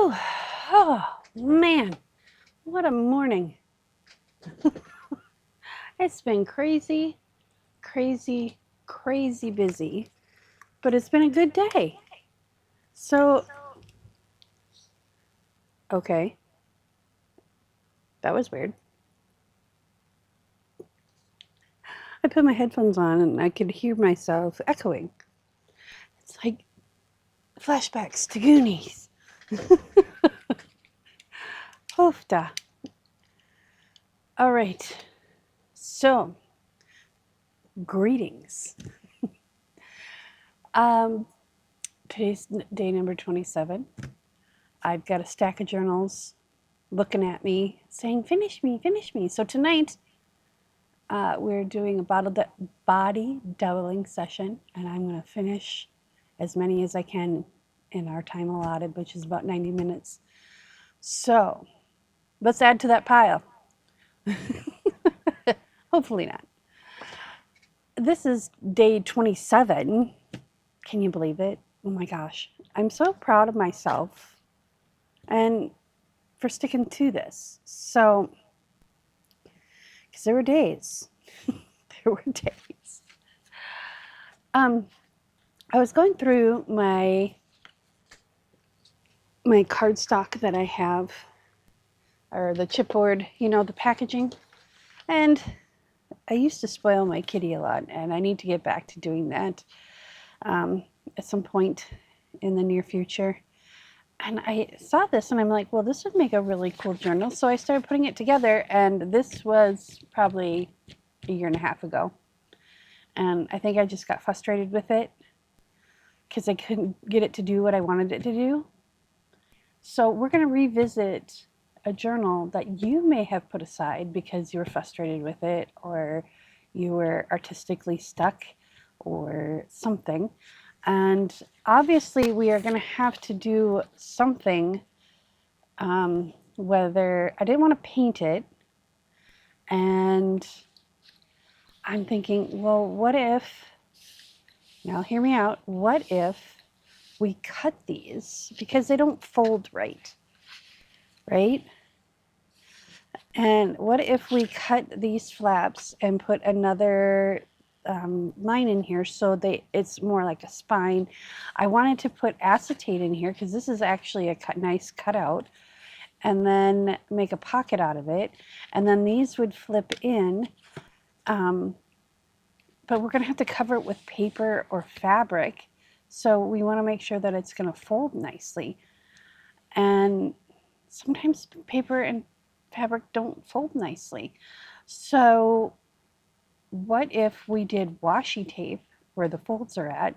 Whew. Oh, man. What a morning. It's been crazy, crazy, crazy busy, but it's been a good day. So, okay. That was weird. I put my headphones on and I could hear myself echoing. It's like flashbacks to Goonies. Hoofda. All right. So, greetings. Today's day number 27. I've got a stack of journals looking at me saying, finish me, finish me. So tonight, we're doing a body doubling session, and I'm going to finish as many as I can in our time allotted, which is about 90 minutes. So let's add to that pile. Hopefully not. This is day 27. Can you believe it? Oh my gosh. I'm so proud of myself and for sticking to this. So, because there were days. There were days. I was going through my cardstock that I have, or the chipboard, you know, the packaging, and I used to spoil my kitty a lot, and I need to get back to doing that at some point in the near future. And I saw this and I'm like, well, this would make a really cool journal. So I started putting it together, and this was probably a year and a half ago. And I think I just got frustrated with it because I couldn't get it to do what I wanted it to do. So we're going to revisit a journal that you may have put aside because you were frustrated with it, or you were artistically stuck or something. And obviously we are going to have to do something, whether I didn't want to paint it, and I'm thinking, well, what if, now hear me out, what if we cut these because they don't fold right? And what if we cut these flaps and put another line in here so it's more like a spine? I wanted to put acetate in here because this is actually a nice cutout, and then make a pocket out of it, and then these would flip in, but we're going to have to cover it with paper or fabric, so we want to make sure that it's going to fold nicely. And sometimes paper and fabric don't fold nicely. So what if we did washi tape where the folds are at,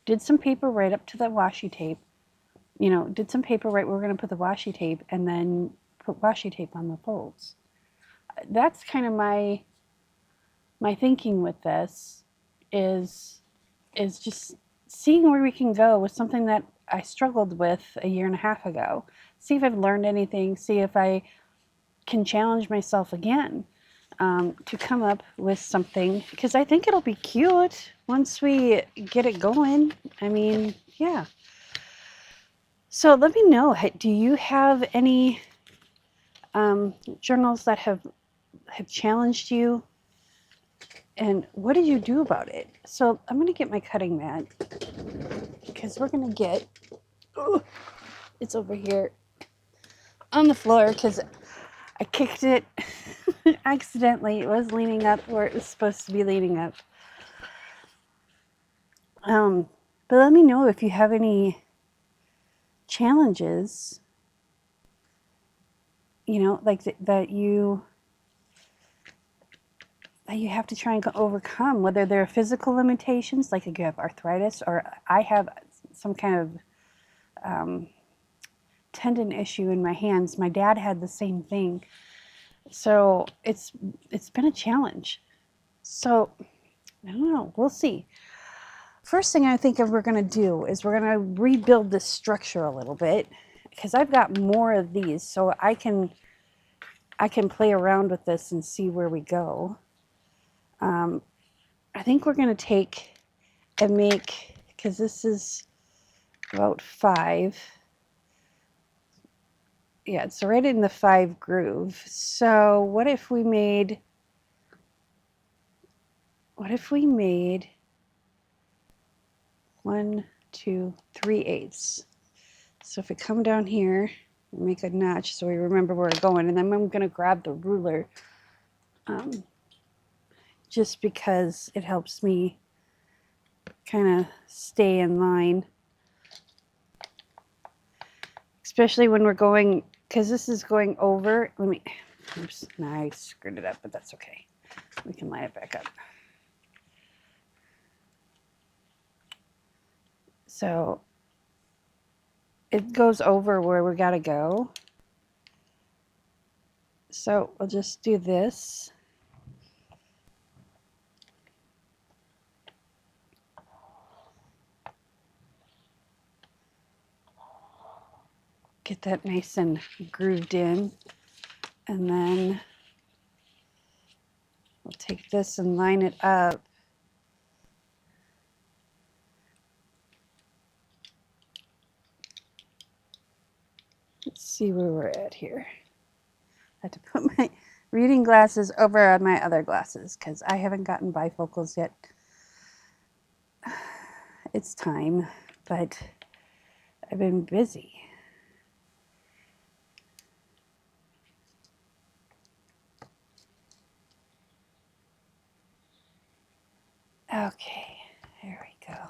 did some paper right up to the washi tape, did some paper right where we're going to put the washi tape, and then put washi tape on the folds. That's kind of my thinking with this, is just seeing where we can go with something that I struggled with a year and a half ago. See if I've learned anything, see if I can challenge myself again to come up with something, because I think it'll be cute once we get it going. I mean, yeah. So let me know, do you have any journals that have challenged you, and what did you do about it? So I'm going to get my cutting mat, because we're going to get, it's over here on the floor because I kicked it accidentally. It was leaning up where it was supposed to be leaning up. But let me know if you have any challenges, like that you have to try and overcome, whether they're physical limitations, like if you have arthritis, or I have some kind of tendon issue in my hands. My dad had the same thing. So it's been a challenge. So I don't know, we'll see. First thing I think we're going to do is we're going to rebuild this structure a little bit, because I've got more of these, so I can play around with this and see where we go. I think we're going to take and make, because this is about 5, yeah, it's right in the 5 groove. So what if we made 1, 2, 3/8. So if we come down here, make a notch so we remember where we're going, and then I'm going to grab the ruler just because it helps me kind of stay in line, especially when we're going, because this is going over. Let me, oops, no, I screwed it up, but that's okay. We can line it back up. So it goes over where we got to go. So we'll just do this. Get that nice and grooved in. And then we'll take this and line it up. Let's see where we're at here. I had to put my reading glasses over on my other glasses because I haven't gotten bifocals yet. It's time, but I've been busy. Okay, there we go.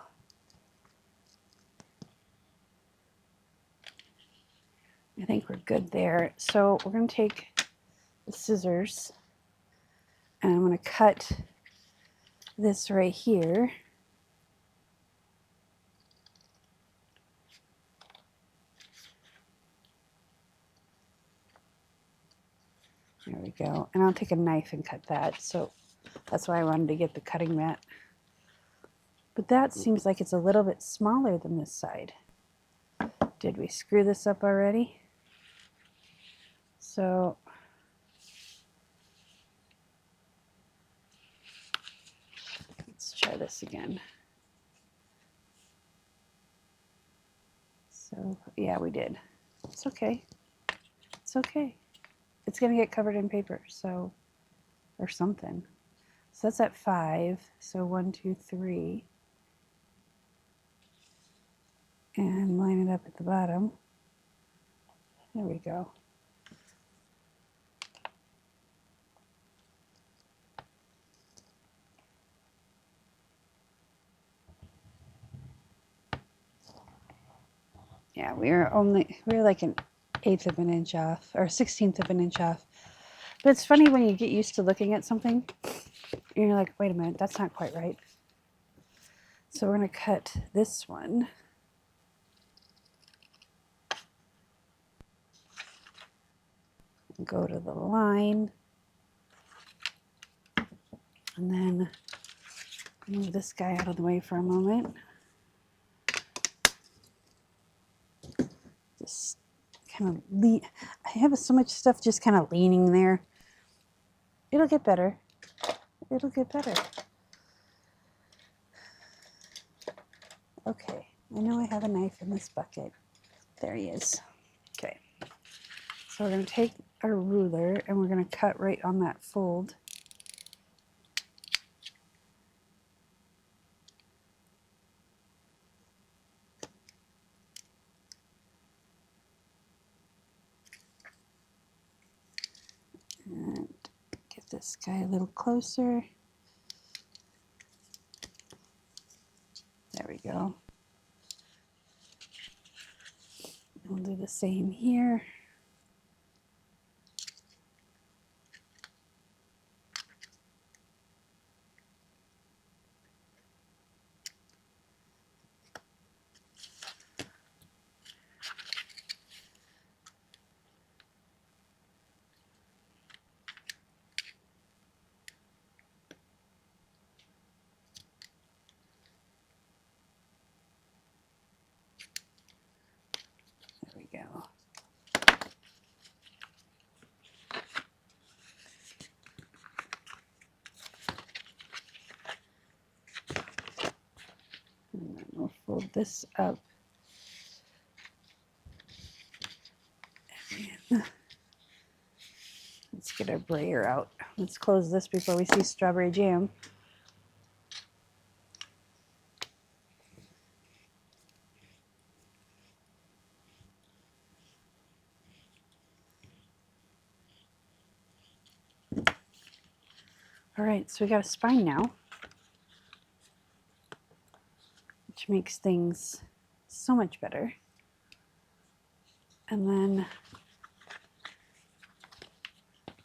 I think we're good there. So we're going to take the scissors and I'm going to cut this right here. There we go. And I'll take a knife and cut that. So that's why I wanted to get the cutting mat. But that seems like it's a little bit smaller than this side. Did we screw this up already? So let's try this again. So yeah, we did. It's okay. It's okay. It's going to get covered in paper, so, or something. So that's at 5. So 1, 2, 3. And line it up at the bottom. There we go. Yeah, we're like an 1/8 of an inch off, or 1/16 of an inch off. But it's funny when you get used to looking at something, you're like, wait a minute, that's not quite right. So we're going to cut this one. Go to the line. And then move this guy out of the way for a moment. Just kind of lean. I have so much stuff just kind of leaning there. It'll get better. It'll get better. Okay, I know I have a knife in this bucket. There he is. Okay, so we're going to take our ruler and we're going to cut right on that fold. And get this guy a little closer. There we go. We'll do the same here. Go. And then we'll fold this up. And Let's get our brayer out. Let's close this before we see strawberry jam. All right, so we got a spine now, which makes things so much better. And then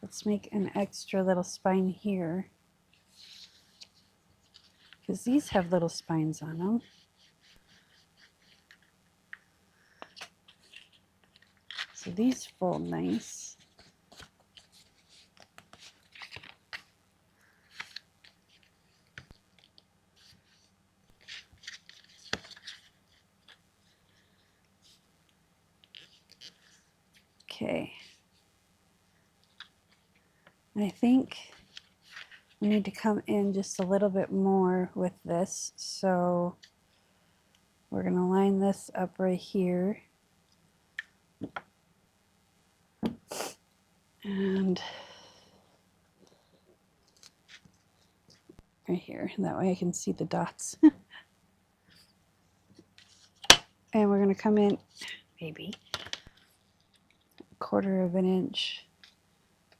let's make an extra little spine here, because these have little spines on them. So these fold nice. Okay. I think we need to come in just a little bit more with this. So we're going to line this up right here. And right here. That way I can see the dots. And we're going to come in maybe a 1/4 of an inch.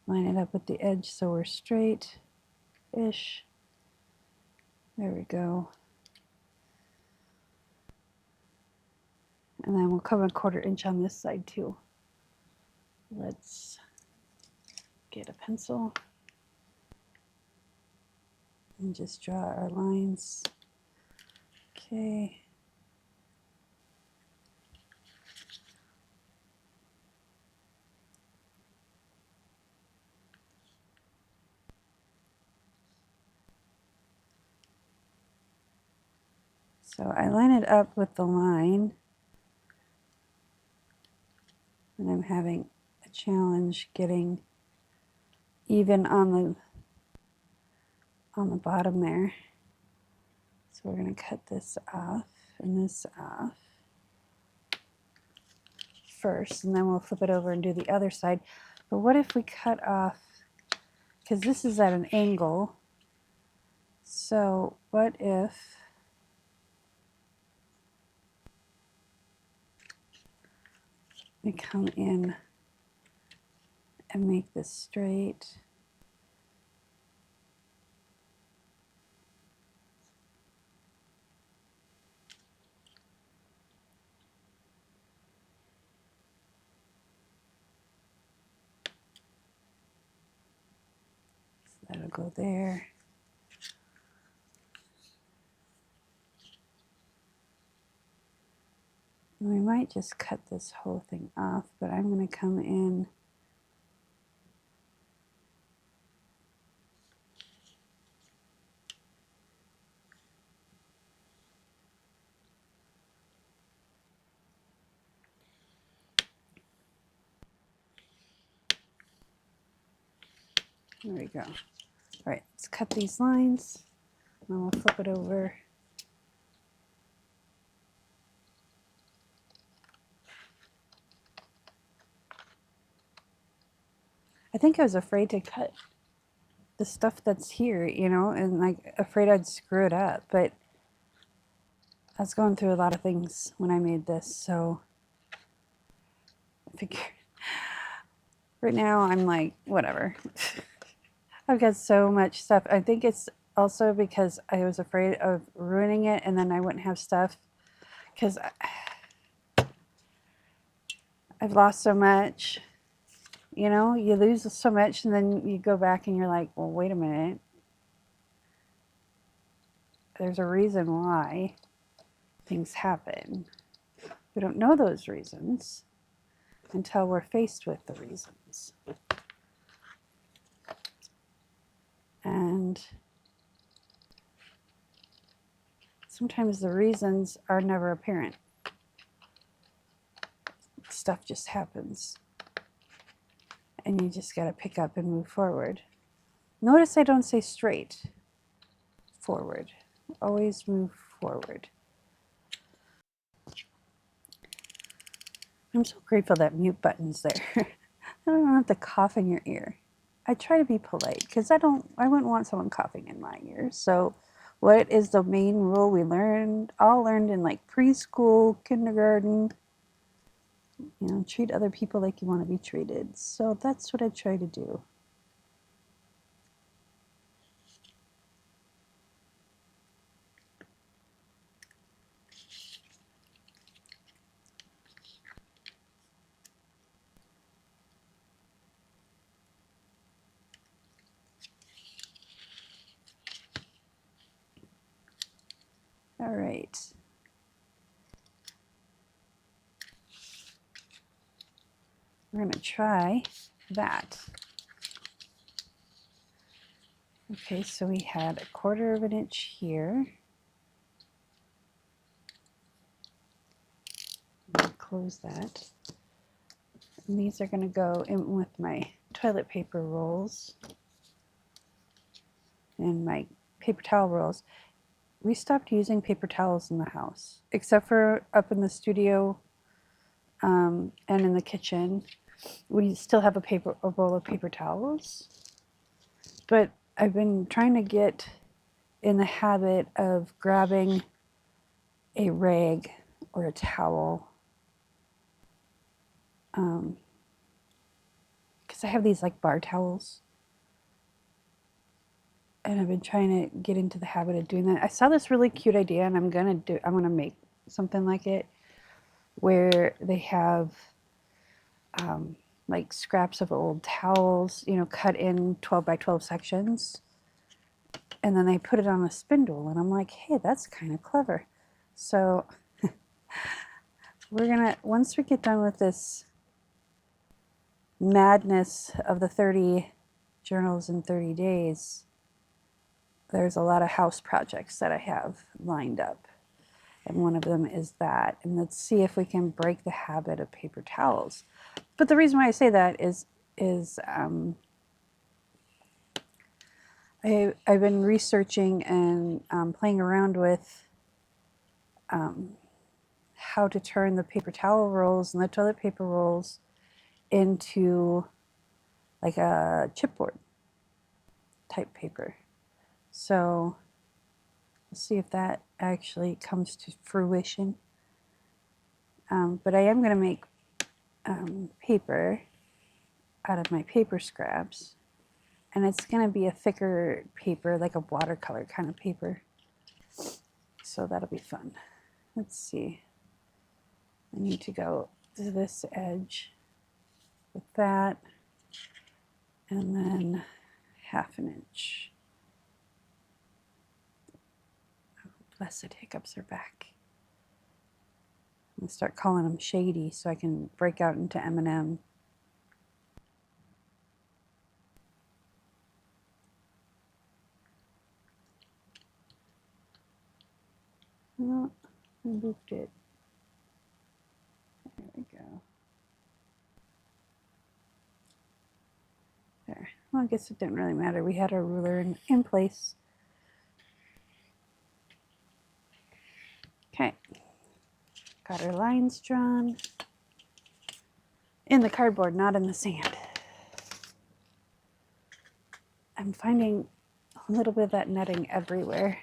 Line it up with the edge so we're straight-ish. There we go. And then we'll come a 1/4 inch on this side too. Let's get a pencil and just draw our lines. Okay. So I line it up with the line, and I'm having a challenge getting even on the bottom there. So we're going to cut this off and this off first, and then we'll flip it over and do the other side. But what if we cut off, because this is at an angle, so what if we come in and make this straight? So that'll go there. And we might just cut this whole thing off, but I'm going to come in there we go. All right, let's cut these lines, and we'll flip it over. I think I was afraid to cut the stuff that's here, you know, and like afraid I'd screw it up, but I was going through a lot of things when I made this, so I figure right now I'm like, whatever. I've got so much stuff. I think it's also because I was afraid of ruining it and then I wouldn't have stuff, because I've lost so much. You know, you lose so much and then you go back and you're like, well, wait a minute. There's a reason why things happen. We don't know those reasons until we're faced with the reasons. And sometimes the reasons are never apparent. Stuff just happens. And you just got to pick up and move forward. Notice I don't say straight forward. Always move forward. I'm so grateful that mute button's there. I don't have to cough in your ear. I try to be polite because I wouldn't want someone coughing in my ear. So what is the main rule we all learned in like preschool, kindergarten? You know, treat other people like you want to be treated. So that's what I try to do. All right. We're going to try that. Okay, so we had 1/4 of an inch here. Close that. And these are going to go in with my toilet paper rolls and my paper towel rolls. We stopped using paper towels in the house, except for up in the studio and in the kitchen. We still have a roll of paper towels, but I've been trying to get in the habit of grabbing a rag or a towel, because I have these like bar towels, and I've been trying to get into the habit of doing that. I saw this really cute idea, and I'm gonna make something like it, where they have like scraps of old towels, you know, cut in 12 by 12 sections, and then they put it on a spindle, and I'm like, hey, that's kind of clever. So we're gonna, once we get done with this madness of the 30 journals in 30 days, there's a lot of house projects that I have lined up, and one of them is that. And let's see if we can break the habit of paper towels. But the reason why I say that is I've been researching and playing around with how to turn the paper towel rolls and the toilet paper rolls into like a chipboard type paper. So we'll see if that actually comes to fruition. But I am going to make paper out of my paper scraps, and it's going to be a thicker paper, like a watercolor kind of paper. So that'll be fun. Let's see. I need to go to this edge with that, and then 1/2 inch. Oh, blessed hiccups are back. I'm going to start calling them shady so I can break out into M&M. Oh, I moved it. There we go. There. Well, I guess it didn't really matter. We had our ruler in place. Okay. Got our lines drawn. In the cardboard, not in the sand. I'm finding a little bit of that netting everywhere.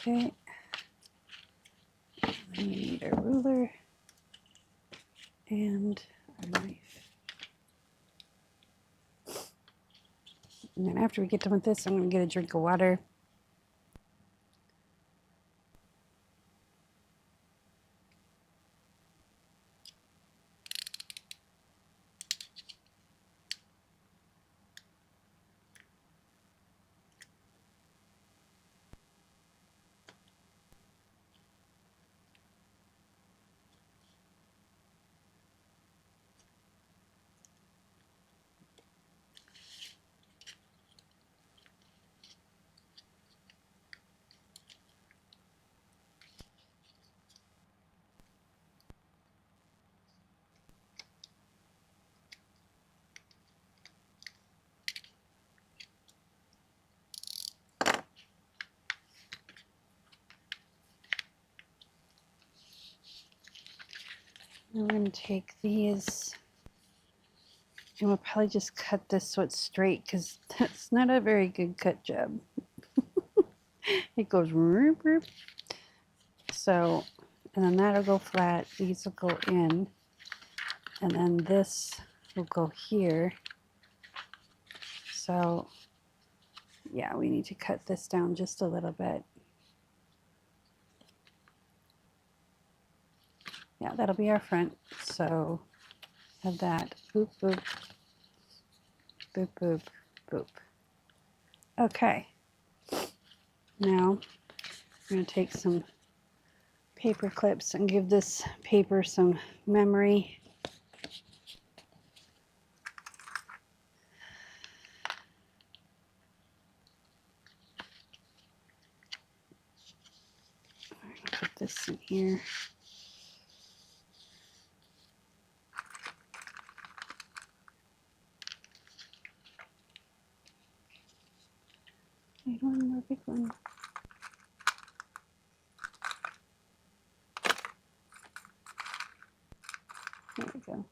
Okay. We need a ruler and a knife. And then after we get done with this, I'm going to get a drink of water. we're going to take these and we'll probably just cut this so it's straight because that's not a very good cut job. It goes roop, roop. So, and then that'll go flat, these will go in, and then this will go here. So yeah, we need to cut this down just a little bit. Yeah, that'll be our front. So have that. Boop, boop, boop, boop, boop. Okay. Now I'm going to take some paper clips and give this paper some memory. I'll put this in here. I need one more big one. There we go.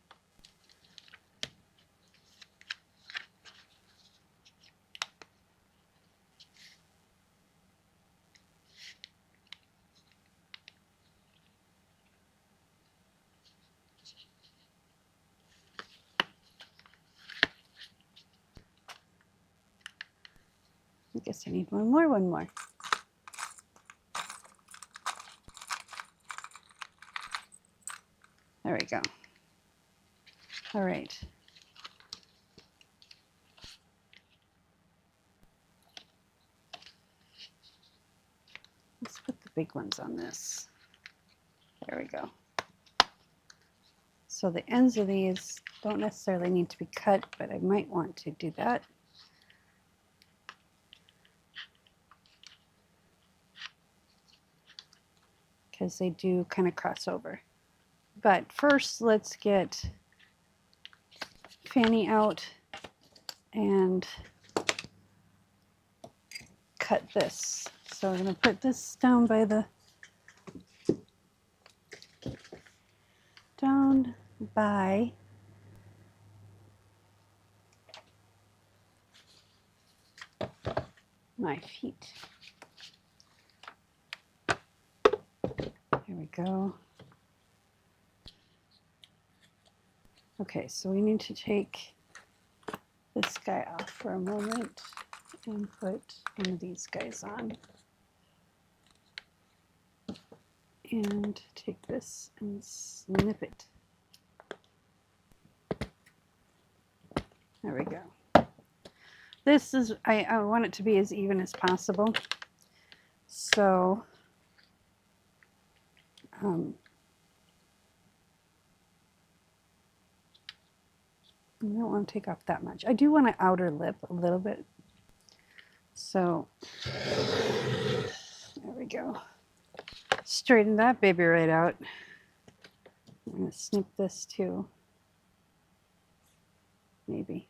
I guess I need one more. There we go. All right. Let's put the big ones on this. There we go. So the ends of these don't necessarily need to be cut, but I might want to do that. Because they do kind of cross over. But first, let's get Fanny out and cut this. So I'm going to put this down by my feet. There we go. Okay, so we need to take this guy off for a moment and put one of these guys on. And take this and snip it. There we go. This is, I want it to be as even as possible. So, I don't want to take off that much. I do want an outer lip a little bit. So, there we go. Straighten that baby right out. I'm going to snip this too. Maybe.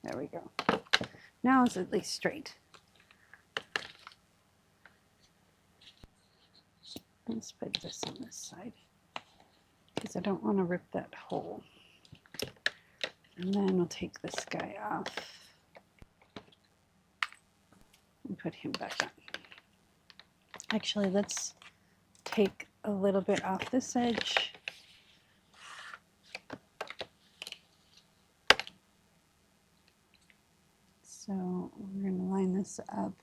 There we go. Now it's at least straight. Let's put this on this side because I don't want to rip that hole. And then we'll take this guy off and put him back on. Actually, let's take a little bit off this edge. So we're going to line this up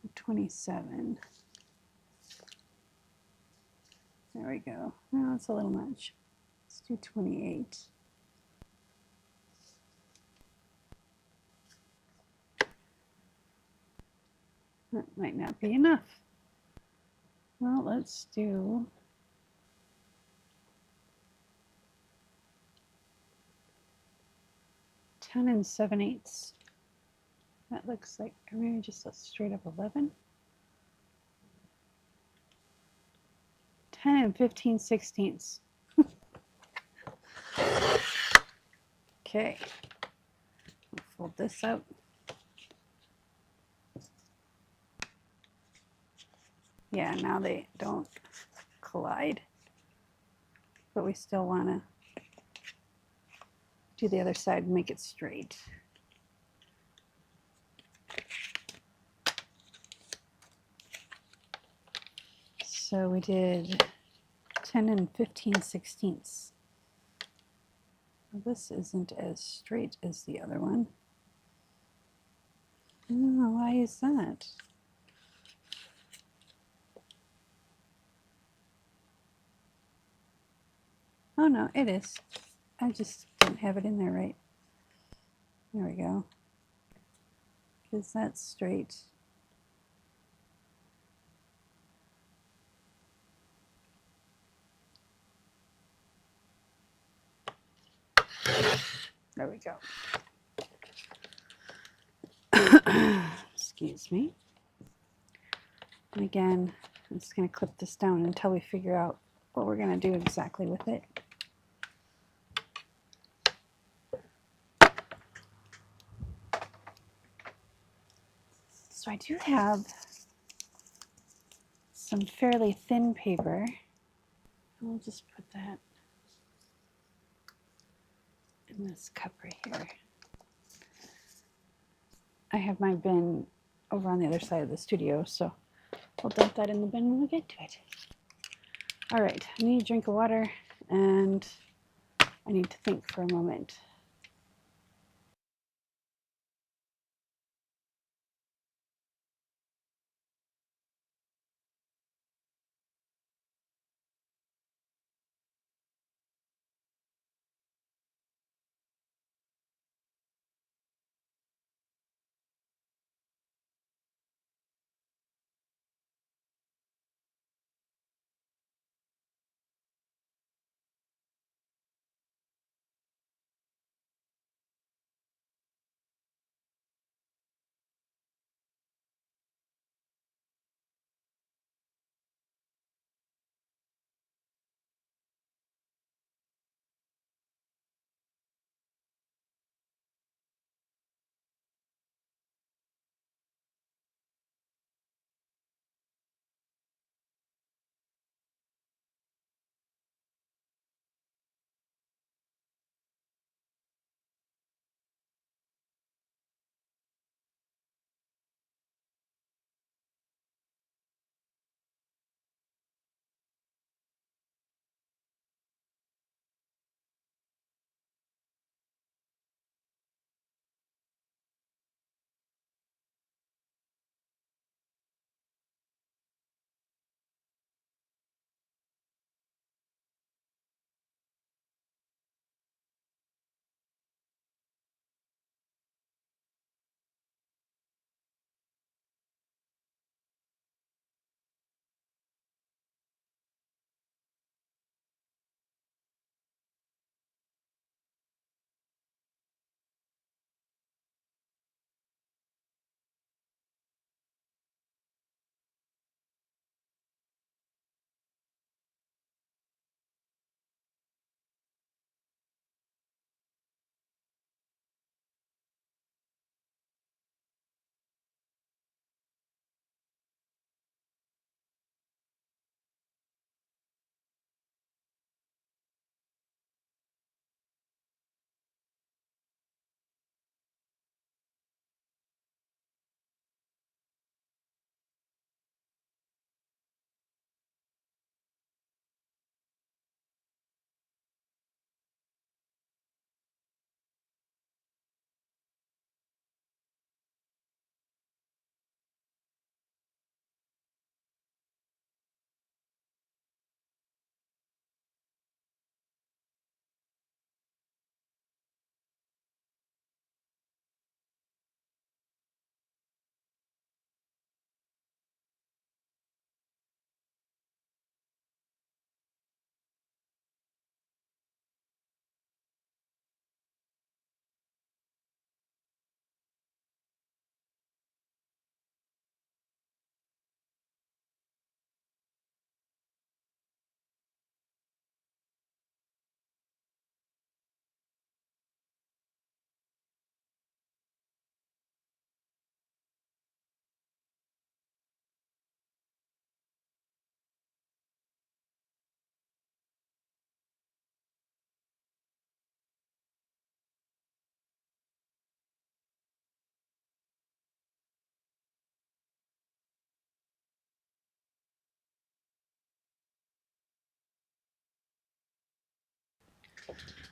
at 27. There we go. No, it's a little much. Let's do 28. That might not be enough. Well, let's do 10 7/8. That looks like, or maybe just a straight up 11. 10 15/16. Okay. I'll fold this up. Yeah, now they don't collide. But we still want to do the other side and make it straight. So we did 10 and 15/16. Well, this isn't as straight as the other one. Oh, why is that? Oh no, it is. I just didn't have it in there right. There we go. Because that's straight. There we go. Excuse me. And again, I'm just going to clip this down until we figure out what we're going to do exactly with it. So I do have some fairly thin paper. I'll just put that in this cup right here. I have my bin over on the other side of the studio, so we'll dump that in the bin when we get to it. All right, I need a drink of water, and I need to think for a moment.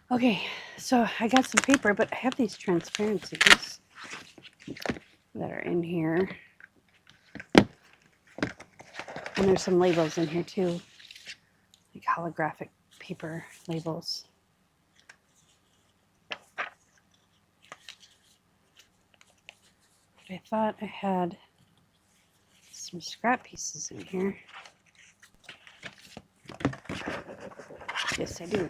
Okay, so I got some paper, but I have these transparencies that are in here. And there's some labels in here too, like holographic paper labels. But I thought I had some scrap pieces in here. Yes, I do.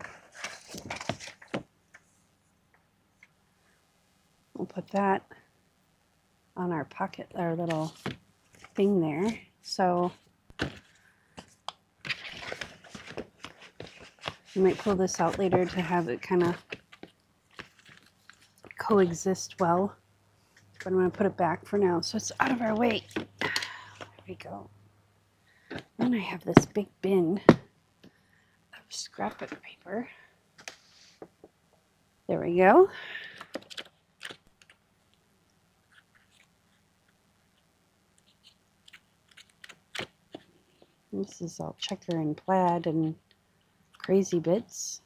We'll put that on our pocket, our little thing there. So you might pull this out later to have it kind of coexist well. But I'm going to put it back for now so it's out of our way. There we go. Then I have this big bin of scrapbook paper. There we go. This is all checker and plaid and crazy bits.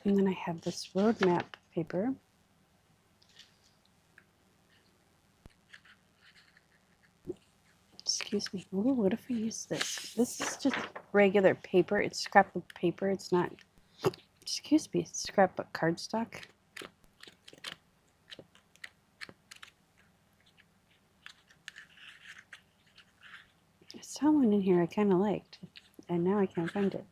And then I have this road map paper. Excuse me. Ooh, what if we use this? This is just regular paper. It's scrapbook paper. It's not, excuse me, it's scrapbook cardstock. I saw one in here I kind of liked, and now I can't find it.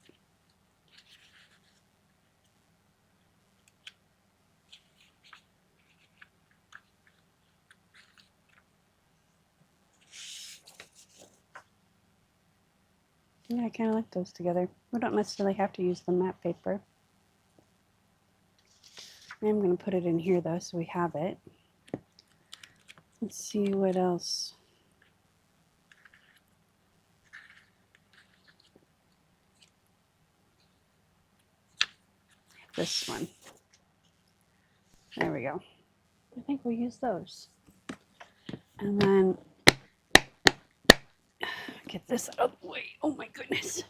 Yeah, I kind of like those together. We don't necessarily have to use the map paper. I'm going to put it in here though, so we have it. Let's see what else. This one. There we go. I think we'll use those. And then get this out of the way. Oh my goodness.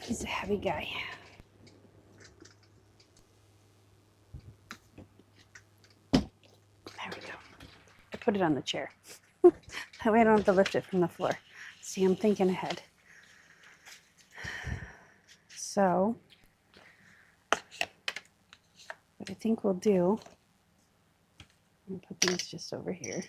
He's a heavy guy. There we go. I put it on the chair. That way I don't have to lift it from the floor. See, I'm thinking ahead. So, what I think we'll do, I'm going to put these just over here.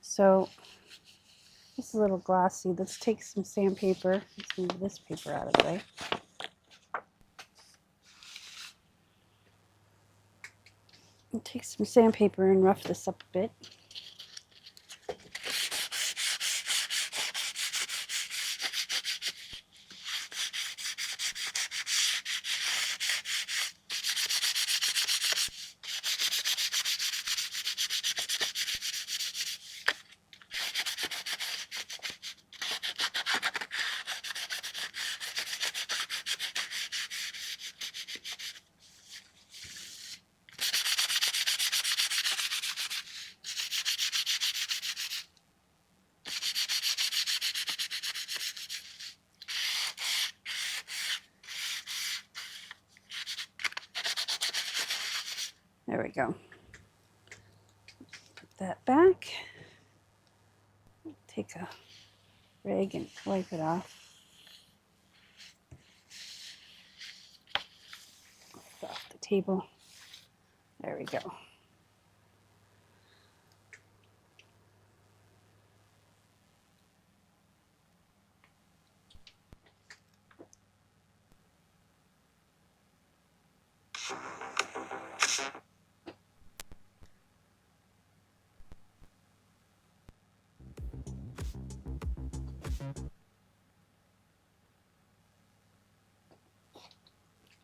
So this is a little glossy. Let's take some sandpaper. Let's move this paper out of the way. And take some sandpaper and rough this up a bit. There we go. Put that back. Take a rag and wipe it off. Off the table. There we go.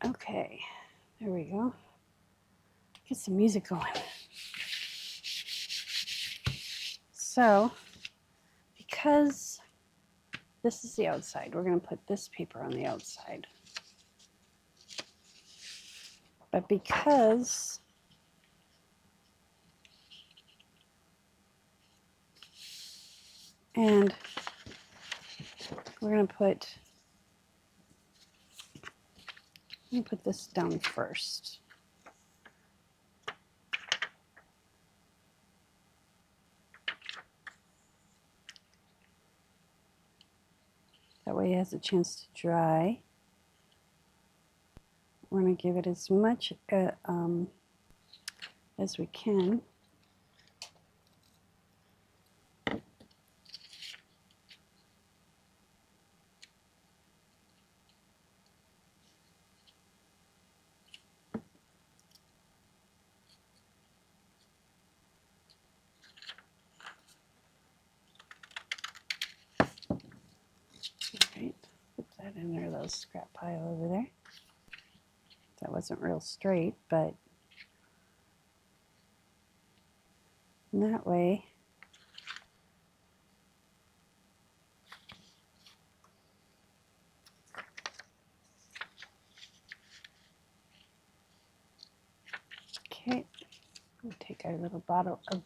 Okay. Okay, there we go. Get some music going. So, because this is the outside, we're going to put this paper on the outside. But because and we're going to put this down first. That way it has a chance to dry. We're going to give it as much as we can. Alright, put that in there, little scrap pile over there. That wasn't real straight, but in that way okay, we'll take our little bottle of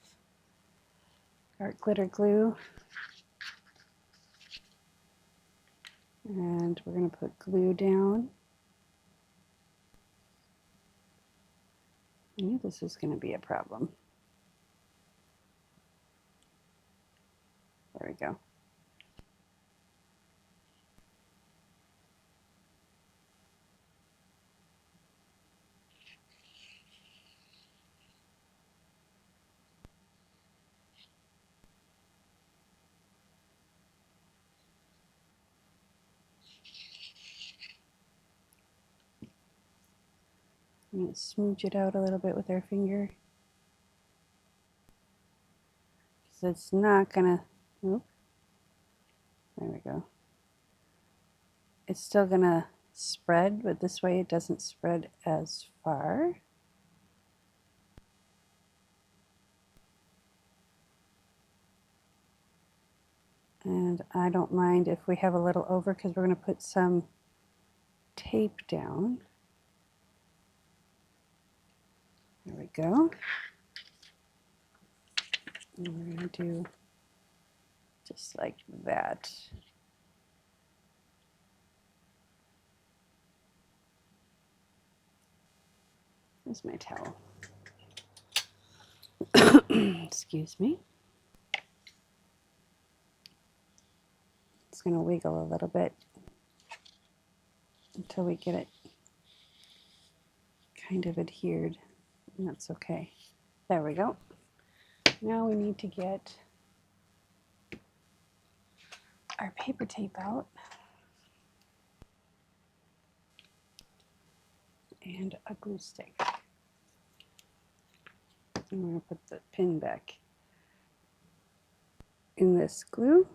our glitter glue and we're going to put glue down. I knew this was going to be a problem. There we go. I'm going to smooch it out a little bit with our finger. Because it's not going to, there we go. It's still going to spread, but this way it doesn't spread as far. And I don't mind if we have a little over because we're going to put some tape down. There we go. And we're going to do just like that. Here's my towel. Excuse me. It's going to wiggle a little bit until we get it kind of adhered, and that's okay. There we go. Now we need to get our paper tape out and a glue stick. And we're going to put the pin back in this glue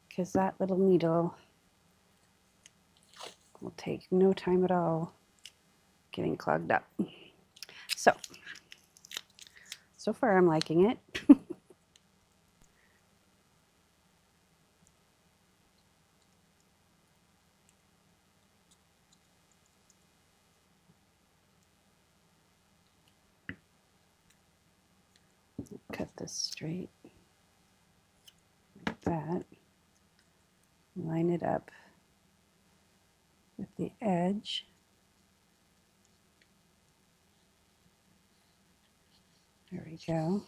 because that little needle will take no time at all getting clogged up. So far I'm liking it. Cut this straight like that. Line it up with the edge. There we go.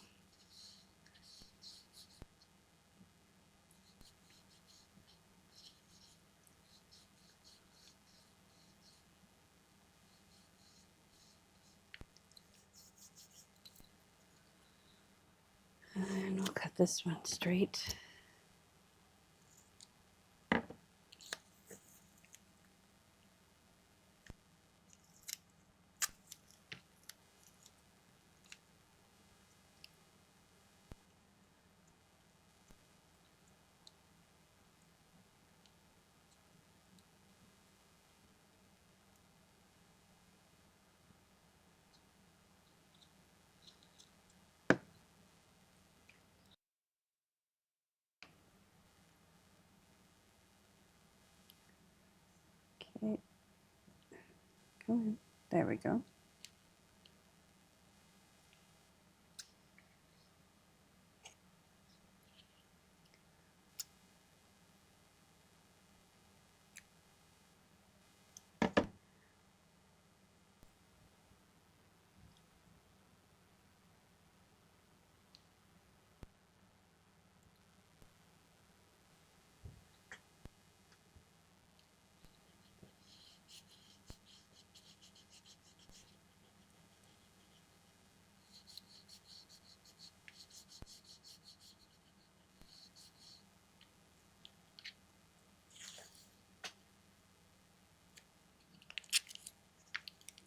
And we'll cut this one straight. Okay. Come on. There we go.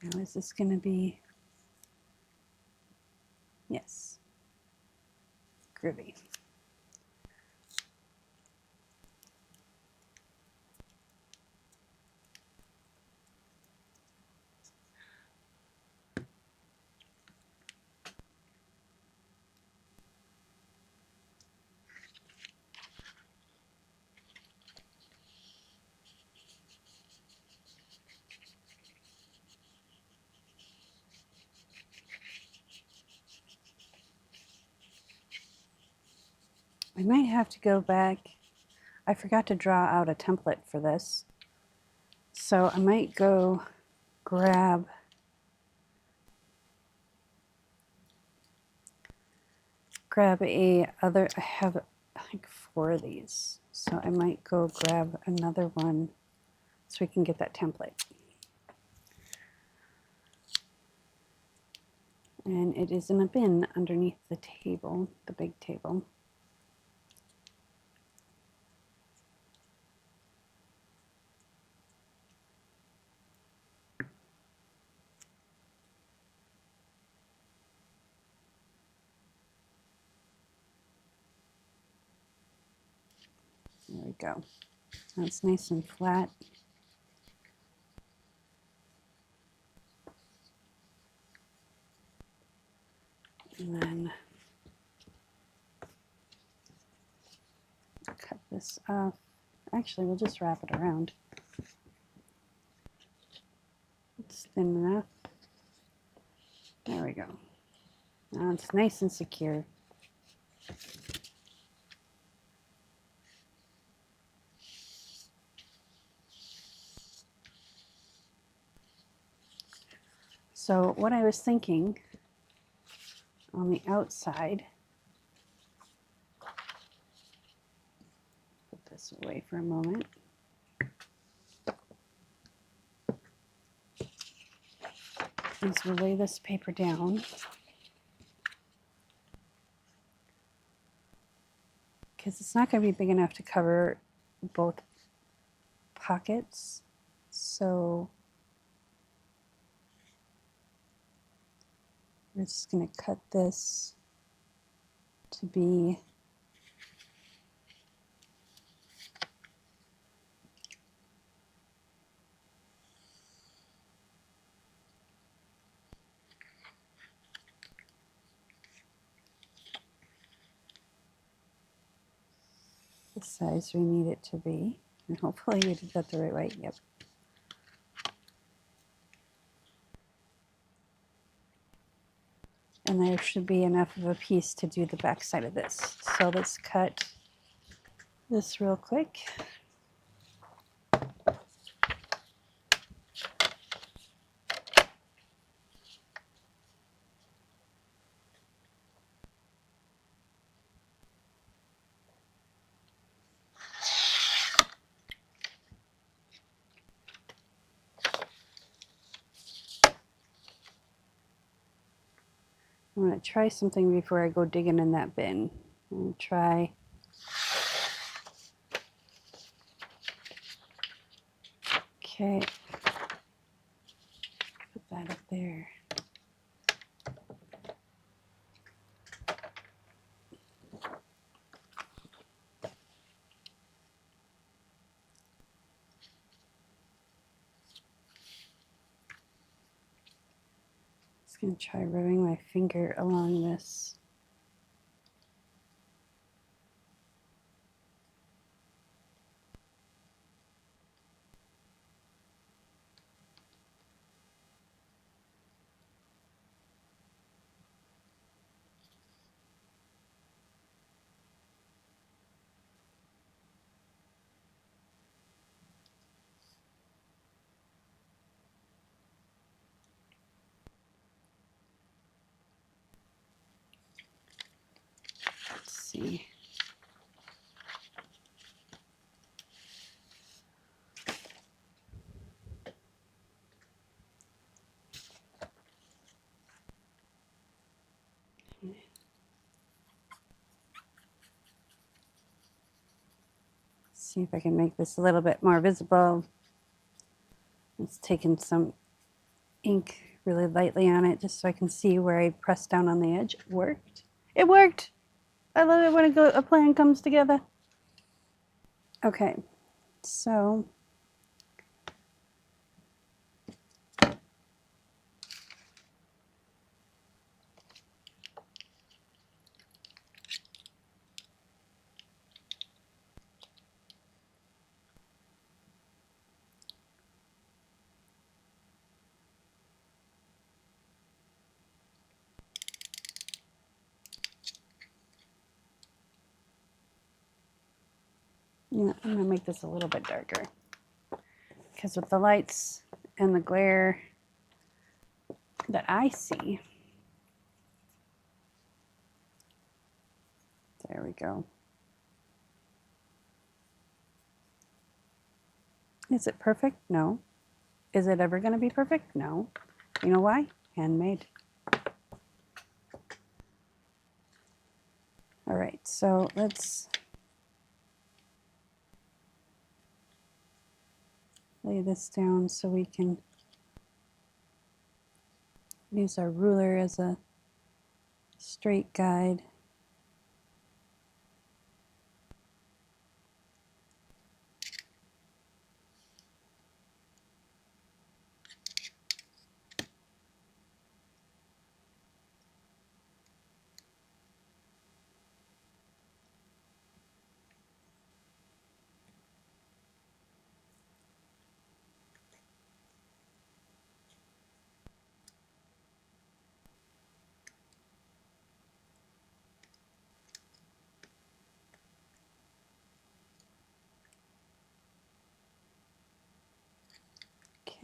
Now is this going to be, yes, groovy. I might have to go back. I forgot to draw out a template for this. So I might go grab I have like 4 of these. So I might go grab another one so we can get that template. And it is in a bin underneath the table, the big table. There we go. Now it's nice and flat. And then cut this off. Actually, we'll just wrap it around. It's thin enough. There we go. Now it's nice and secure. So what I was thinking on the outside, put this away for a moment. Is we'll lay this paper down. Because it's not going to be big enough to cover both pockets. So we're just going to cut this to be the size we need it to be. And hopefully we did that the right way. Yep. And there should be enough of a piece to do the back side of this. So let's cut this real quick. I'm going to try something before I go digging in that bin. I'm going to try okay. Put that up there. Just going to try rubbing my finger along this. see. See if I can make this a little bit more visible. It's taken some ink really lightly on it just so I can see where I pressed down on the edge. It worked. It worked. I love it when a plan comes together. Okay, so yeah, I'm gonna make this a little bit darker because with the lights and the glare that I see, there we go. Is it perfect? No. Is it ever going to be perfect? No. You know why? Handmade. All right, so let's lay this down so we can use our ruler as a straight guide.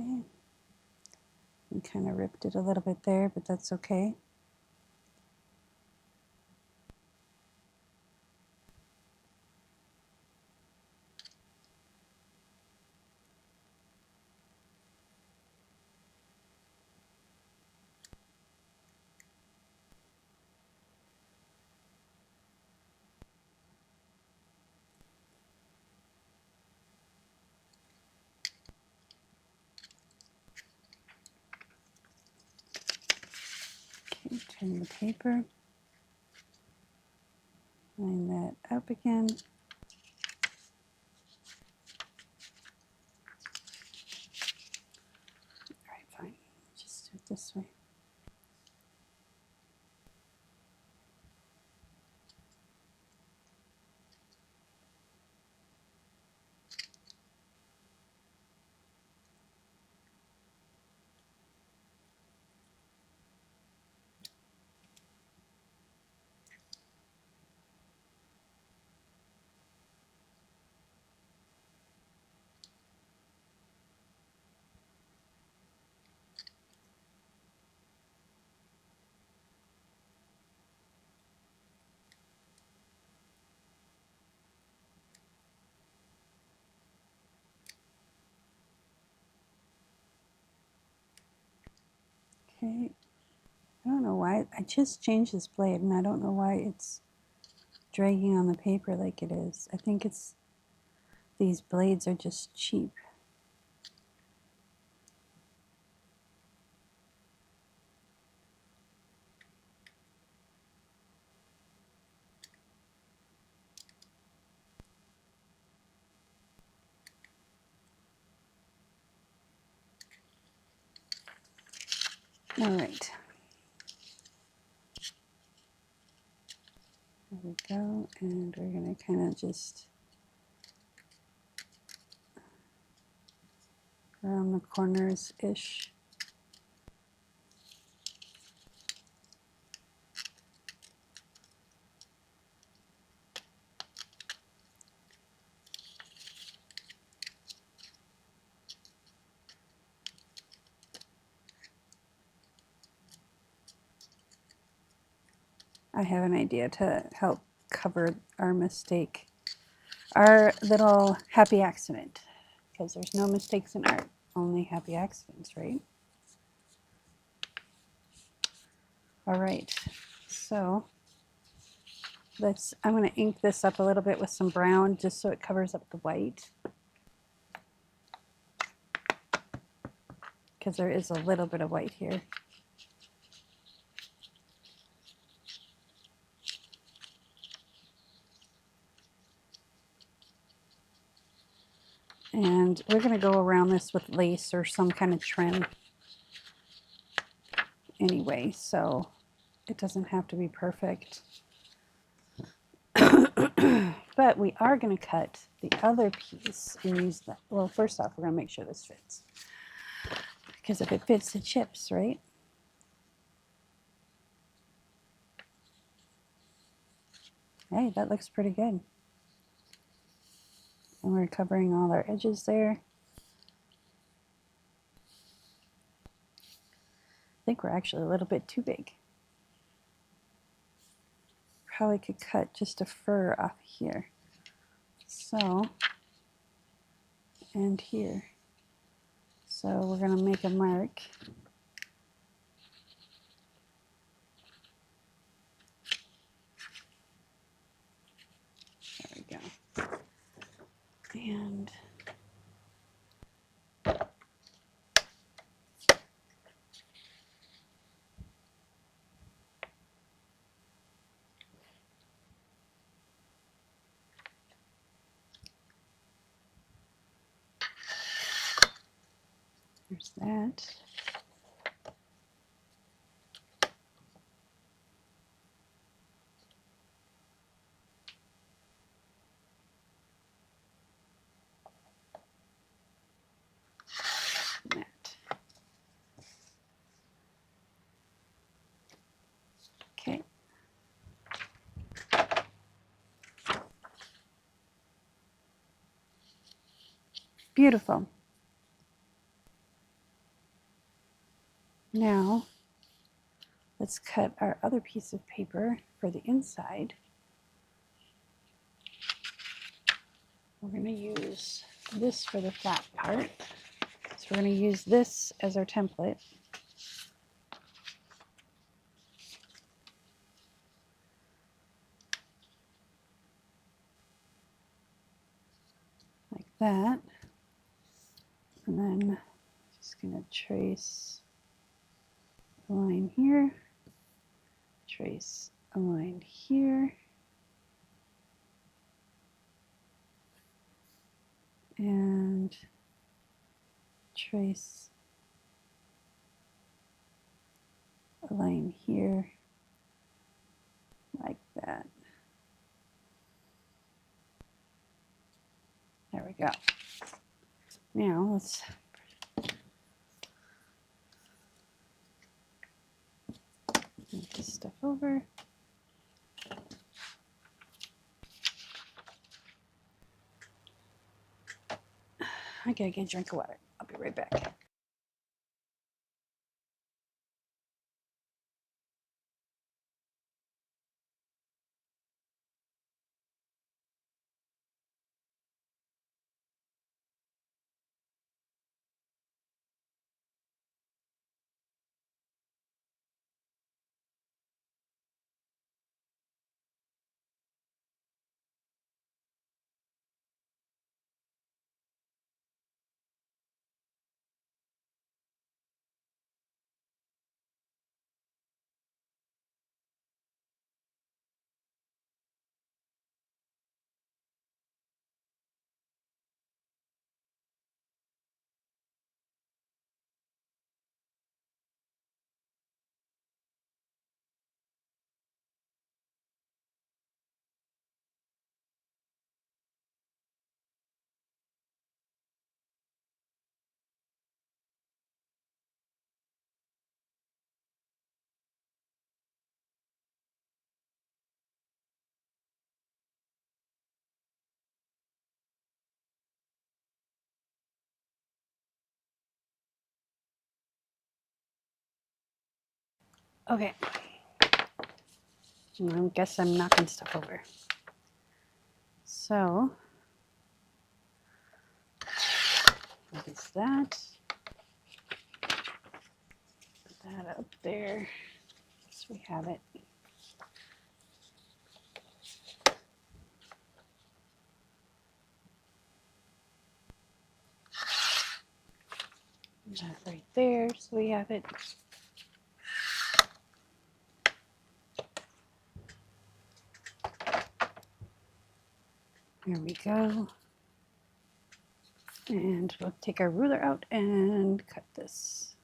Okay. I kind of ripped it a little bit there, but that's okay. Okay, turn the paper. Line that up again. All right, fine. Just do it this way. Okay. I don't know why. I just changed this blade and I don't know why it's dragging on the paper like it is. I think it's these blades are just cheap. All right. There we go. And we're going to kind of just around the corners-ish. I have an idea to help cover our mistake, our little happy accident, because there's no mistakes in art, only happy accidents, right? All right, so I'm going to ink this up a little bit with some brown just so it covers up the white, because there is a little bit of white here. And we're going to go around this with lace or some kind of trim anyway, so it doesn't have to be perfect. But we are going to cut the other piece and use that. Well, first off, we're going to make sure this fits, because if it fits, it chips, right? Hey, that looks pretty good. And we're covering all our edges there. I think we're actually a little bit too big. Probably could cut just a fur off here. So, and here. So we're going to make a mark. There we go. And there's that. That. Okay. Beautiful. Now, let's cut our other piece of paper for the inside. We're going to use this for the flat part. So we're going to use this as our template. Like that. And then just going to trace a line here, trace a line here, and trace a line here, like that. There we go. Now let's move this stuff over. I gotta get a drink of water. I'll be right back. Okay. I guess I'm knocking stuff over. So, what is that? Put that up there. So we have it. That right there, so we have it. There we go. And we'll take our ruler out and cut this.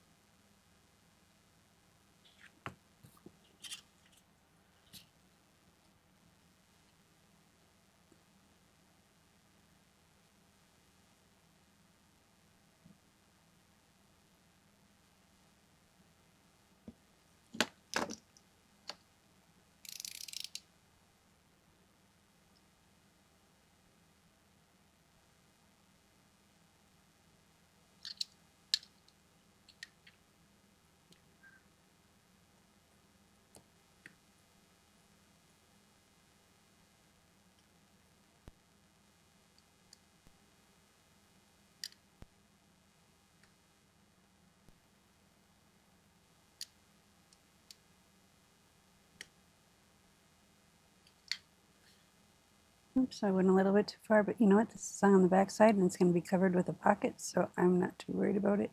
Oops, I went a little bit too far, but you know what? This is on the back side and it's going to be covered with a pocket, so I'm not too worried about it.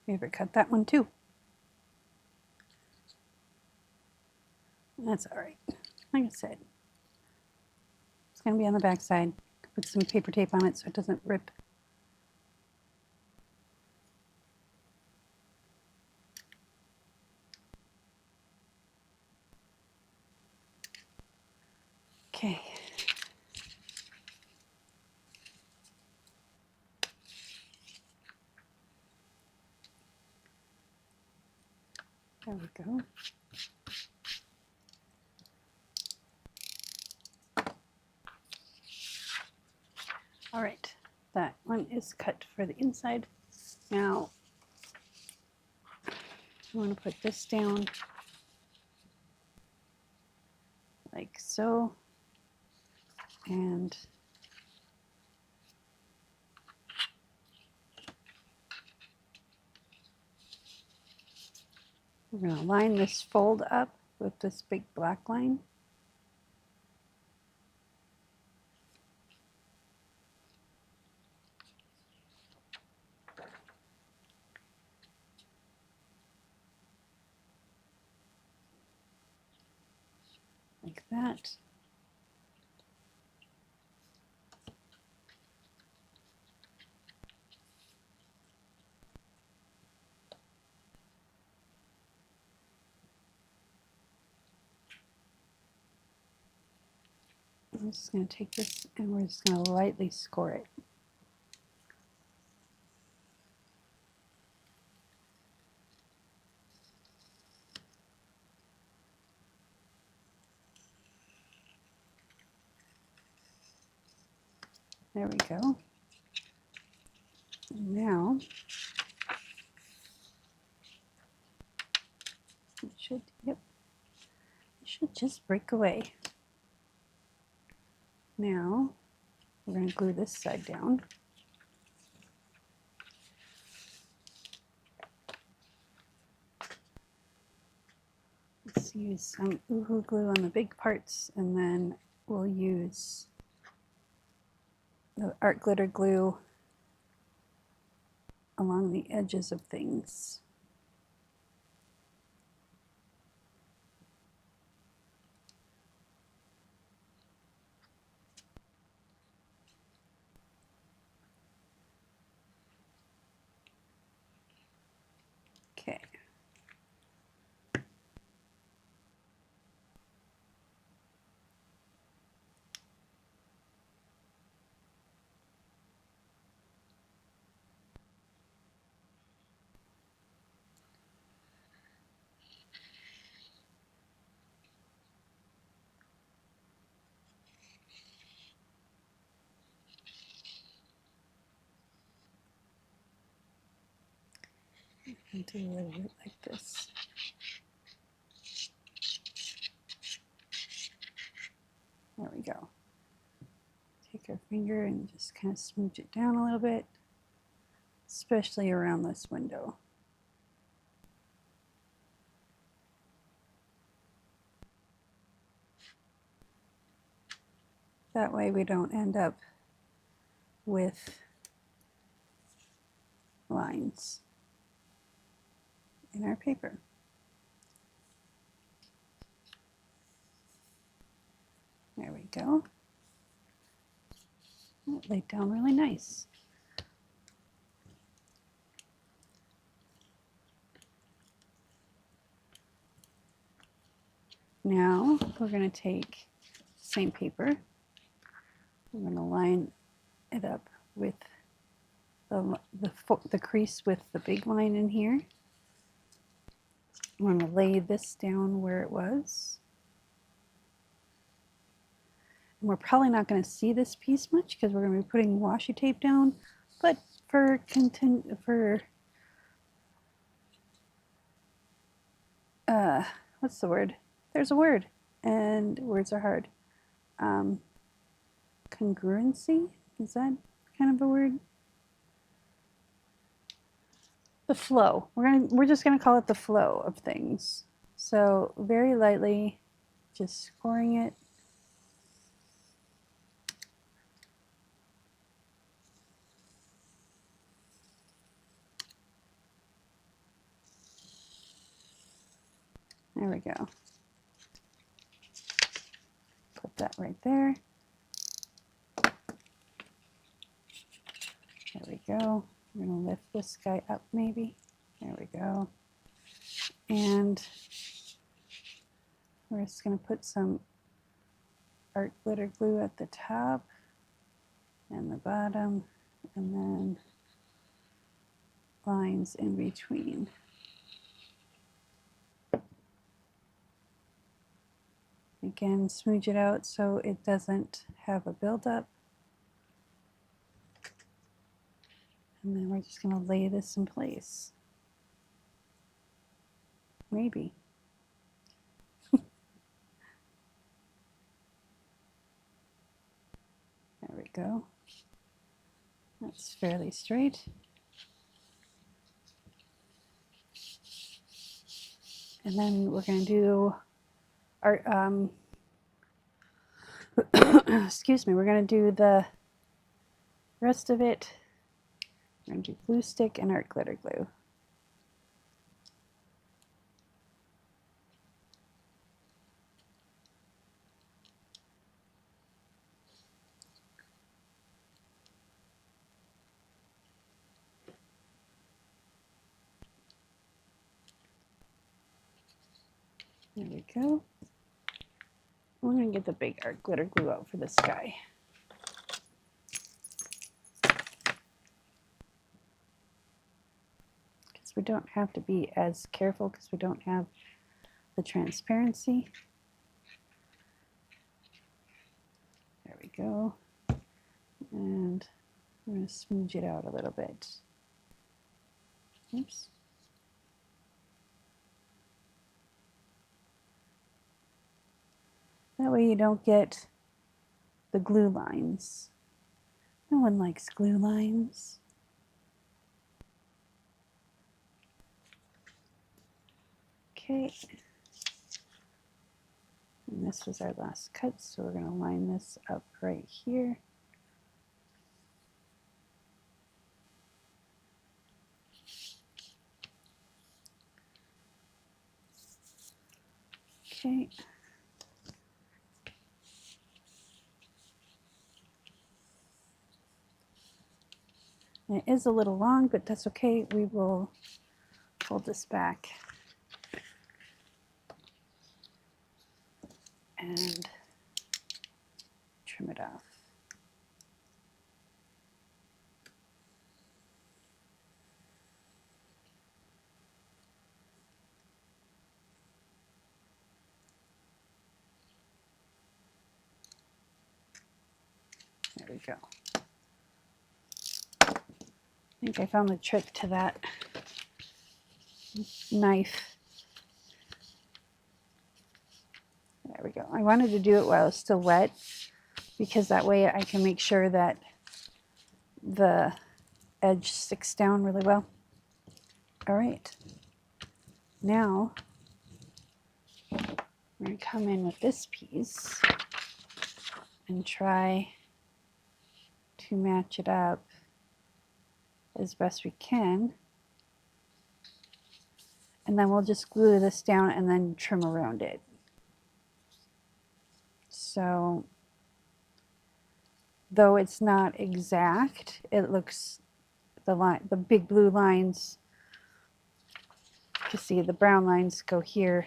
We ever cut that one too. That's all right. Like I said, it's going to be on the back side. Put some paper tape on it so it doesn't rip. Okay. There we go. All right, that one is cut for the inside. Now, I want to put this down like so, and we're going to line this fold up with this big black line. Like that. I'm just going to take this and we're just going to lightly score it. There we go. Now, it should, yep, it should just break away. Now, we're going to glue this side down. Let's use some Boho glue on the big parts, and then we'll use the art glitter glue along the edges of things. Okay. And do a little bit like this. There we go. Take our finger and just kind of smooch it down a little bit, especially around this window. That way we don't end up with lines in our paper. There we go. It laid down really nice. Now we're going to take the same paper. We're going to line it up with the crease with the big line in here. I'm going to lay this down where it was. And we're probably not going to see this piece much because we're going to be putting washi tape down, but what's the word? There's a word, and words are hard. Congruency, is that kind of a word? The flow. We're just gonna call it the flow of things. So very lightly, just scoring it. There we go. Put that right there. There we go. We're going to lift this guy up maybe. There we go. And we're just going to put some art glitter glue at the top and the bottom, and then lines in between. Again, smooch it out so it doesn't have a buildup. And then we're just going to lay this in place. Maybe. There we go. That's fairly straight. And then we're going to do our, excuse me, we're going to do the rest of it. We're going to do glue stick and art glitter glue. There we go. We're going to get the big art glitter glue out for this guy. Because we don't have to be as careful because we don't have the transparency. There we go. And I'm going to smooch it out a little bit. Oops. That way you don't get the glue lines. No one likes glue lines. Okay. And this was our last cut, so we're going to line this up right here. Okay. And it is a little long, but that's okay. We will fold this back and trim it off. There we go. I think I found the trick to that knife. There we go. I wanted to do it while it's still wet because that way I can make sure that the edge sticks down really well. All right. Now we're going to come in with this piece and try to match it up as best we can. And then we'll just glue this down and then trim around it. So, though it's not exact, it looks, the big blue lines, you see the brown lines go here.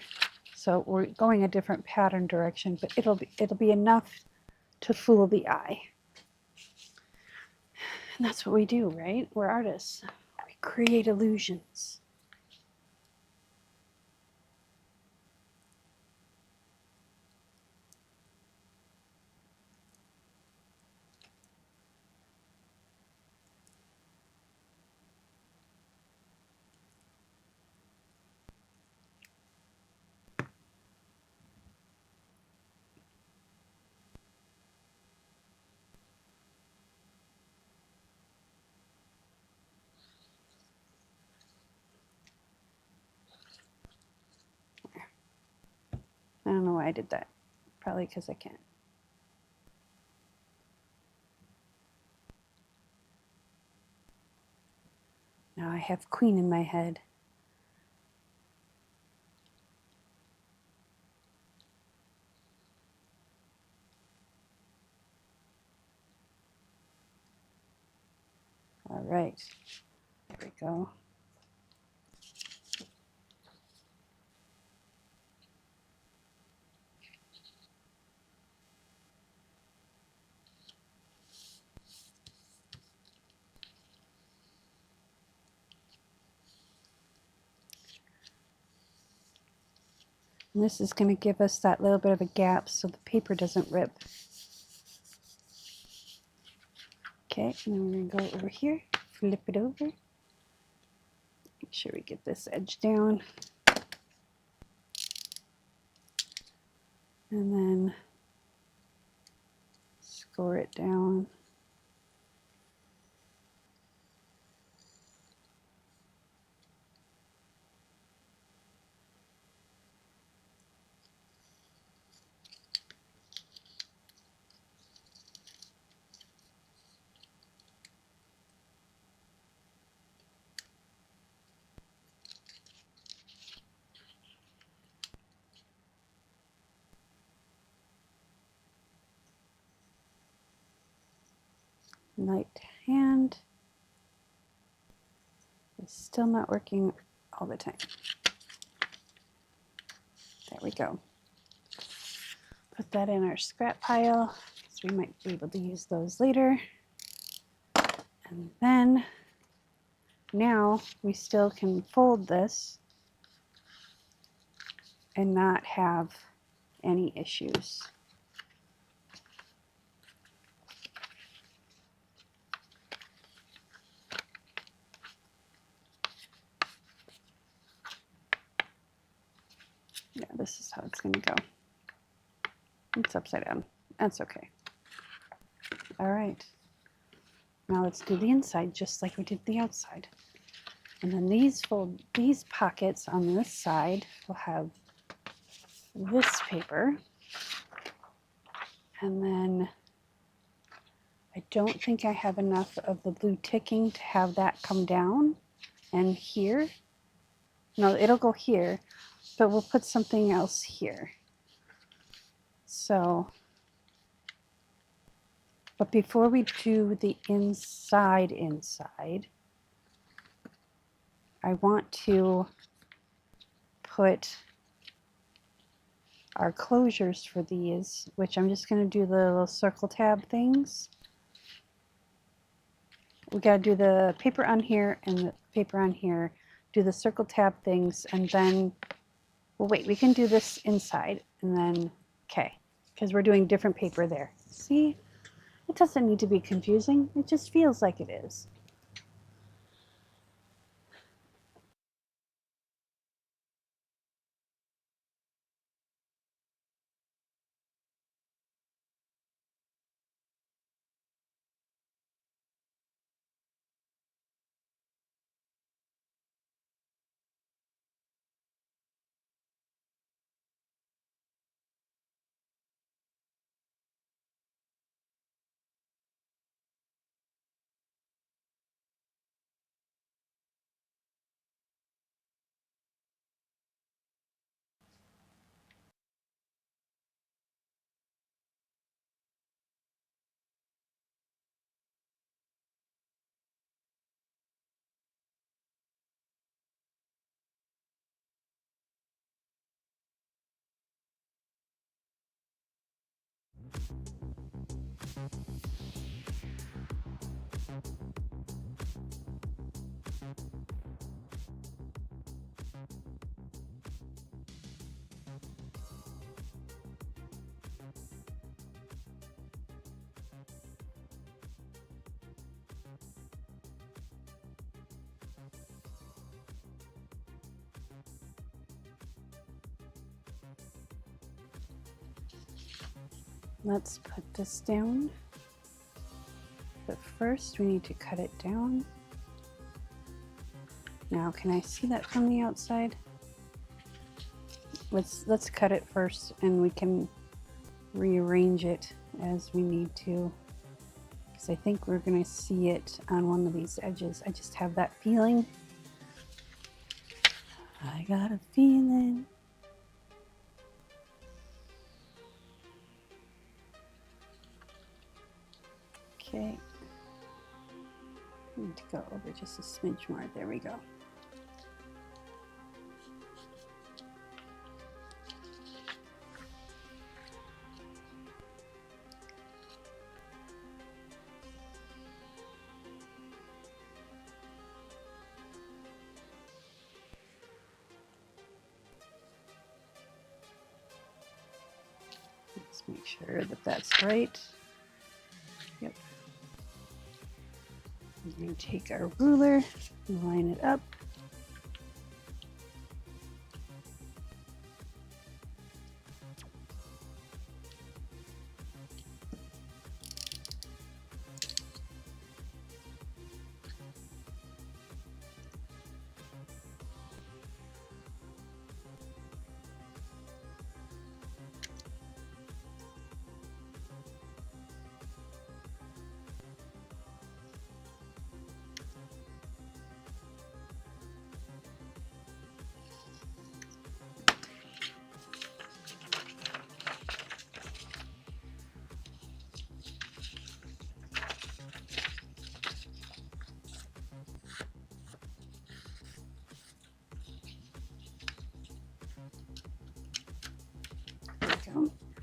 So we're going a different pattern direction, but it'll be enough to fool the eye. And that's what we do, right? We're artists. We create illusions. I don't know why I did that. Probably because I can't. Now I have queen in my head. All right, there we go. And this is going to give us that little bit of a gap so the paper doesn't rip. Okay, and then we're going to go over here, flip it over. Make sure we get this edge down. And then score it down. Light hand. It's still not working all the time. There we go. Put that in our scrap pile, so we might be able to use those later. And then, now we still can fold this and not have any issues. Yeah, this is how it's going to go. It's upside down. That's okay. All right. Now let's do the inside just like we did the outside. And then these pockets on this side will have this paper. And then I don't think I have enough of the blue ticking to have that come down and here. No, it'll go here, but we'll put something else here. So, but before we do the inside, I want to put our closures for these, which I'm just going to do the little circle tab things. We got to do the paper on here and the paper on here, do the circle tab things, and then, well, wait, we can do this inside, and then, okay, because we're doing different paper there. See, it doesn't need to be confusing. It just feels like it is. Let's put this down. But first we need to cut it down. Now, can I see that from the outside? Let's cut it first, and we can rearrange it as we need to, because I think we're going to see it on one of these edges. I just have that feeling. I got a feeling. Okay. I need to go over just a smidge more. There we go. Let's make sure that that's right. Yep. We're going to take our ruler and line it up.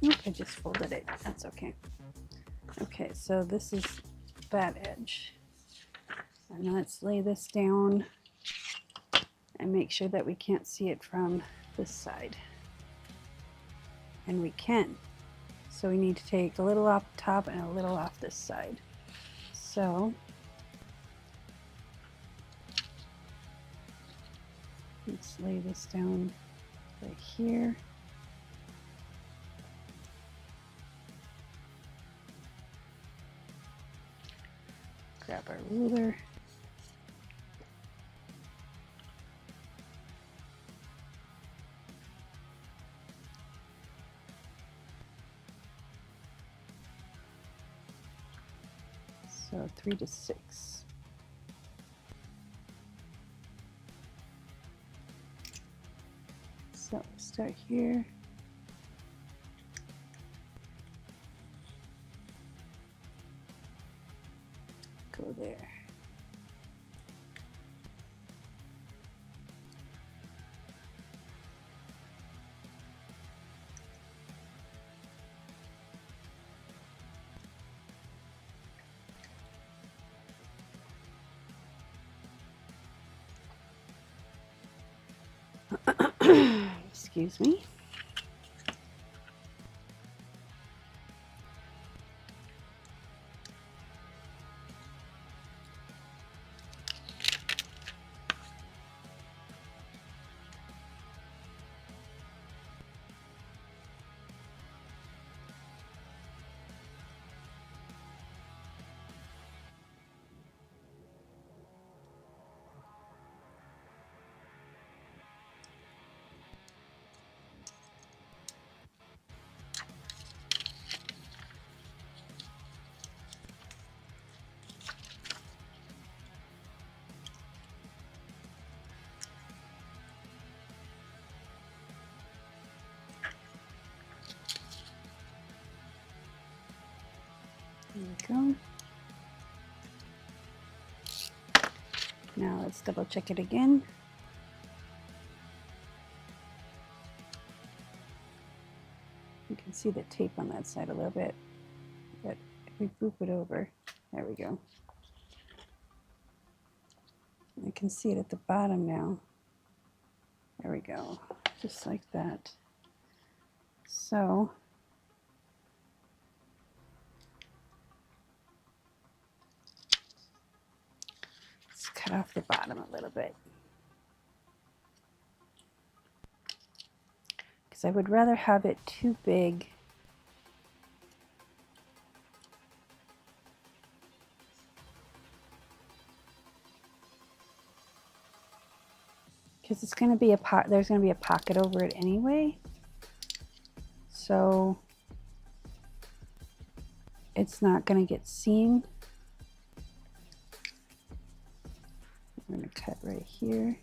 Oop, I just folded it. That's okay. Okay, so this is that edge. And let's lay this down and make sure that we can't see it from this side. And we can. So we need to take a little off the top and a little off this side. So let's lay this down right here. Grab our ruler. So 3 to 6. So start here. go there. Excuse me. There we go. Now let's double check it again. You can see the tape on that side a little bit, but if we boop it over, there we go. I can see it at the bottom now. There we go, just like that. So let's cut off the bottom a little bit, because I would rather have it too big because it's going to be there's going to be a pocket over it anyway, so it's not going to get seen. I'm going to cut right here.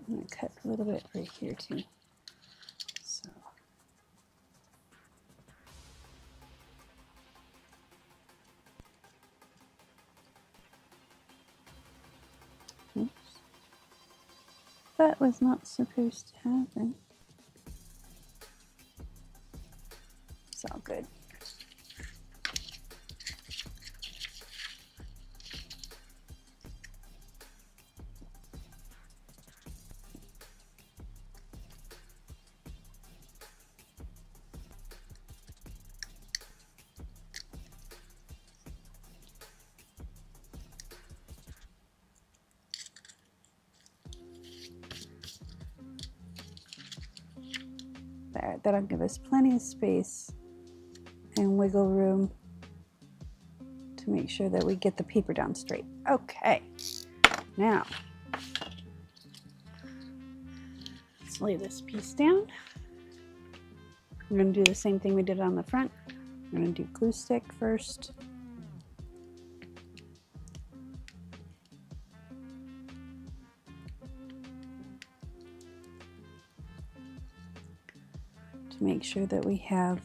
I'm going to cut a little bit right here too. So. Oops. That was not supposed to happen. It's all good. There, that'll give us plenty of space and wiggle room to make sure that we get the paper down straight. Okay, now let's lay this piece down. We're going to do the same thing we did on the front. We're going to do glue stick first. To make sure that we have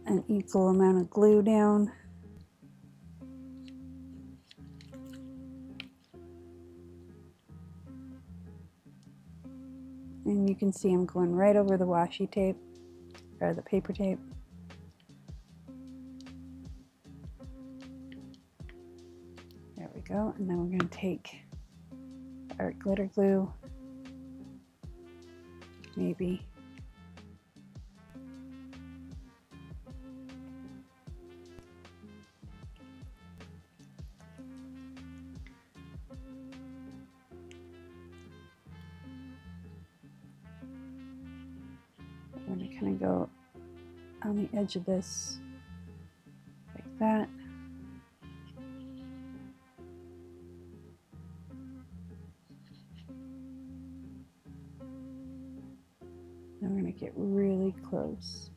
an equal amount of glue down. And you can see I'm going right over the washi tape, or the paper tape. There we go. And then we're going to take our glitter glue, maybe. I'm going to kind of go on the edge of this like that. Now we're going to get really close.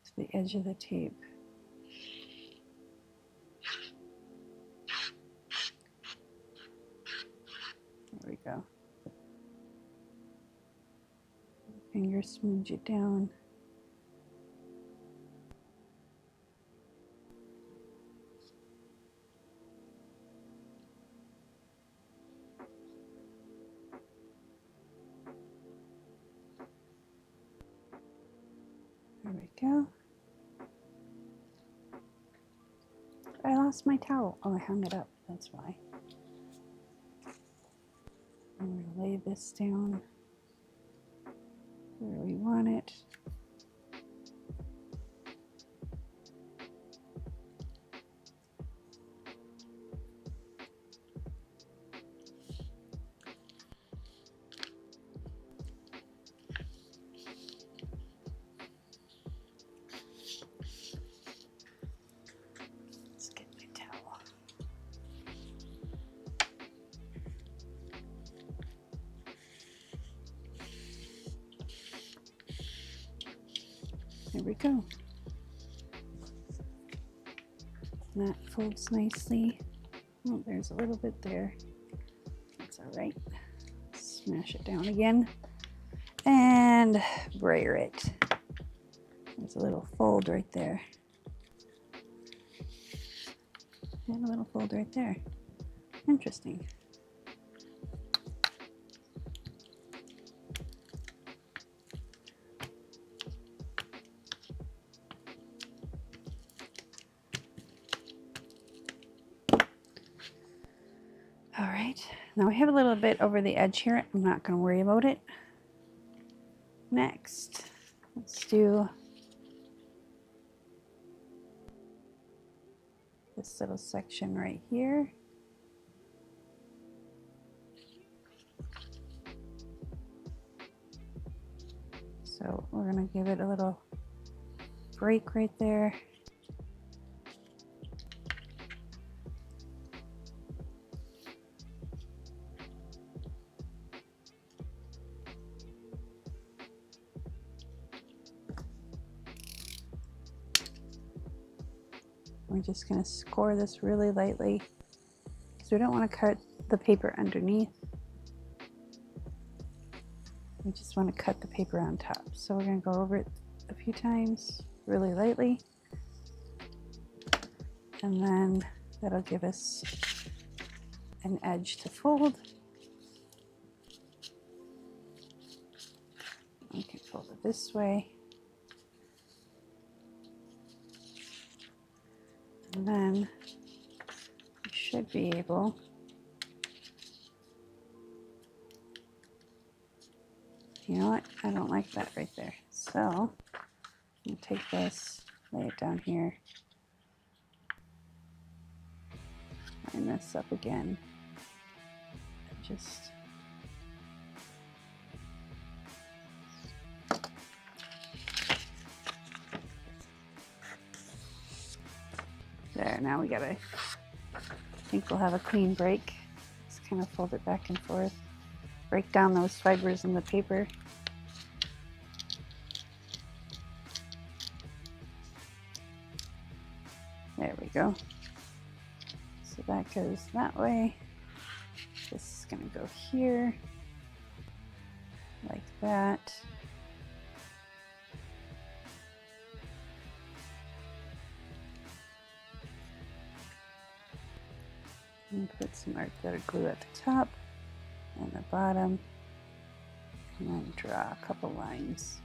To the edge of the tape. There we go. Finger smooch it down. There we go. I lost my towel. Oh, I hung it up. That's why. I'm going to lay this down where we want it. Let's get my towel. There we go. That folds nicely. Oh, there's a little bit there. That's all right. Smash it down again and brayer it. There's a little fold right there. And a little fold right there. Interesting. All right, now we have a little bit over the edge here. I'm not going to worry about it. Next, let's do this little section right here. So we're going to give it a little break right there. We're just going to score this really lightly because we don't want to cut the paper underneath. We just want to cut the paper on top. So we're going to go over it a few times really lightly. And then that'll give us an edge to fold. We can fold it this way. And then we should be able you know what? I don't like that right there. So I'm gonna take this, lay it down here, line this up again, and just there. Now we gotta, I think we'll have a clean break. Just kind of fold it back and forth, break down those fibers in the paper. There we go. So that goes that way. This is gonna go here, like that. And put some art glitter glue at the top and the bottom, and then draw a couple lines.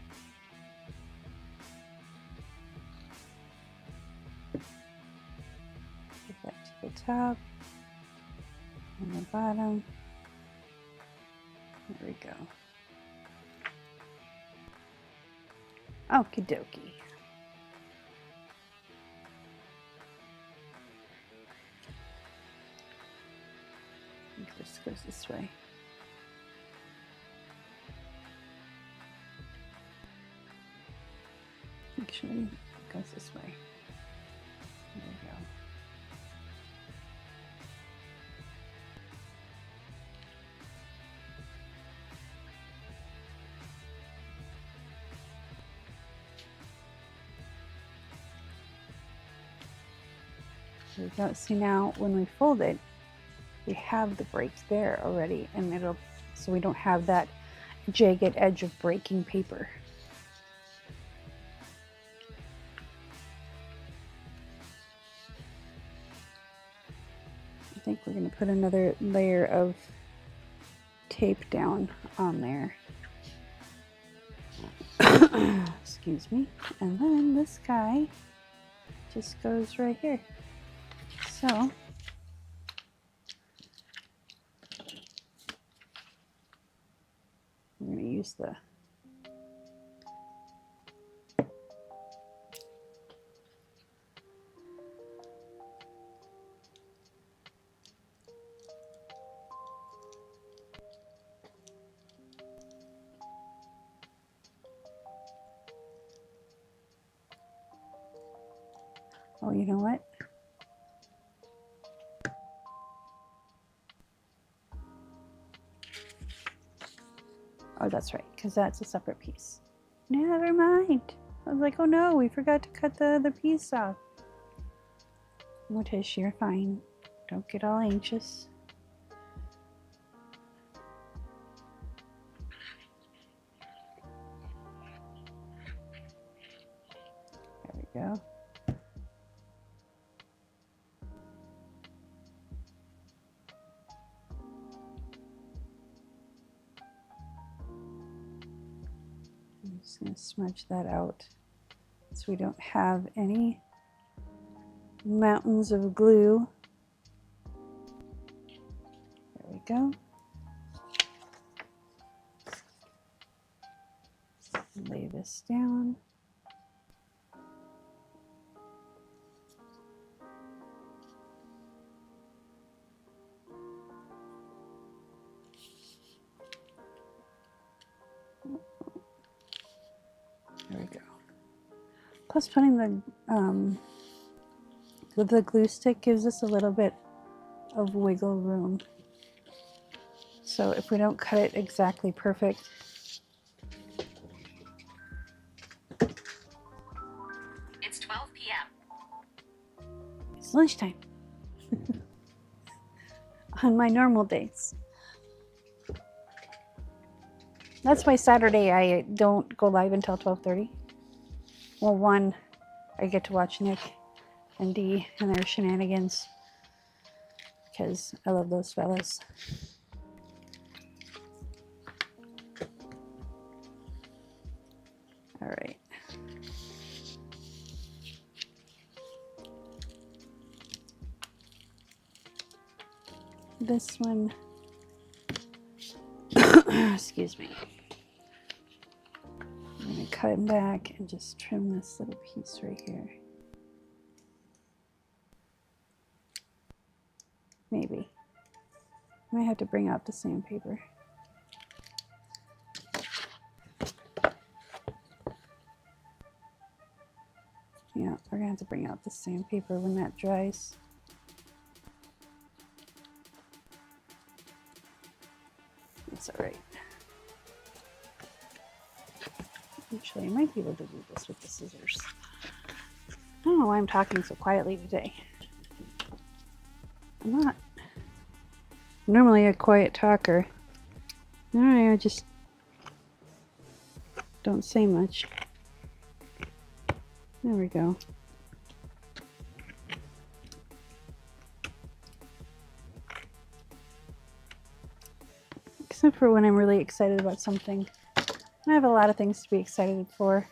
Get that to the top and the bottom. There we go. Okie dokie. I think this goes this way. Actually, it goes this way. There we go. There we go. See, now when we fold it, we have the break there already, and it'll, so we don't have that jagged edge of breaking paper. I think we're going to put another layer of tape down on there. Excuse me. And then this guy just goes right here. So I'm going to use the oh, you know what? Oh, that's right, because that's a separate piece. Never mind. I was like, oh no, we forgot to cut the other piece off. Tish, you're fine. Don't get all anxious. There we go. I'm just going to smudge that out so we don't have any mountains of glue. There we go. Lay this down. There we go. Plus putting the glue stick gives us a little bit of wiggle room. So if we don't cut it exactly perfect, it's 12 p.m. It's lunchtime. On my normal days. That's why Saturday I don't go live until 12:30. Well, one, I get to watch Nick and Dee and their shenanigans because I love those fellas. All right. This one, excuse me. I'm going to cut it back and just trim this little piece right here. Maybe. I might have to bring out the sandpaper. Yeah, we're going to have to bring out the sandpaper when that dries. It's all right. Actually, I might be able to do this with the scissors. I don't know why I'm talking so quietly today. I'm not normally a quiet talker. I just don't say much. There we go. Except for when I'm really excited about something. I have a lot of things to be excited for.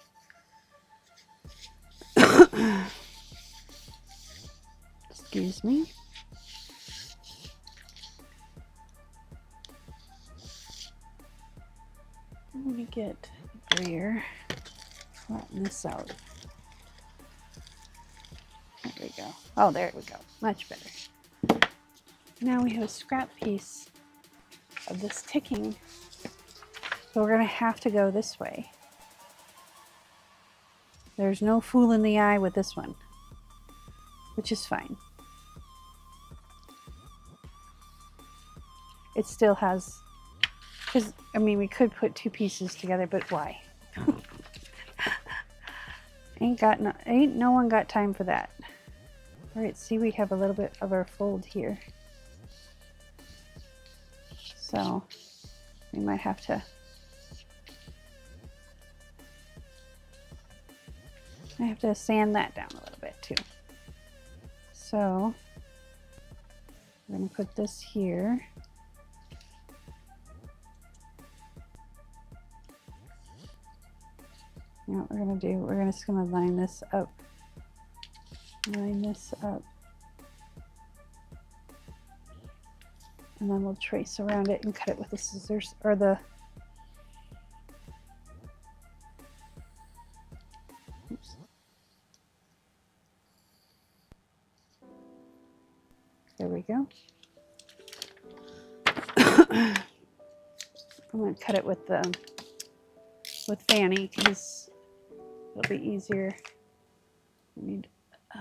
Excuse me. Let me get a brayer. Flatten this out. There we go. Oh, there we go. Much better. Now we have a scrap piece of this ticking. So we're going to have to go this way. There's no fool in the eye with this one, which is fine. It still has, because, I mean, we could put two pieces together, but why? Ain't no one got time for that. All right, see, we have a little bit of our fold here. So we might have to, sand that down a little bit too. So we're going to put this here. You know what we're going to do? We're just going to line this up. Line this up. And then we'll trace around it and cut it with the scissors or the, oops. There we go. I'm going to cut it with Fanny because it'll be easier. We need a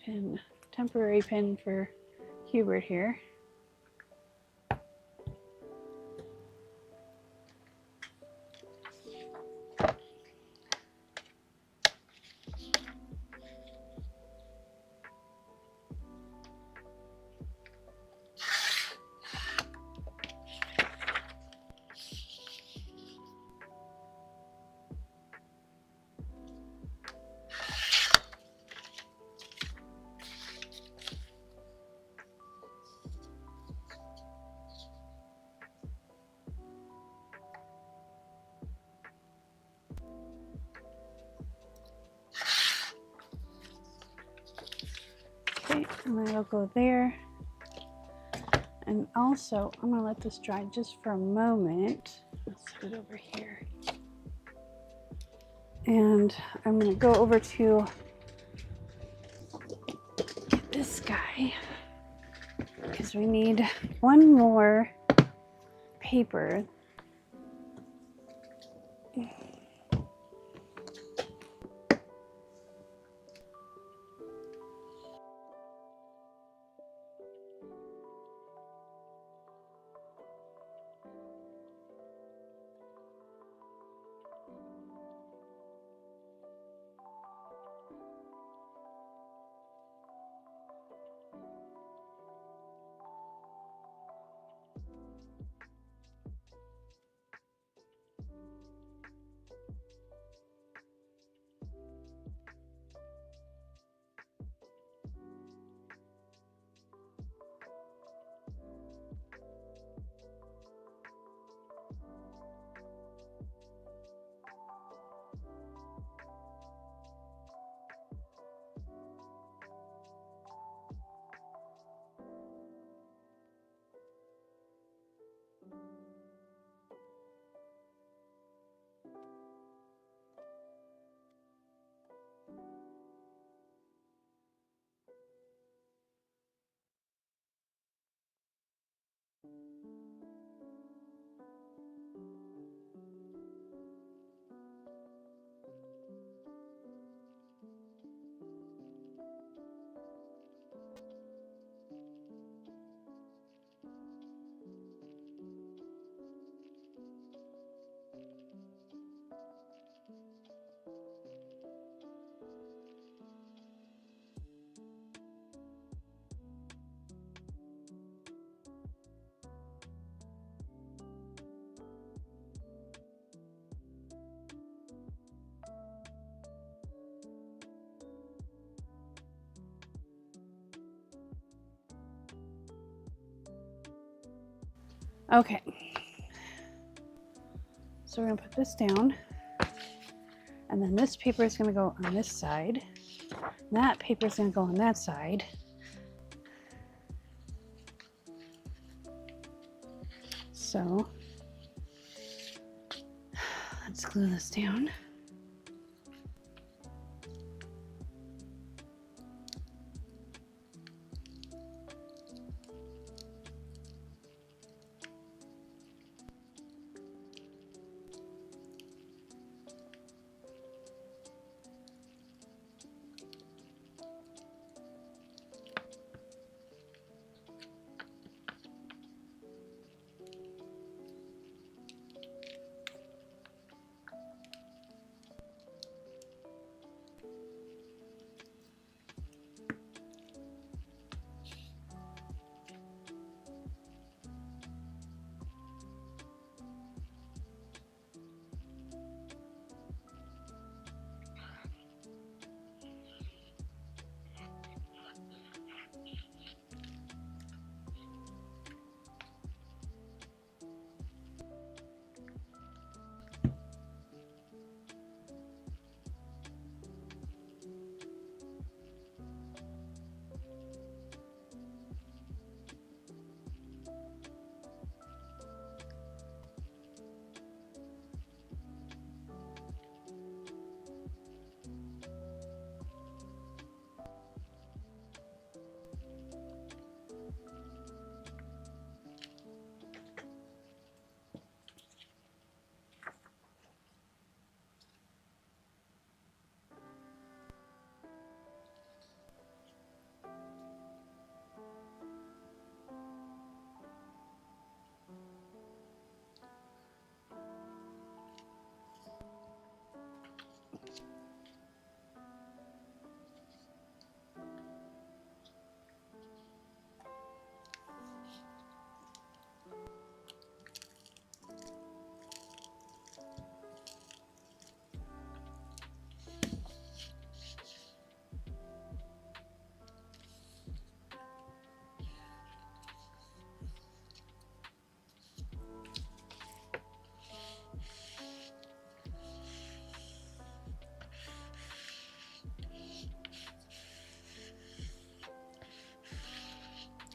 pin, temporary pin for Hubert here. Okay, and that'll go there. And also, I'm going to let this dry just for a moment. Let's set it over here. And I'm going to go over to get this guy because we need one more paper. Okay, so we're going to put this down, and then this paper is going to go on this side, and that paper is going to go on that side. So let's glue this down.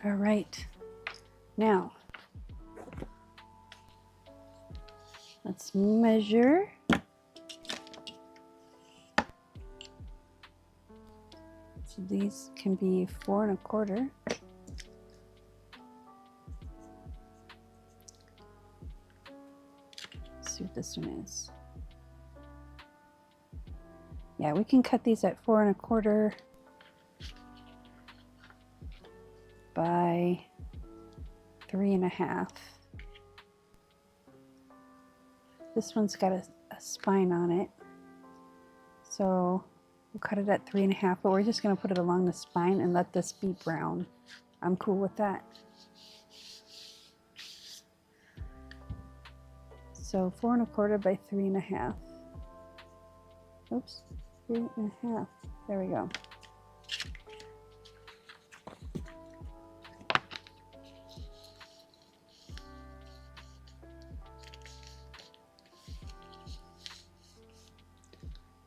All right, now let's measure. So these can be 4 1/4. Let's see what this one is. Yeah, we can cut these at 4 1/4 by 3 1/2. This one's got a spine on it, so we'll cut it at 3 1/2, but we're just going to put it along the spine and let this be brown. I'm cool with that. So 4 1/4 by 3 1/2. Oops, 3 1/2. There we go.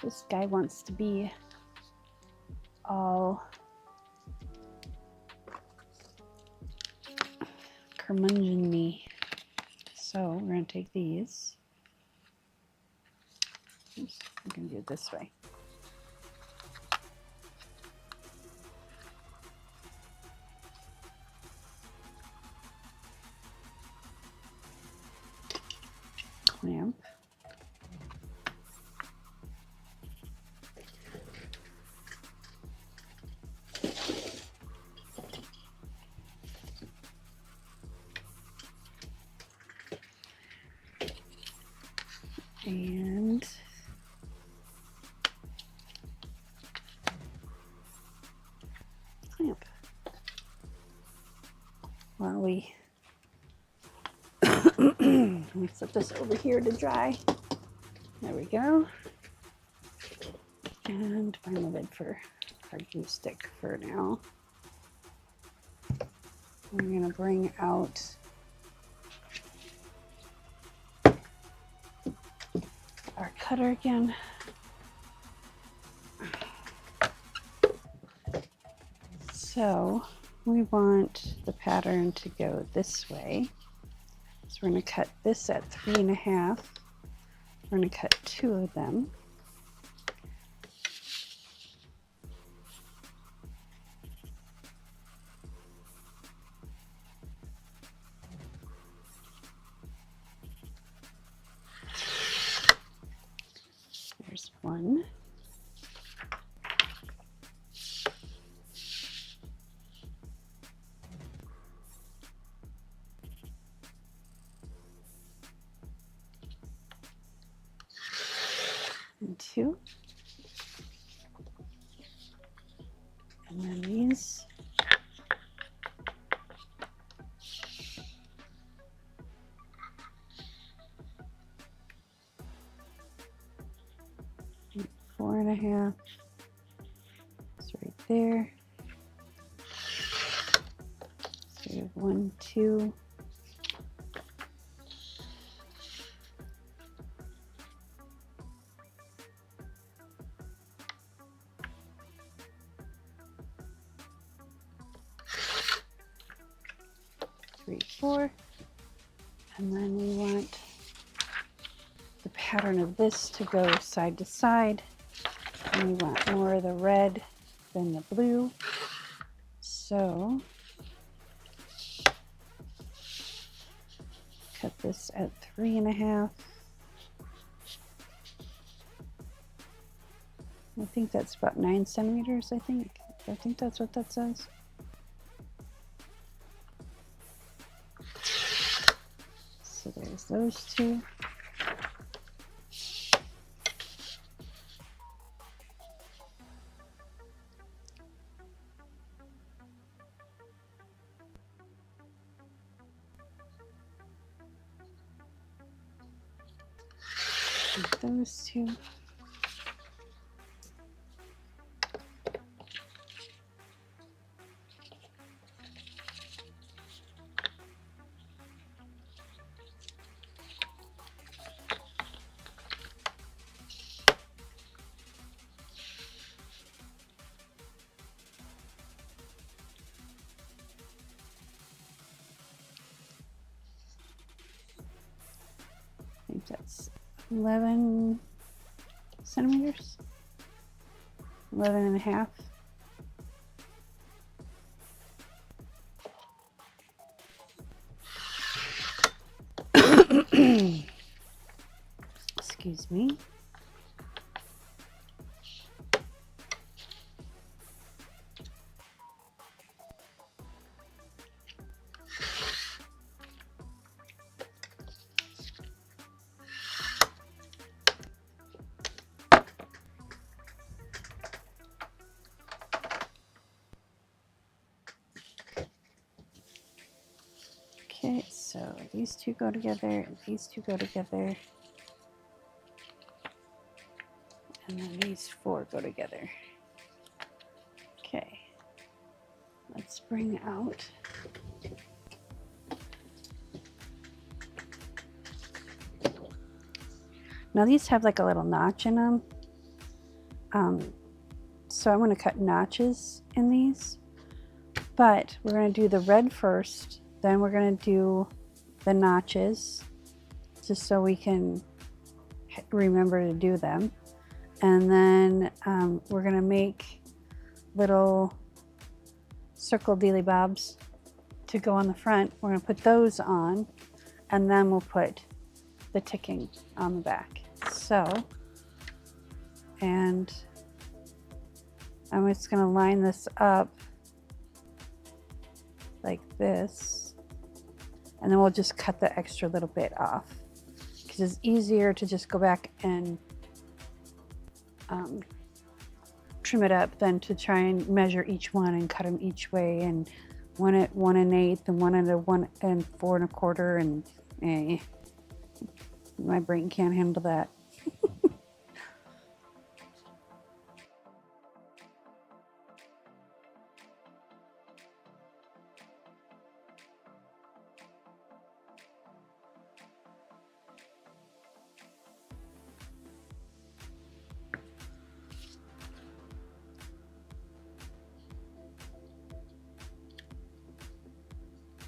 This guy wants to be all curmudgeon-y. So we're going to take these. Oops, I'm going to do it this way. Clamp. And clamp. While we let me flip this over here to dry. There we go. And find the lid for our glue stick for now. We're going to bring out our cutter again. So we want the pattern to go this way. So we're going to cut this at 3 1/2. We're going to cut 2 of them. There's one. And 2. And then these. And 4 1/2. It's right there. So we have 1, 2. Three, 4, and then we want the pattern of this to go side to side, and we want more of the red than the blue, so cut this at 3 1/2. I think that's about 9 centimeters. I think that's what that says. So there's those 2. And those 2. 11 centimeters, 11 and a half. Excuse me. Okay, so these two go together, and these two go together, and then these four go together. Okay, let's bring out now these have like a little notch in them. So I'm going to cut notches in these, but we're going to do the red first, then we're going to do the notches, just so we can remember to do them. And then we're going to make little circle dealy bobs to go on the front. We're going to put those on, and then we'll put the ticking on the back. So, and I'm just going to line this up like this, and then we'll just cut the extra little bit off, because it's easier to just go back and trim it up than to try and measure each one and cut them each way, and one at 1 1/8 and one at 1 4 1/4, and my brain can't handle that.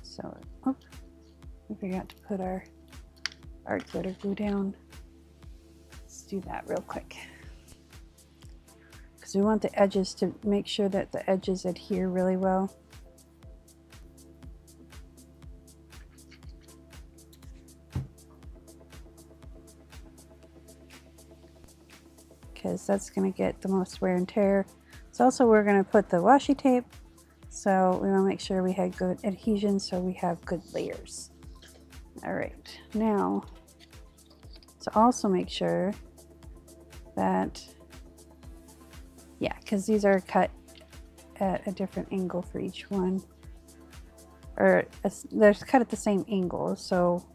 So, oh, we forgot to put our art glitter glue down. Let's do that real quick, because we want the edges to make sure that the edges adhere really well. Because that's going to get the most wear and tear. So also we're going to put the washi tape, so we want to make sure we had good adhesion, so we have good layers. All right, now to also make sure that, yeah, because these are cut at a different angle for each one, or they're cut at the same angle, so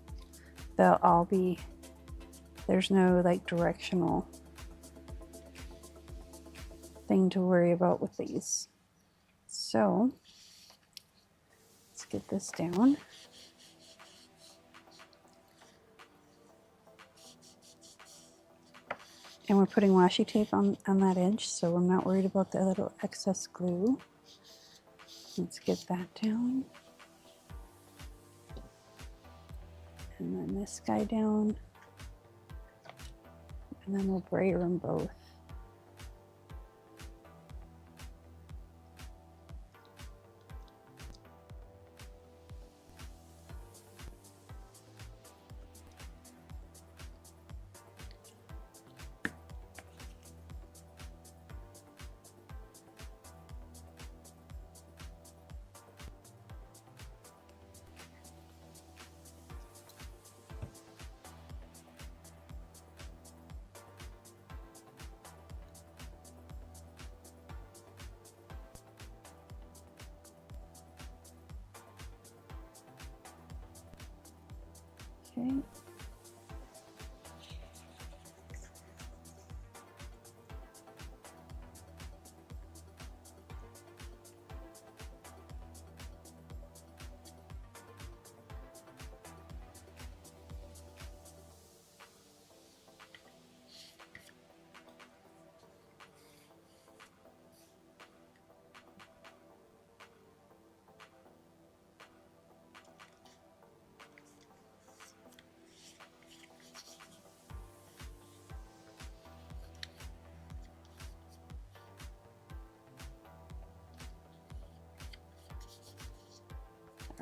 they'll all be, there's no like directional thing to worry about with these. So let's get this down. And we're putting washi tape on that edge, so I'm not worried about the little excess glue. Let's get that down. And then this guy down. And then we'll brayer them both. Okay.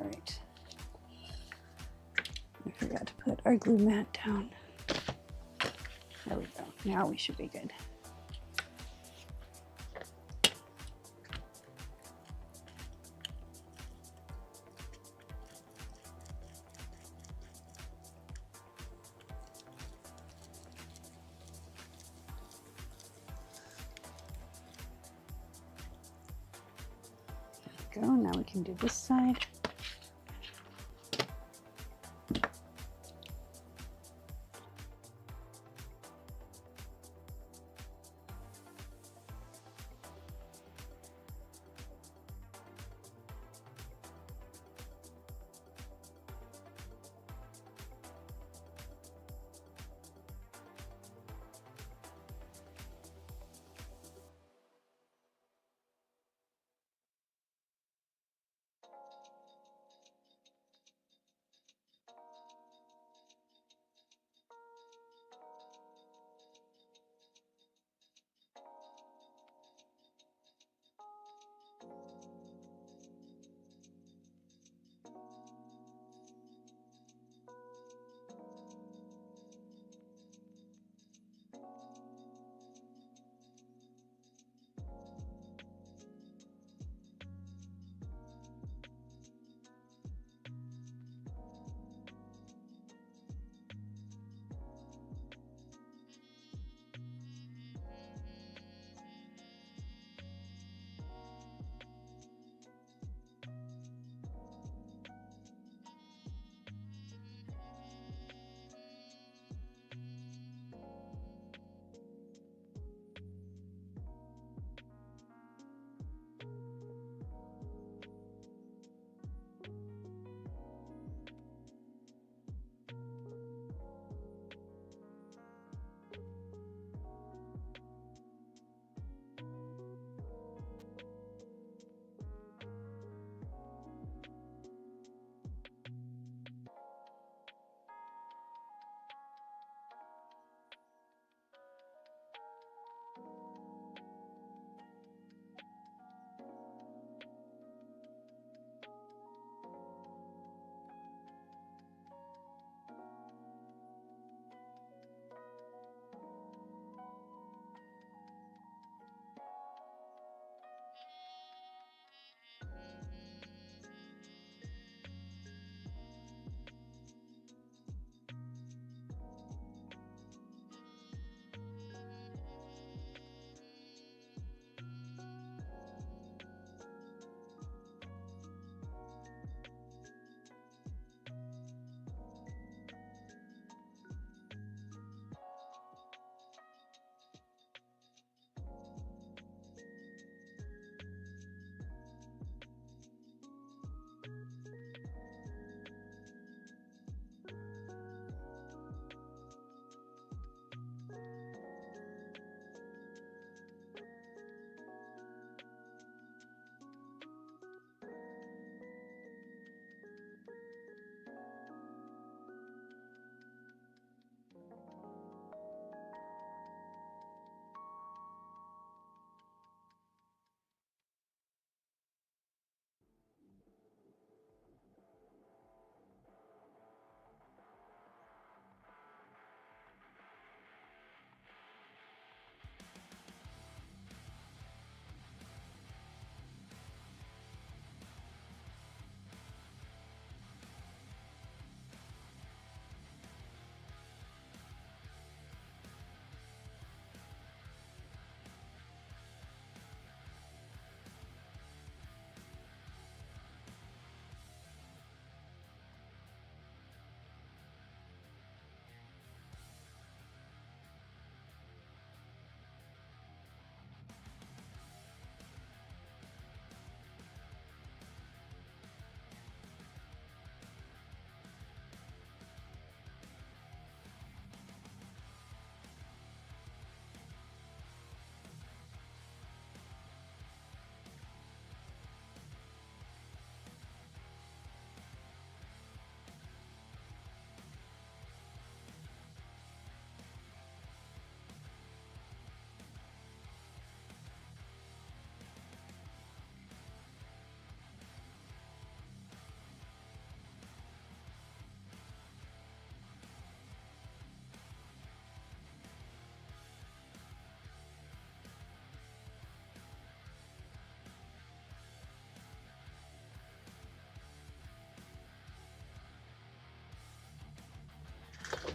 All right. I forgot to put our glue mat down. There we go. Now we should be good. There we go. Now we can do this side.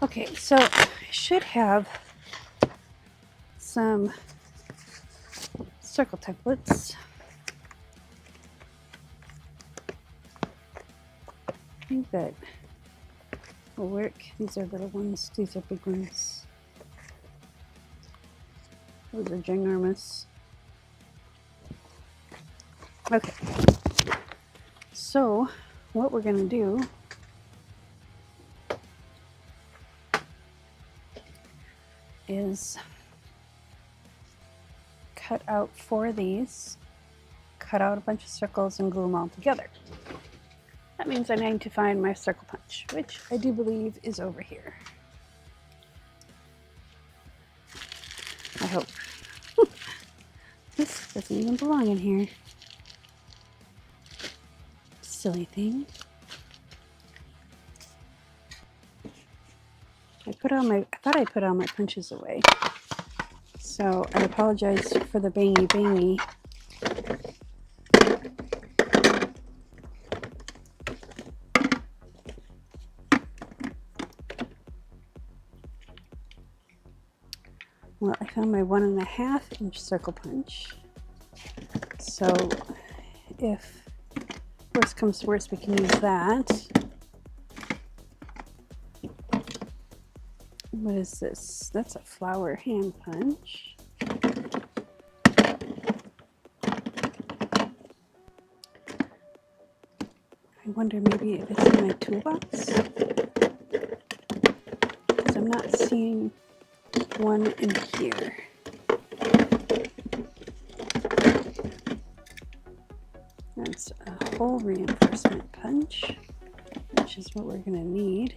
Okay, so I should have some circle templates. I think that will work. These are little ones, these are big ones. Those are ginormous. Okay, so what we're going to do is cut out 4 of these, cut out a bunch of circles, and glue them all together. That means I need to find my circle punch, which I do believe is over here. I hope. This doesn't even belong in here. Silly thing. I thought I put all my punches away. So I apologize for the bangy bangy. Well, I found my 1.5 inch circle punch. So if worst comes to worst, we can use that. What is this? That's a flower hand punch. I wonder maybe if it's in my toolbox, because I'm not seeing one in here. That's a hole reinforcement punch, which is what we're going to need.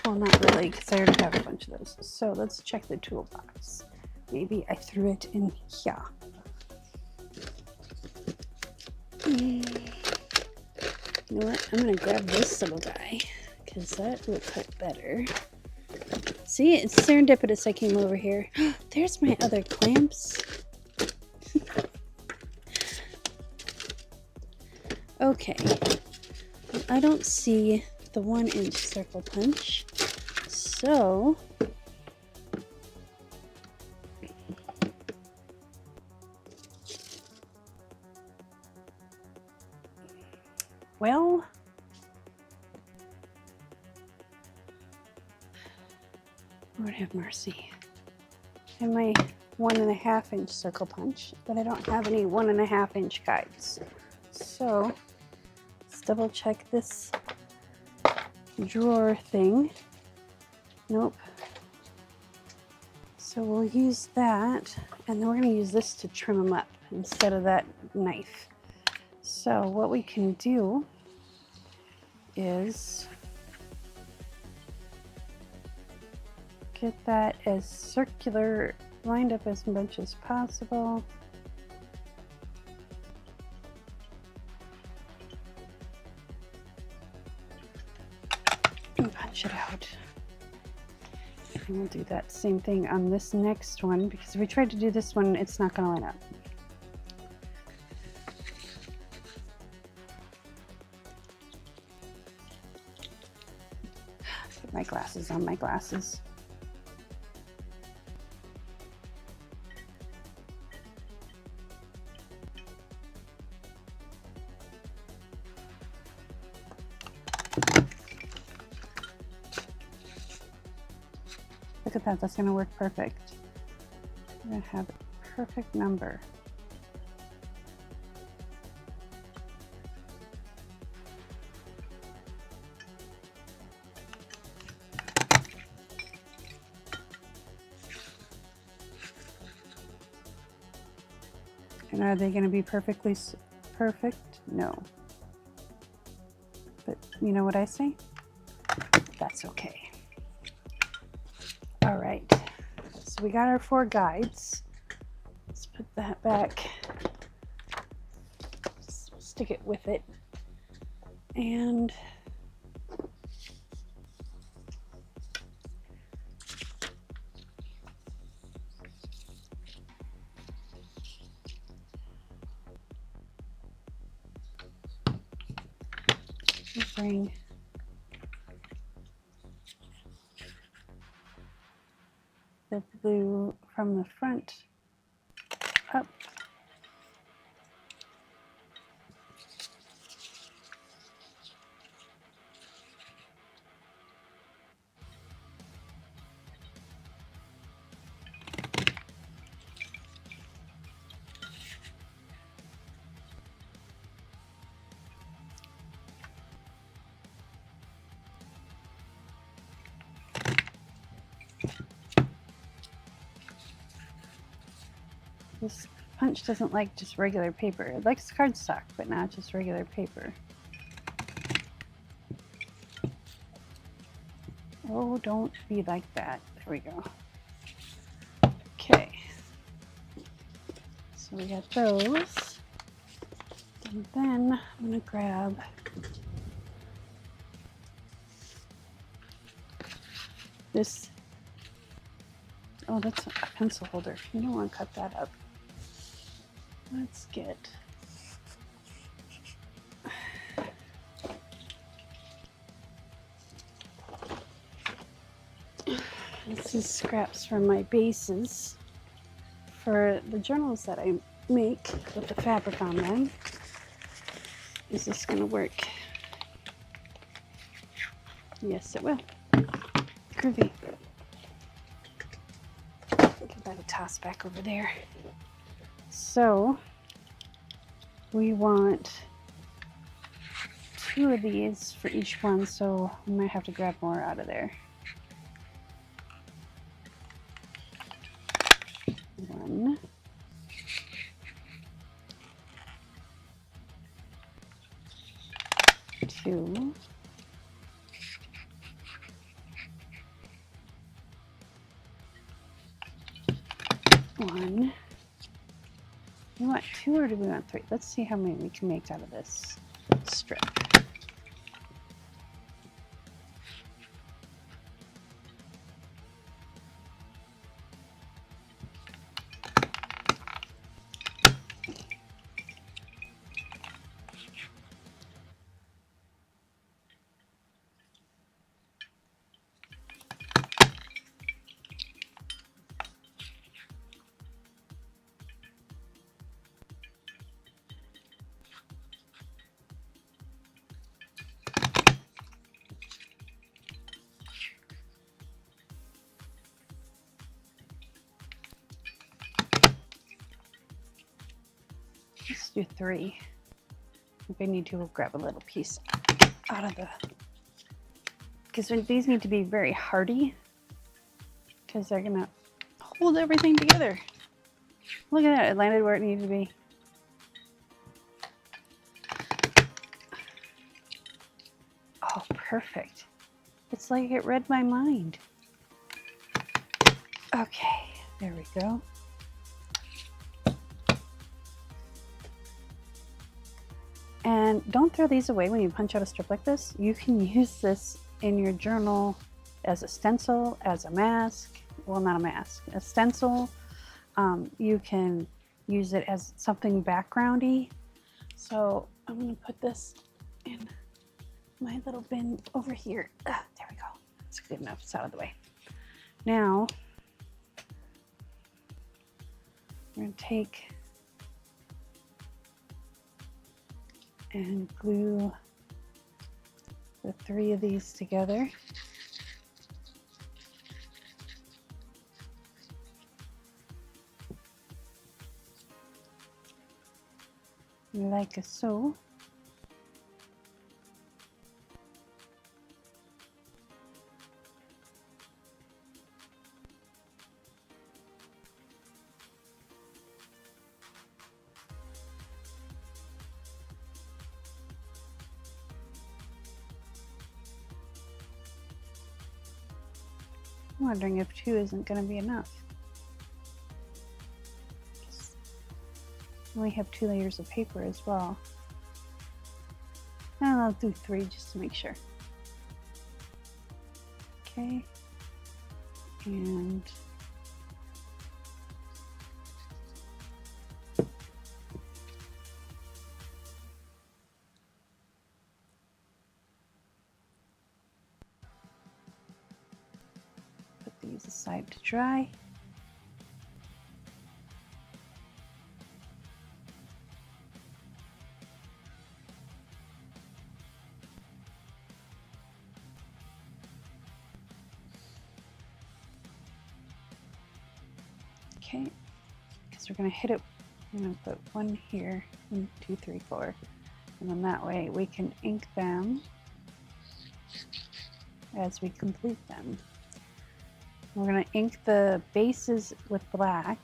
Well, not really, because I already have a bunch of those. So let's check the toolbox. Maybe I threw it in here. You know what? I'm going to grab this little guy, because that will cut better. See, it's serendipitous I came over here. There's my other clamps. Okay. I don't see the 1 inch circle punch. So well, Lord have mercy. I have my 1.5 inch circle punch, but I don't have any 1.5 inch guides. So let's double check this drawer thing. Nope. So we'll use that, and then we're going to use this to trim them up instead of that knife. So what we can do is get that as circular, lined up as much as possible. And punch it out. And we'll do that same thing on this next one, because if we tried to do this one, it's not going to line up. Put my glasses on my glasses. Look at that, that's going to work perfect. We're going to have a perfect number. And are they going to be perfectly perfect? No. But you know what I say? That's okay. All right, so we got our 4 guides. Let's put that back. Stick it with it. And we'll bring glue from the front up. This punch doesn't like just regular paper. It likes cardstock, but not just regular paper. Oh, don't be like that. There we go. Okay. So we got those. And then I'm going to grab this. Oh, that's a pencil holder. You don't want to cut that up. Let's get this is scraps from my bases for the journals that I make with the fabric on them. Is this going to work? Yes, it will. Groovy. Give that a toss back over there. So we want 2 of these for each one, so we might have to grab more out of there. 1, 2, 1. We want 2 or do we want 3? Let's see how many we can make out of this strip. Let's do 3. If I need to, we'll grab a little piece out of the, because these need to be very hardy because they're gonna hold everything together. Look at that, it landed where it needed to be. Oh, perfect. It's like it read my mind. Okay, there we go. And don't throw these away when you punch out a strip like this. You can use this in your journal as a stencil, as a mask. Well, not a mask, a stencil. You can use it as something backgroundy. So I'm gonna put this in my little bin over here. There we go. It's good enough, it's out of the way. Now, we're gonna take and glue the 3 of these together. Like so. I'm wondering if 2 isn't going to be enough. We have 2 layers of paper as well. And I'll do 3 just to make sure. Okay. And put these aside to dry. Okay, because we're going to hit it. I'm going to put one here, 1, 2, 3, 4, and then that way we can ink them as we complete them. We're going to ink the bases with black.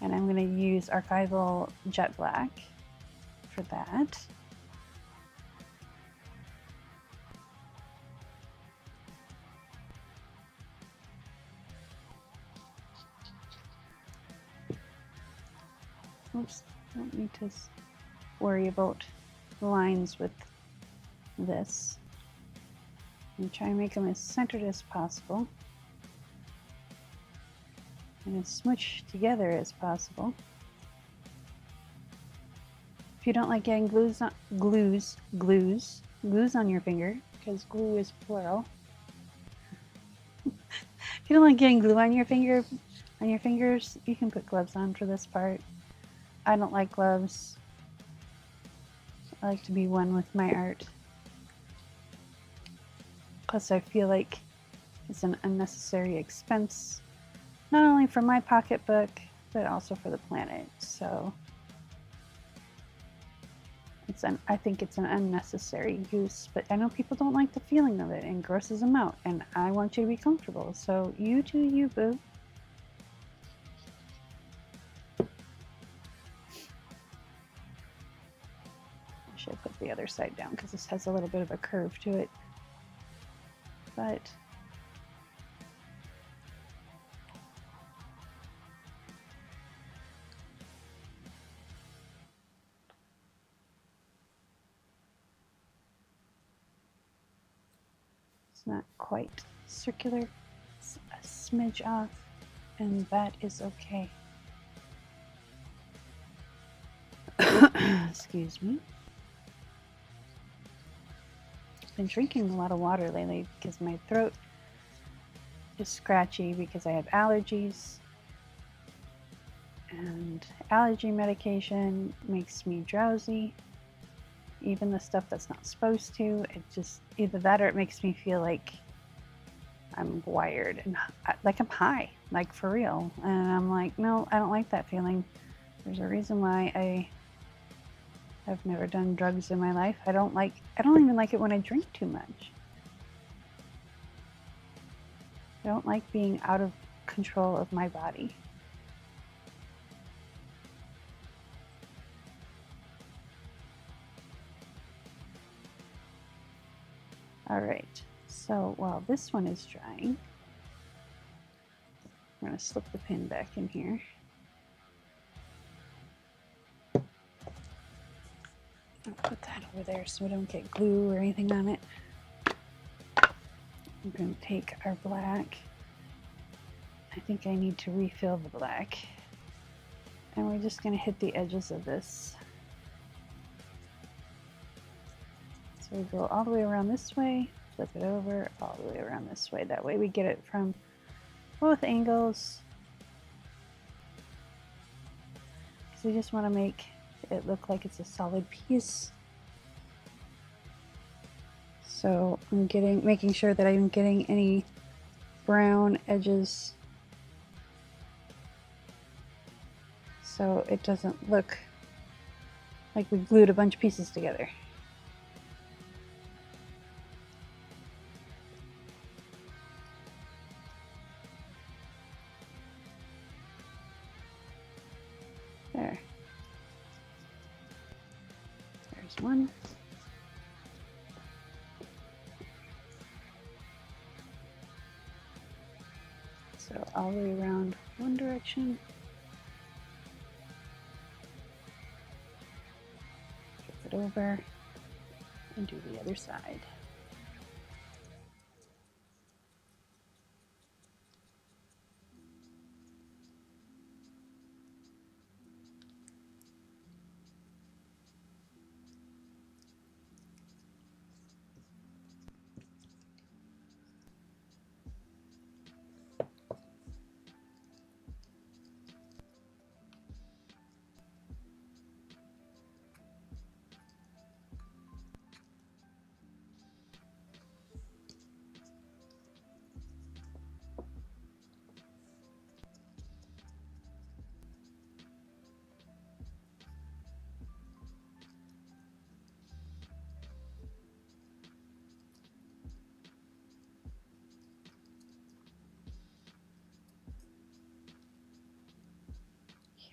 And I'm going to use archival jet black for that. Oops, don't need to worry about lines with this. And try and make them as centered as possible and as smushed together as possible. If you don't like getting glues on your finger, because glue is plural. If you don't like getting glue on your fingers, you can put gloves on for this part. I don't like gloves. I like to be one with my art. Plus, I feel like it's an unnecessary expense, not only for my pocketbook, but also for the planet. So I think it's an unnecessary use, but I know people don't like the feeling of it and grosses them out, and I want you to be comfortable. So you do you, boo. I should put the other side down because this has a little bit of a curve to it. But it's not quite circular. It's a smidge off, and that is okay. Excuse me. I've been drinking a lot of water lately because my throat is scratchy because I have allergies, and allergy medication makes me drowsy. Even the stuff that's not supposed to, it just either that or it makes me feel like I'm wired and like I'm high, like for real. And I'm like, no, I don't like that feeling. There's a reason why I have never done drugs in my life. I don't even like it when I drink too much. I don't like being out of control of my body. All right, so while this one is drying, I'm going to slip the pin back in here. I'll put that over there so we don't get glue or anything on it. I'm going to take our black. I think I need to refill the black. And we're just going to hit the edges of this. So we go all the way around this way, flip it over, all the way around this way. That way we get it from both angles. Because we just want to make it look like it's a solid piece. So I'm making sure that I'm getting any brown edges so it doesn't look like we glued a bunch of pieces together. There. There's one. So all the way around one direction. Flip it over and do the other side.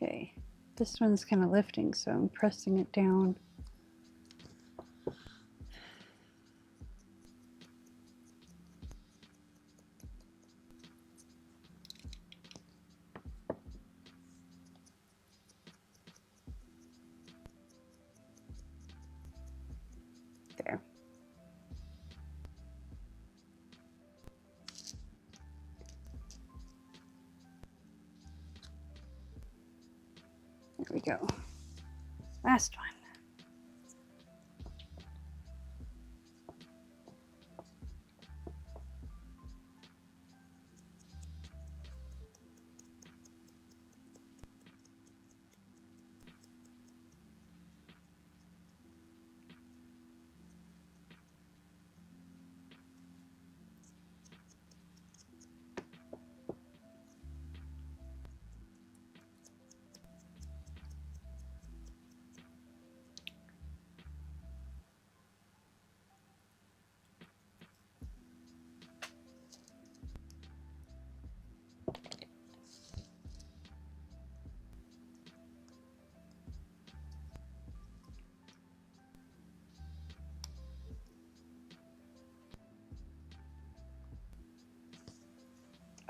Okay, this one's kind of lifting, so I'm pressing it down. There. There we go. Last one.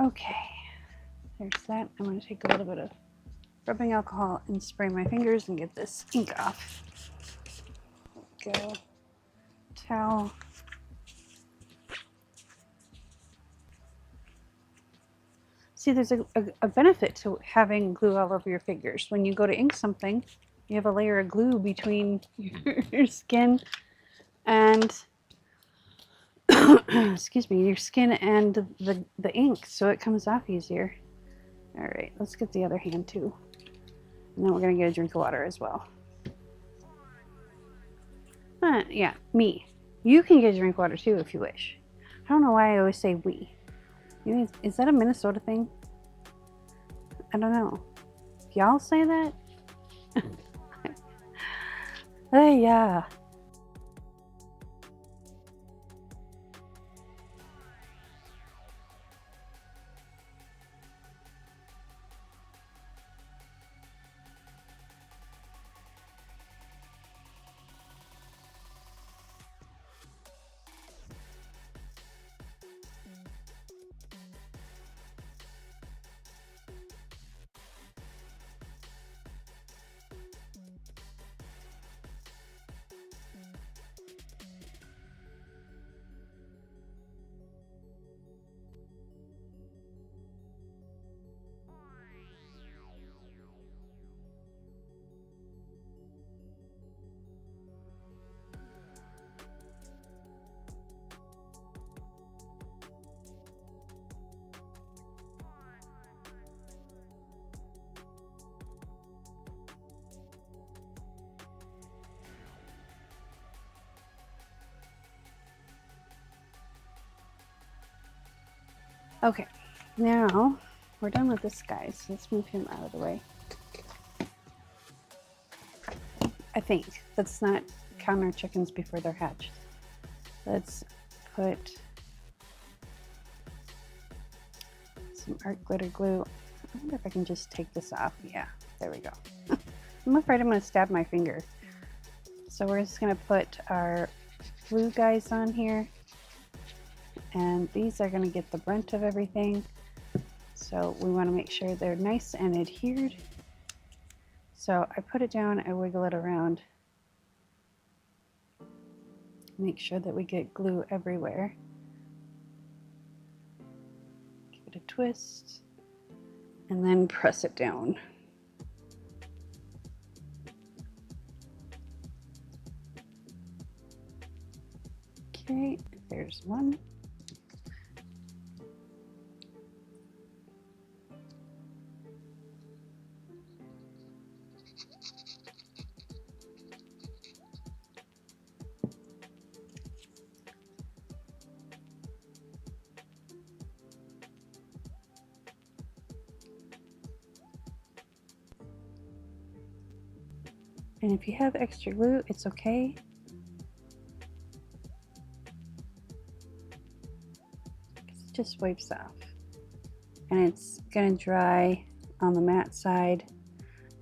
Okay, there's that. I'm going to take a little bit of rubbing alcohol and spray my fingers and get this ink off. There we go. Towel. See, there's a benefit to having glue all over your fingers. When you go to ink something, you have a layer of glue between your skin and excuse me, your skin and the ink, so it comes off easier. All right, let's get the other hand too. And then we're gonna get a drink of water as well. Yeah, me. You can get a drink of water too if you wish. I don't know why I always say we. Is that a Minnesota thing? I don't know. Y'all say that? Hey, yeah. Okay, now we're done with this guy, so let's move him out of the way. I think let's not count our chickens before they're hatched. Let's put some art glitter glue. I wonder if I can just take this off. Yeah, there we go. I'm afraid I'm going to stab my finger. So we're just going to put our blue guys on here. And these are going to get the brunt of everything. So we want to make sure they're nice and adhered. So I put it down, I wiggle it around. Make sure that we get glue everywhere. Give it a twist. And then press it down. Okay, there's one. And if you have extra glue, it's okay. It just wipes off. And it's gonna dry on the matte side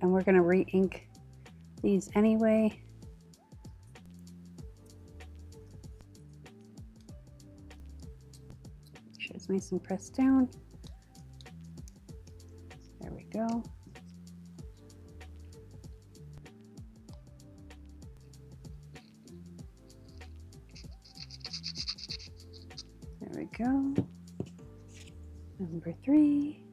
and we're going to re-ink these anyway. Make sure it's nice and pressed down. There we go. There we go. Number 3.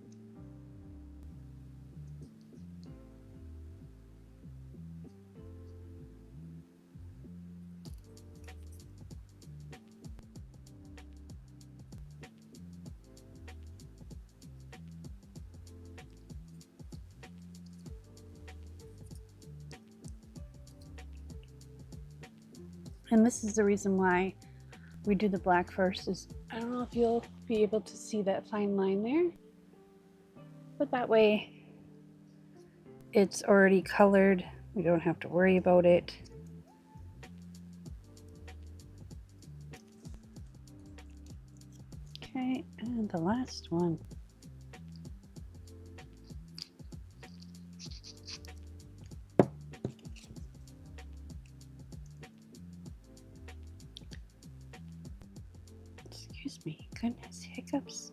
And this is the reason why we do the black first. Is I don't know if you'll be able to see that fine line there, but that way it's already colored. We don't have to worry about it. Okay, and the last one. Excuse me, goodness, hiccups.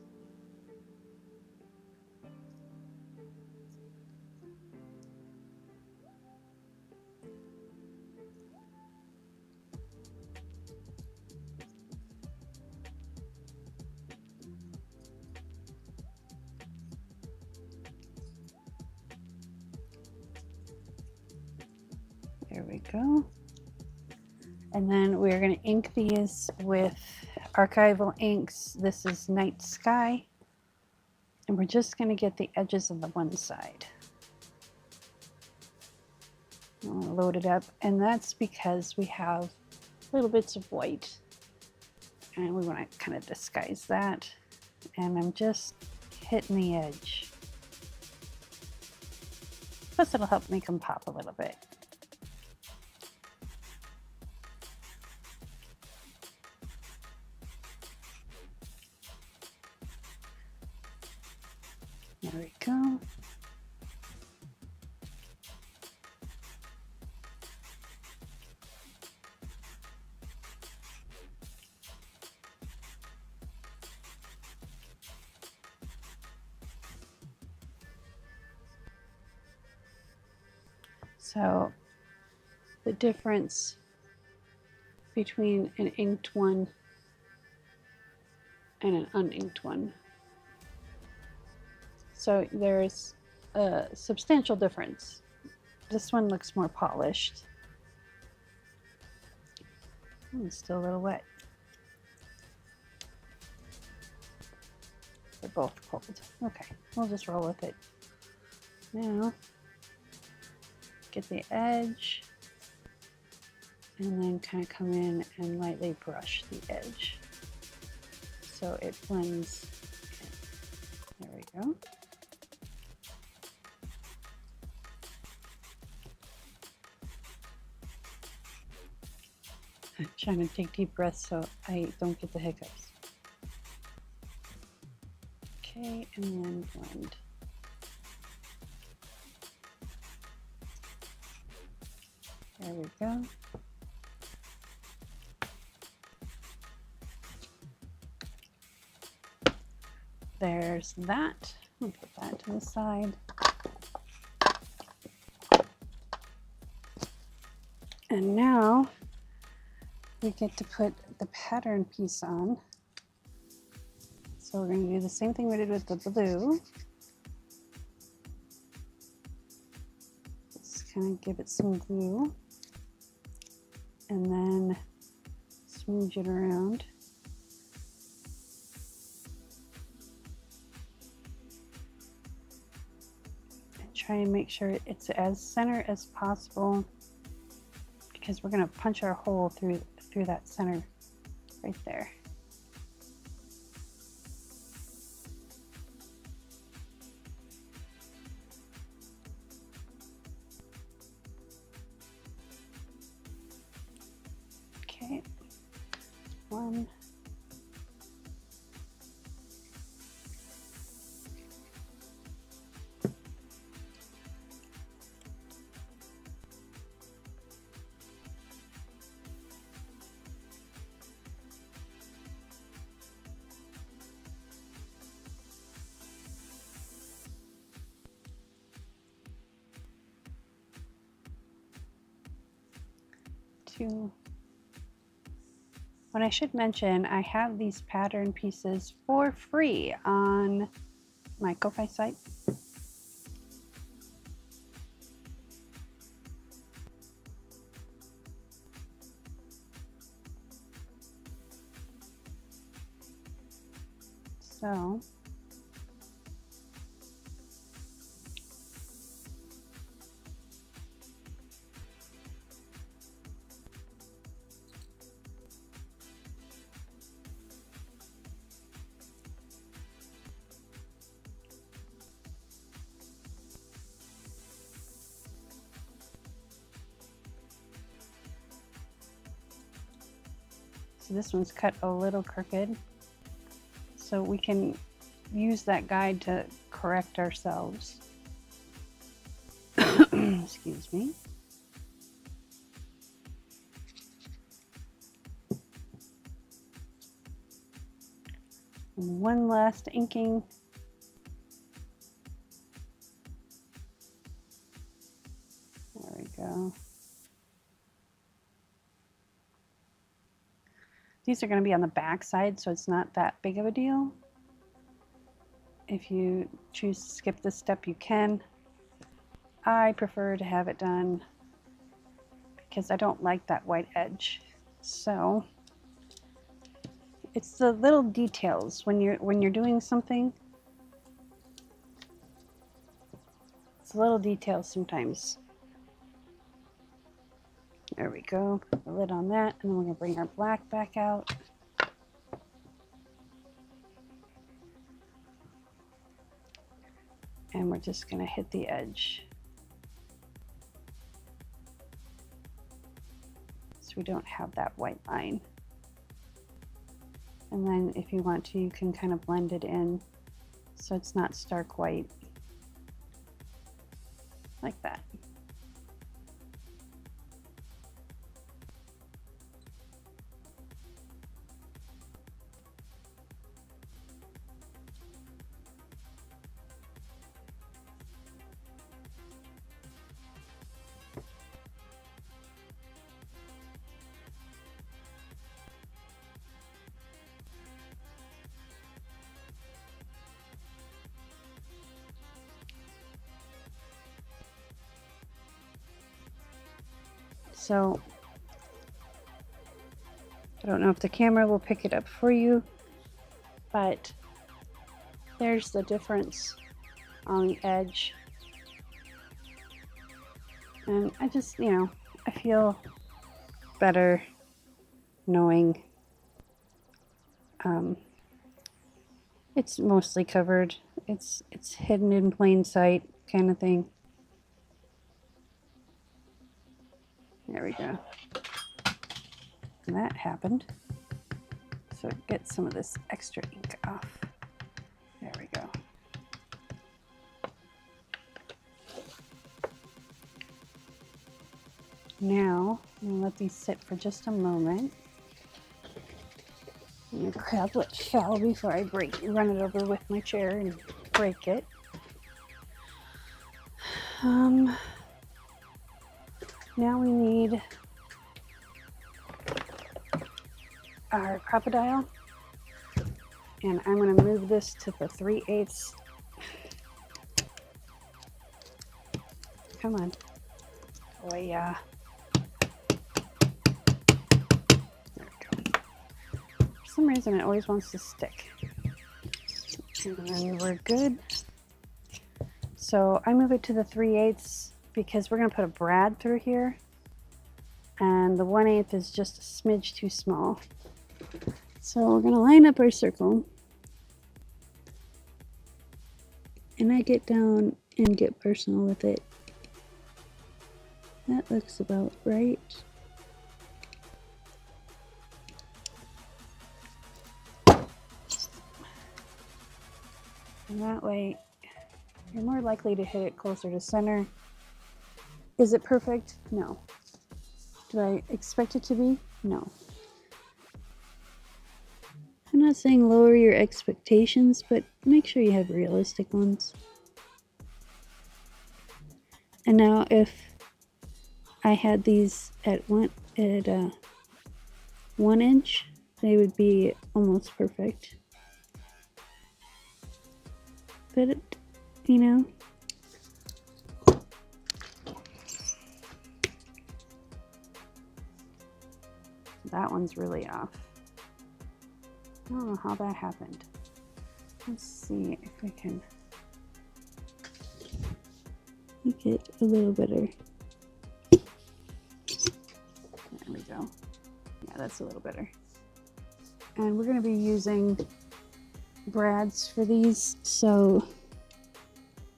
There we go. And then we're going to ink these with archival inks. This is Night Sky. And we're just going to get the edges of the one side. I'm going to load it up. And that's because we have little bits of white. And we want to kind of disguise that. And I'm just hitting the edge. Plus it'll help make them pop a little bit. There we go. So the difference between an inked one and an uninked one. So there's a substantial difference. This one looks more polished. It's still a little wet. They're both cold. Okay, we'll just roll with it. Now, get the edge and then kind of come in and lightly brush the edge so it blends in. There we go. I'm trying to take deep breaths so I don't get the hiccups. Okay, and then blend. There we go. There's that. I'll put that to the side. And now we get to put the pattern piece on. So we're going to do the same thing we did with the blue. Just kind of give it some glue and then smooth it around. And try and make sure it's as center as possible, because we're going to punch our hole through that center right there. Okay, one. When I should mention, I have these pattern pieces for free on my Ko-Fi site. So this one's cut a little crooked, so we can use that guide to correct ourselves. Excuse me. And one last inking. There we go. These are going to be on the back side, so it's not that big of a deal. If you choose to skip this step, you can. I prefer to have it done because I don't like that white edge. So it's the little details when you're doing something. It's little details sometimes. There we go. Put the lid on that, and then we're going to bring our black back out. And we're just going to hit the edge, so we don't have that white line. And then if you want to, you can kind of blend it in so it's not stark white, like that. So I don't know if the camera will pick it up for you, but there's the difference on the edge. And I just, I feel better knowing it's mostly covered. It's hidden in plain sight kind of thing. There we go. And that happened. So get some of this extra ink off. There we go. Now, I'm going to let these sit for just a moment. I'm going to grab what fell before I run it over with my chair and break it. Now we need our crocodile, and I'm going to move this to the 3/8. Come on. Oh yeah. There we go. For some reason it always wants to stick. And then we're good. So I move it to the 3/8 because we're going to put a brad through here, and the 1/8 is just a smidge too small. So we're going to line up our circle, and I get down and get personal with it. That looks about right. And that way you're more likely to hit it closer to center. Is it perfect? No. Did I expect it to be? No. I'm not saying lower your expectations, but make sure you have realistic ones. And now if I had these at at 1 inch, they would be almost perfect. But, you know, that one's really off. I don't know how that happened. Let's see if I can make it a little better. There we go. Yeah, that's a little better. And we're going to be using brads for these, so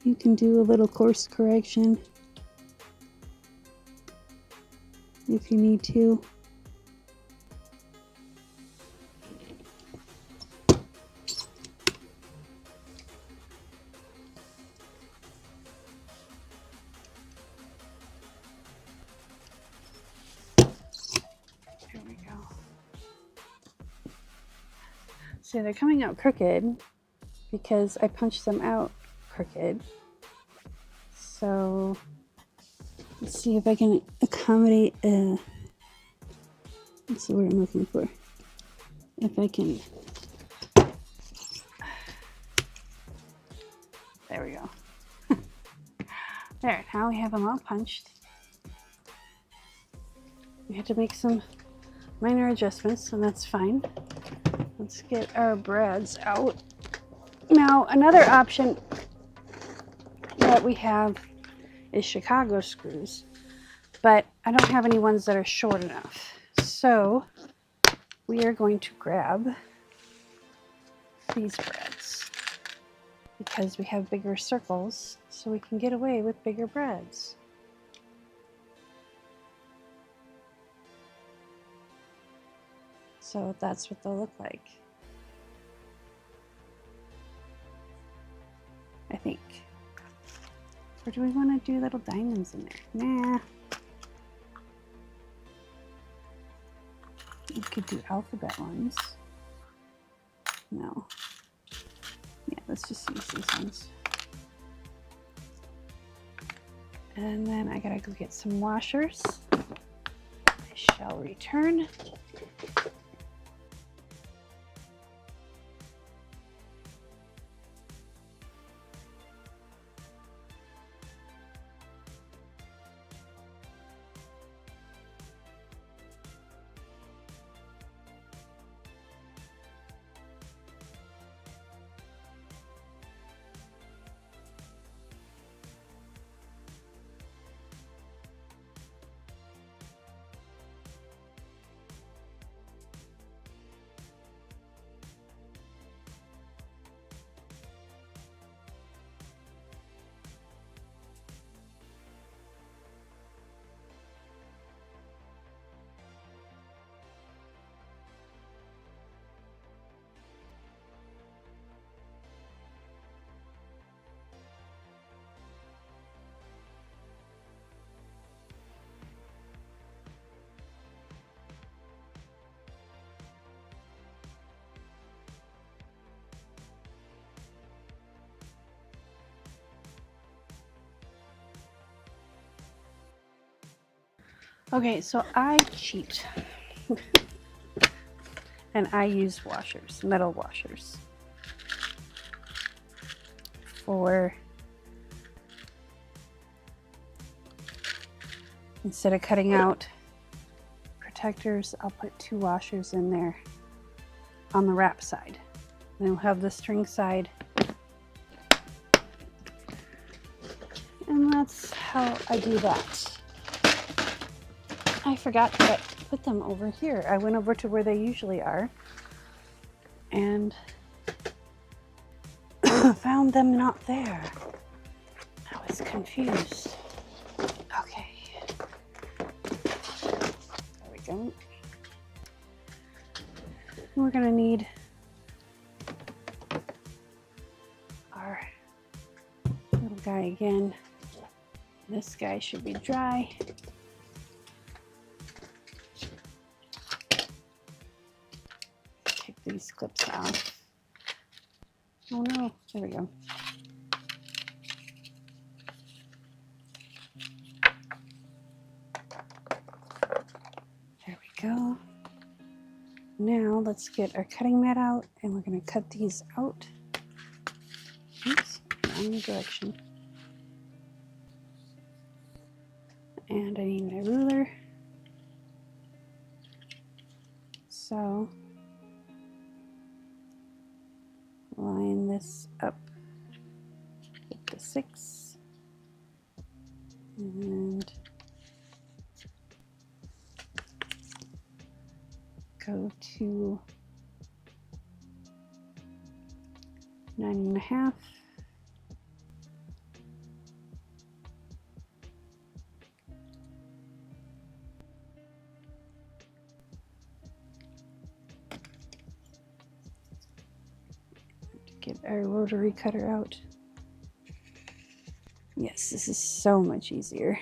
you can do a little course correction if you need to. There we go. See, they're coming out crooked because I punched them out crooked. So let's see if I can accommodate what's the word I'm looking for? If I can, there we go. There, now we have them all punched. We had to make some minor adjustments, and that's fine. Let's get our brads out. Now, another option that we have is Chicago screws, but I don't have any ones that are short enough. So we are going to grab these brads because we have bigger circles, so we can get away with bigger brads. So that's what they'll look like, I think. Or do we want to do little diamonds in there? Nah. We could do alphabet ones. No. Yeah, let's just use these ones. And then I gotta go get some washers. I shall return. Okay, so I cheat and I use washers, metal washers, for instead of cutting out protectors, I'll put 2 washers in there on the wrap side. Then we'll have the string side, and that's how I do that. I forgot to put them over here. I went over to where they usually are and found them not there. I was confused. Okay. There we go. We're gonna need our little guy again. This guy should be dry. These clips off. Oh no, there we go. go. Now let's get our cutting mat out and we're going to cut these out. Oops, wrong direction. And I need my ruler. So line this up with the 6 and go to 9.5. Get our rotary cutter out. Yes, this is so much easier.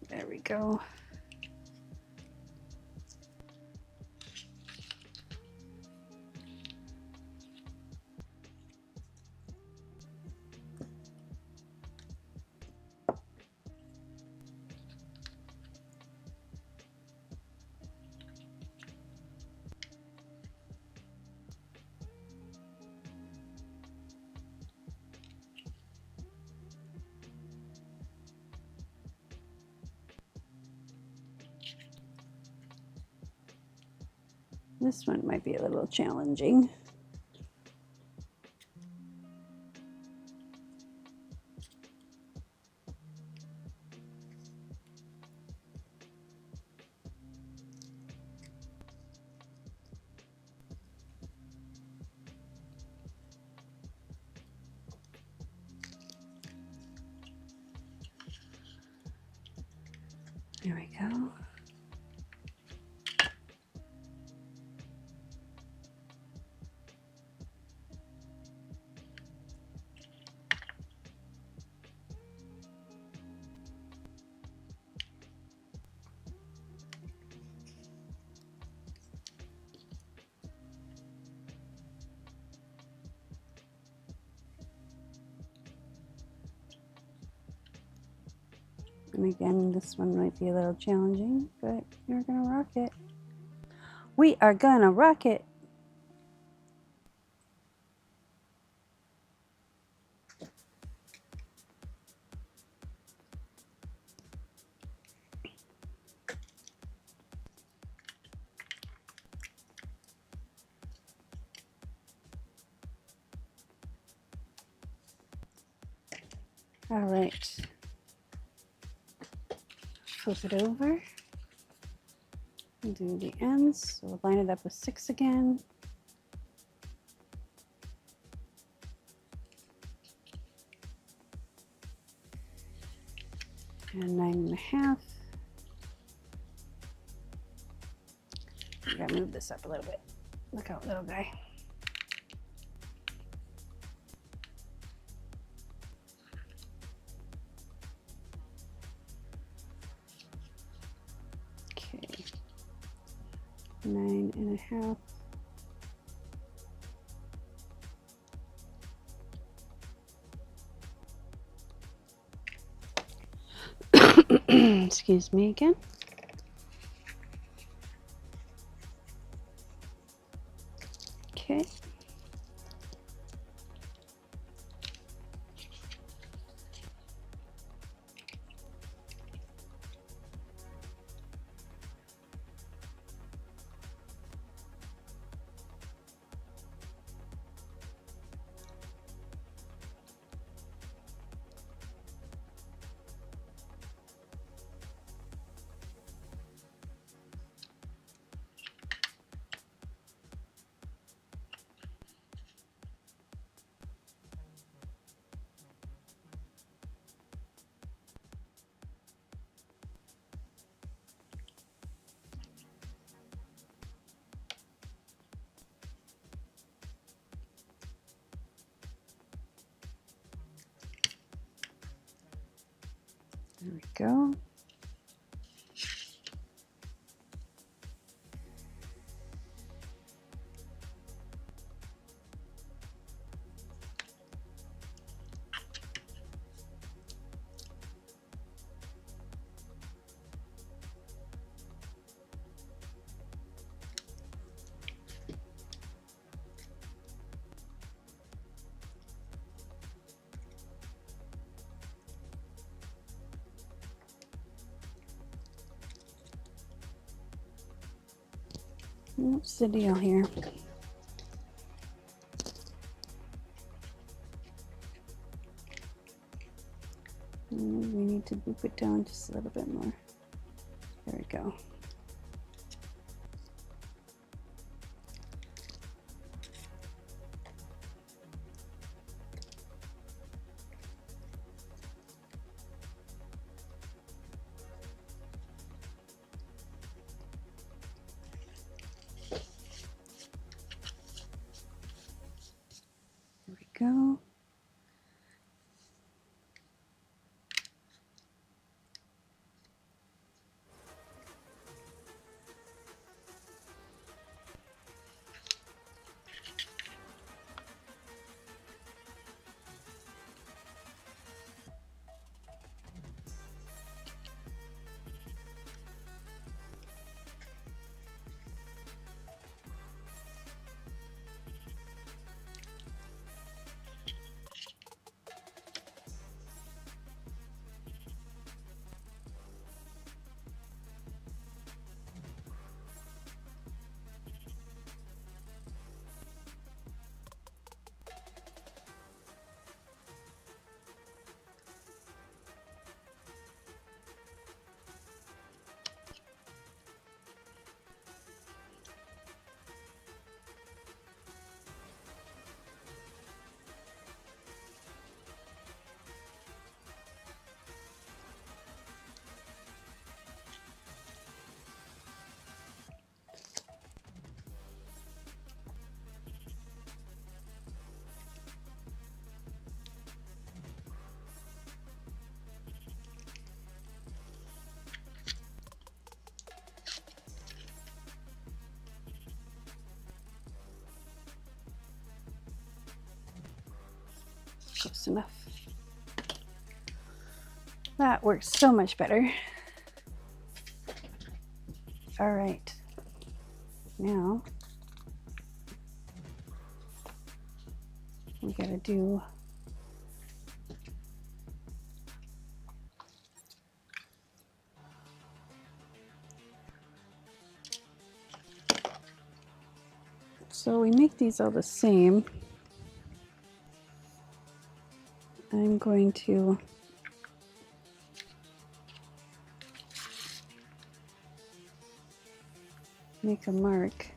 There we go. This one might be a little challenging. There we go. And again, this one might be a little challenging, but we're gonna rock it. We are gonna rock it. All right. Flip it over. Do the ends. So we'll line it up with 6 again. And 9.5. I gotta move this up a little bit. Look out, little guy. Okay. 9.5. Excuse me again. Okay. There we go. What's the deal here? We need to boop it down just a little bit more. There we go. There we go. Close enough. That works so much better. All right. Now we gotta do so we make these all the same. I'm going to make a mark,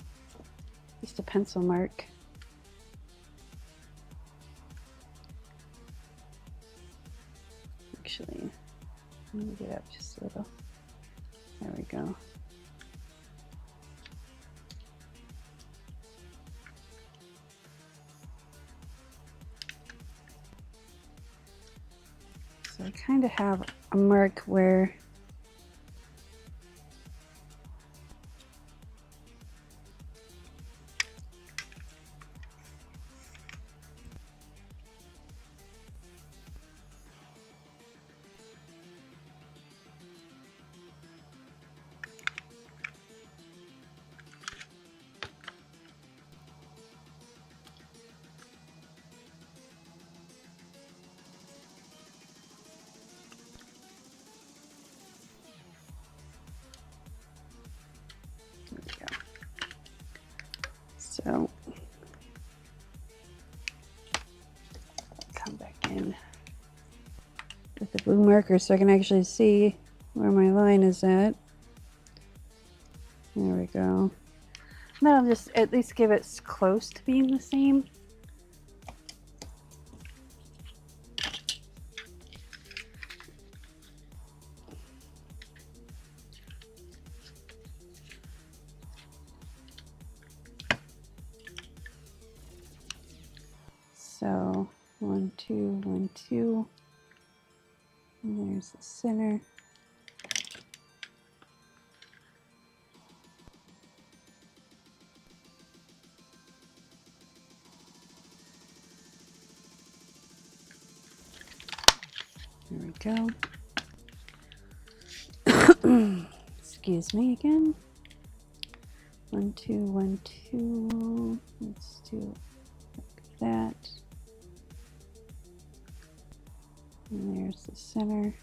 just a pencil mark. Actually, let me get up just a little. There we go. So I kind of have a mark where so come back in with the blue marker so I can actually see where my line is at. There we go. That'll just at least give it close to being the same. So 1, 2, 1, 2, and there's the center. There we go. Excuse me again. 1, 2, 1, 2. Let's do like that. And there's the center.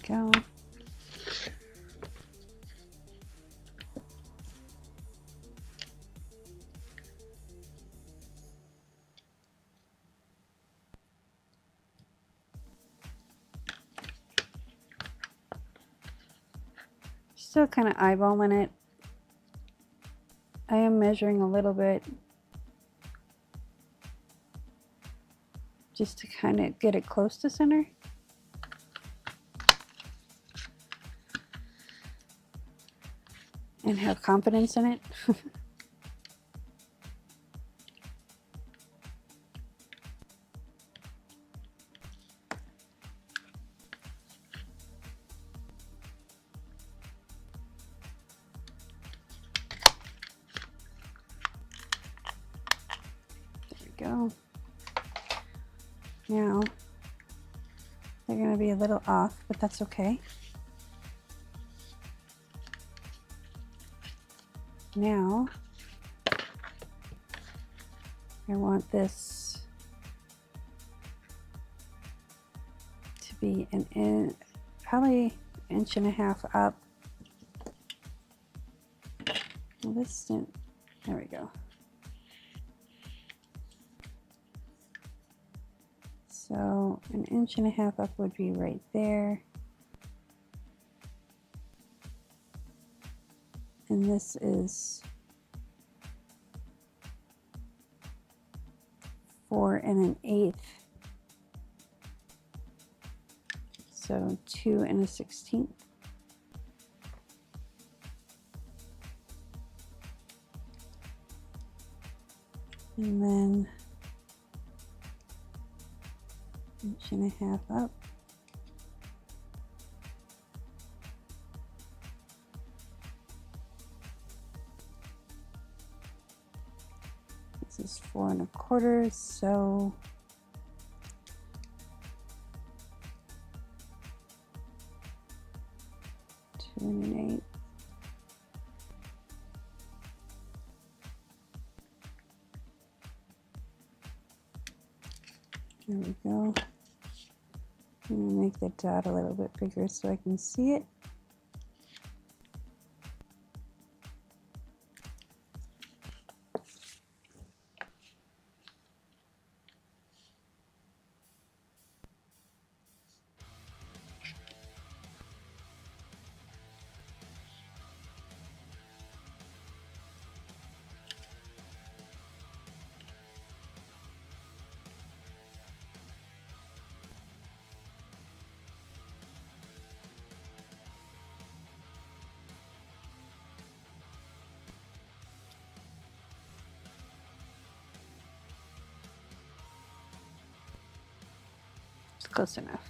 go. Still kind of eyeballing it. I am measuring a little bit just to kind of get it close to center. And have confidence in it. Go. Now they're going to be a little off, but that's okay. Now I want this to be probably 1.5 inches up. Well, this didn't, there we go. So 1.5 inches up would be right there. And this is 4 1/8. So 2 1/16. And then 1.5 inches up. This is 4 1/4, so 2 1/8. There we go. I'm going to make the dot a little bit bigger so I can see it. It's close enough.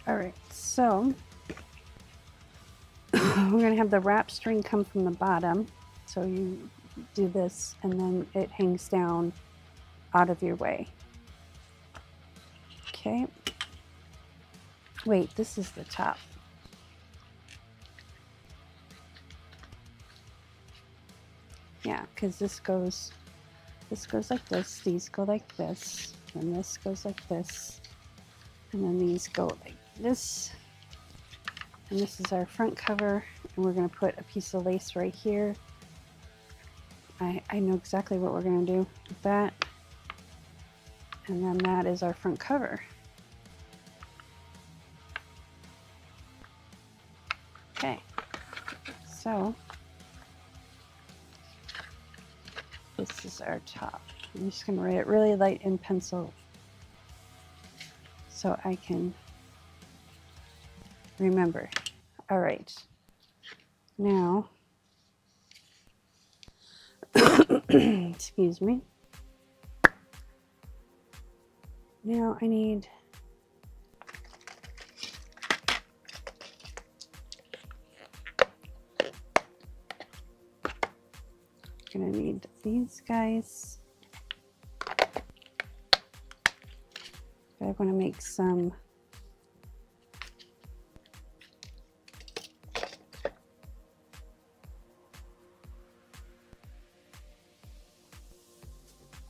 All right, so we're going to have the wrap string come from the bottom. So you do this and then it hangs down out of your way. Okay. Wait, this is the top. Yeah, because this goes like this, these go like this, and this goes like this, and then these go like this. And this is our front cover, and we're going to put a piece of lace right here. I know exactly what we're going to do with that. And then that is our front cover. Okay, so this is our top. I'm just going to write it really light in pencil so I can remember. All right, now, excuse me. Now I need gonna need these guys. I want to make some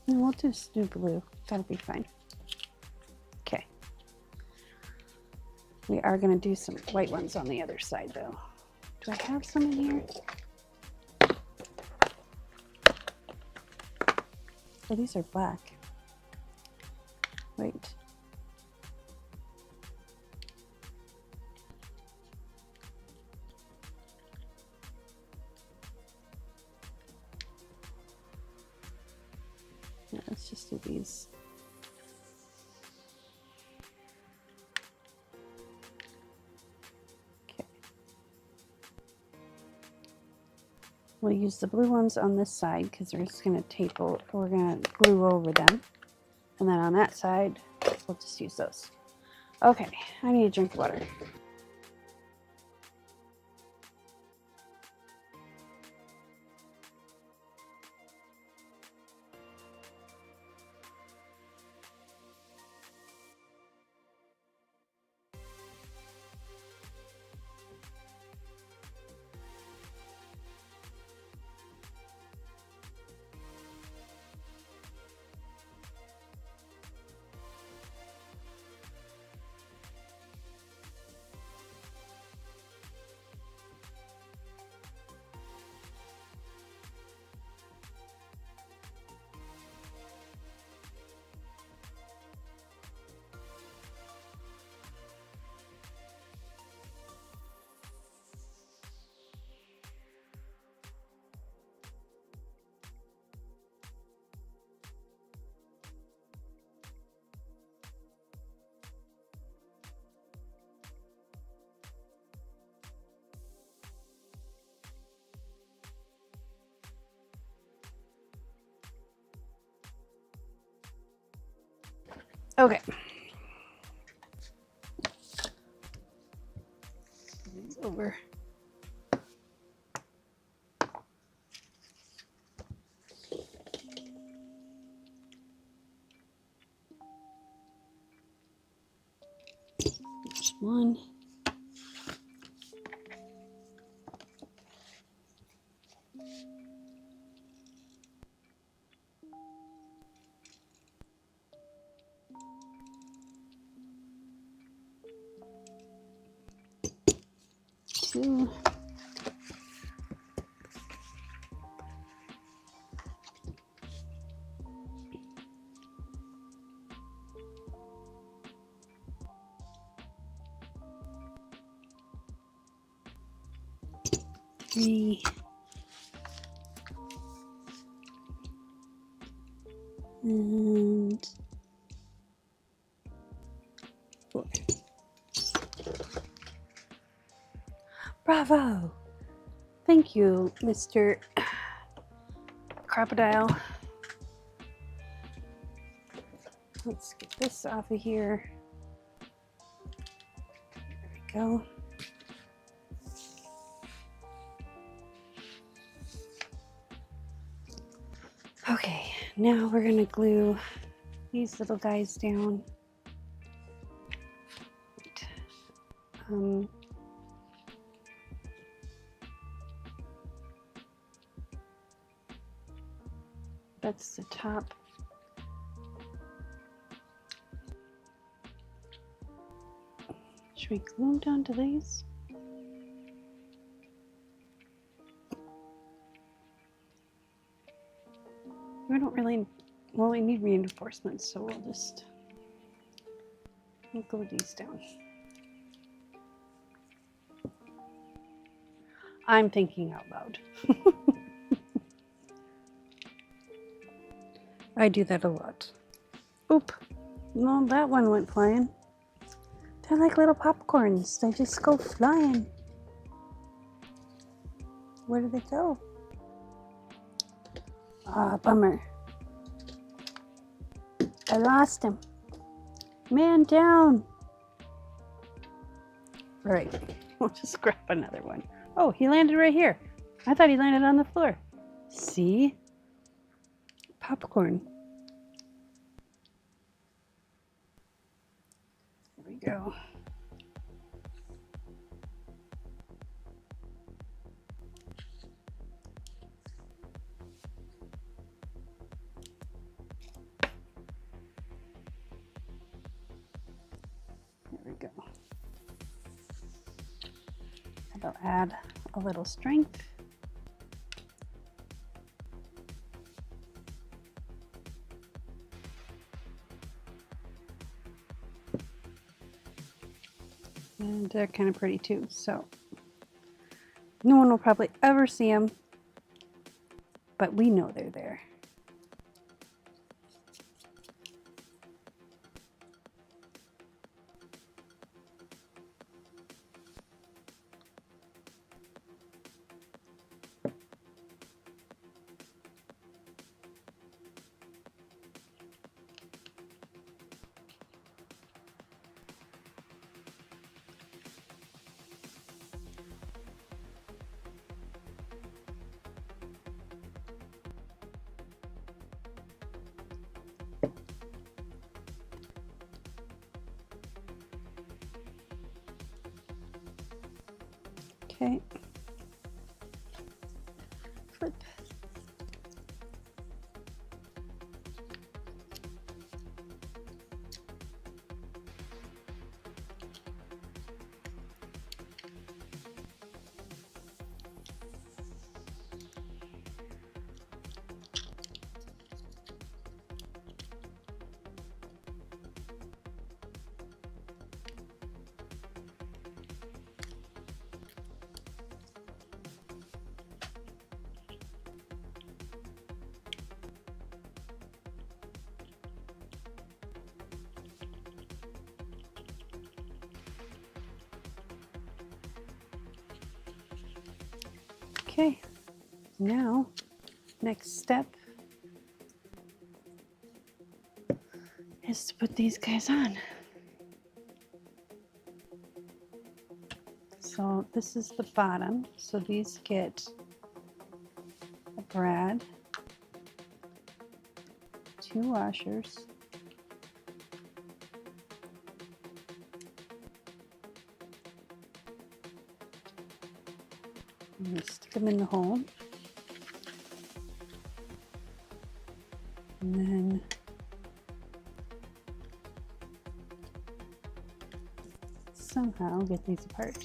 we'll just do blue. That'll be fine. Okay. We are going to do some white ones on the other side though. Do I have some in here? Oh, these are black. Wait. Yeah, let's just do these. Okay. We'll use the blue ones on this side because we're just going to tape over, we're going to glue over them. And then on that side, we'll just use those. Okay, I need a drink of water. Okay. It's over. There's one. Two. Three. And 4. Bravo! Thank you, Mr. Crocodile. Let's get this off of here. There we go. Okay, now we're gonna glue these little guys down. That's the top. Should we glue them down to these? We don't really, well, we need reinforcements, so we'll glue these down. I'm thinking out loud. I do that a lot. Oop, no, that one went flying. They're like little popcorns. They just go flying. Where did they go? Ah, bummer. I lost him. Man down. All right, we'll just grab another one. Oh, he landed right here. I thought he landed on the floor. See? popcorn. There we go. There we go. That'll add a little strength. And they're kind of pretty too, so no one will probably ever see them, but we know they're there. Okay. Flip. Okay, now next step is to put these guys on. So this is the bottom, so these get a brad, 2 washers, and stick them in the hole. And then somehow get these apart.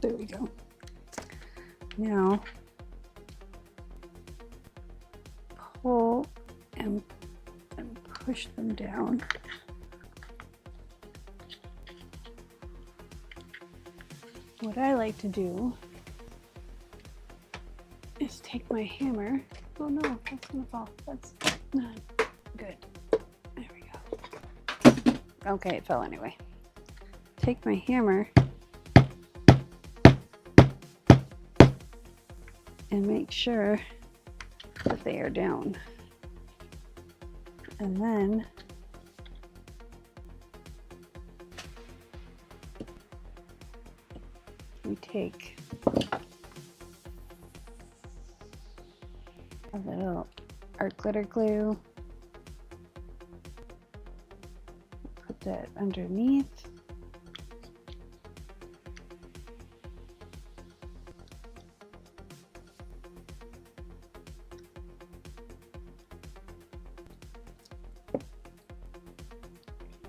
There we go. Now pull and push them down. What I like to do is take my hammer. Oh no, that's gonna fall. That's not good. There we go. Okay, it fell anyway. Take my hammer and make sure that they are down. And then we take a little art glitter glue, put that underneath.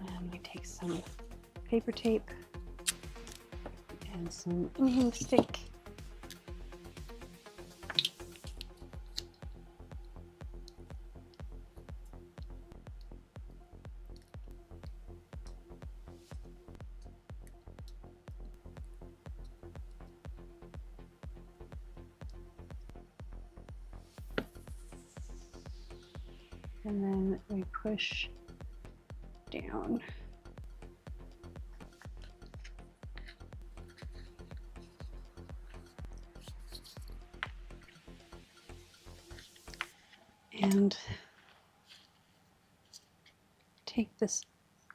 And we take some paper tape and some glue stick. And then we push down. And take this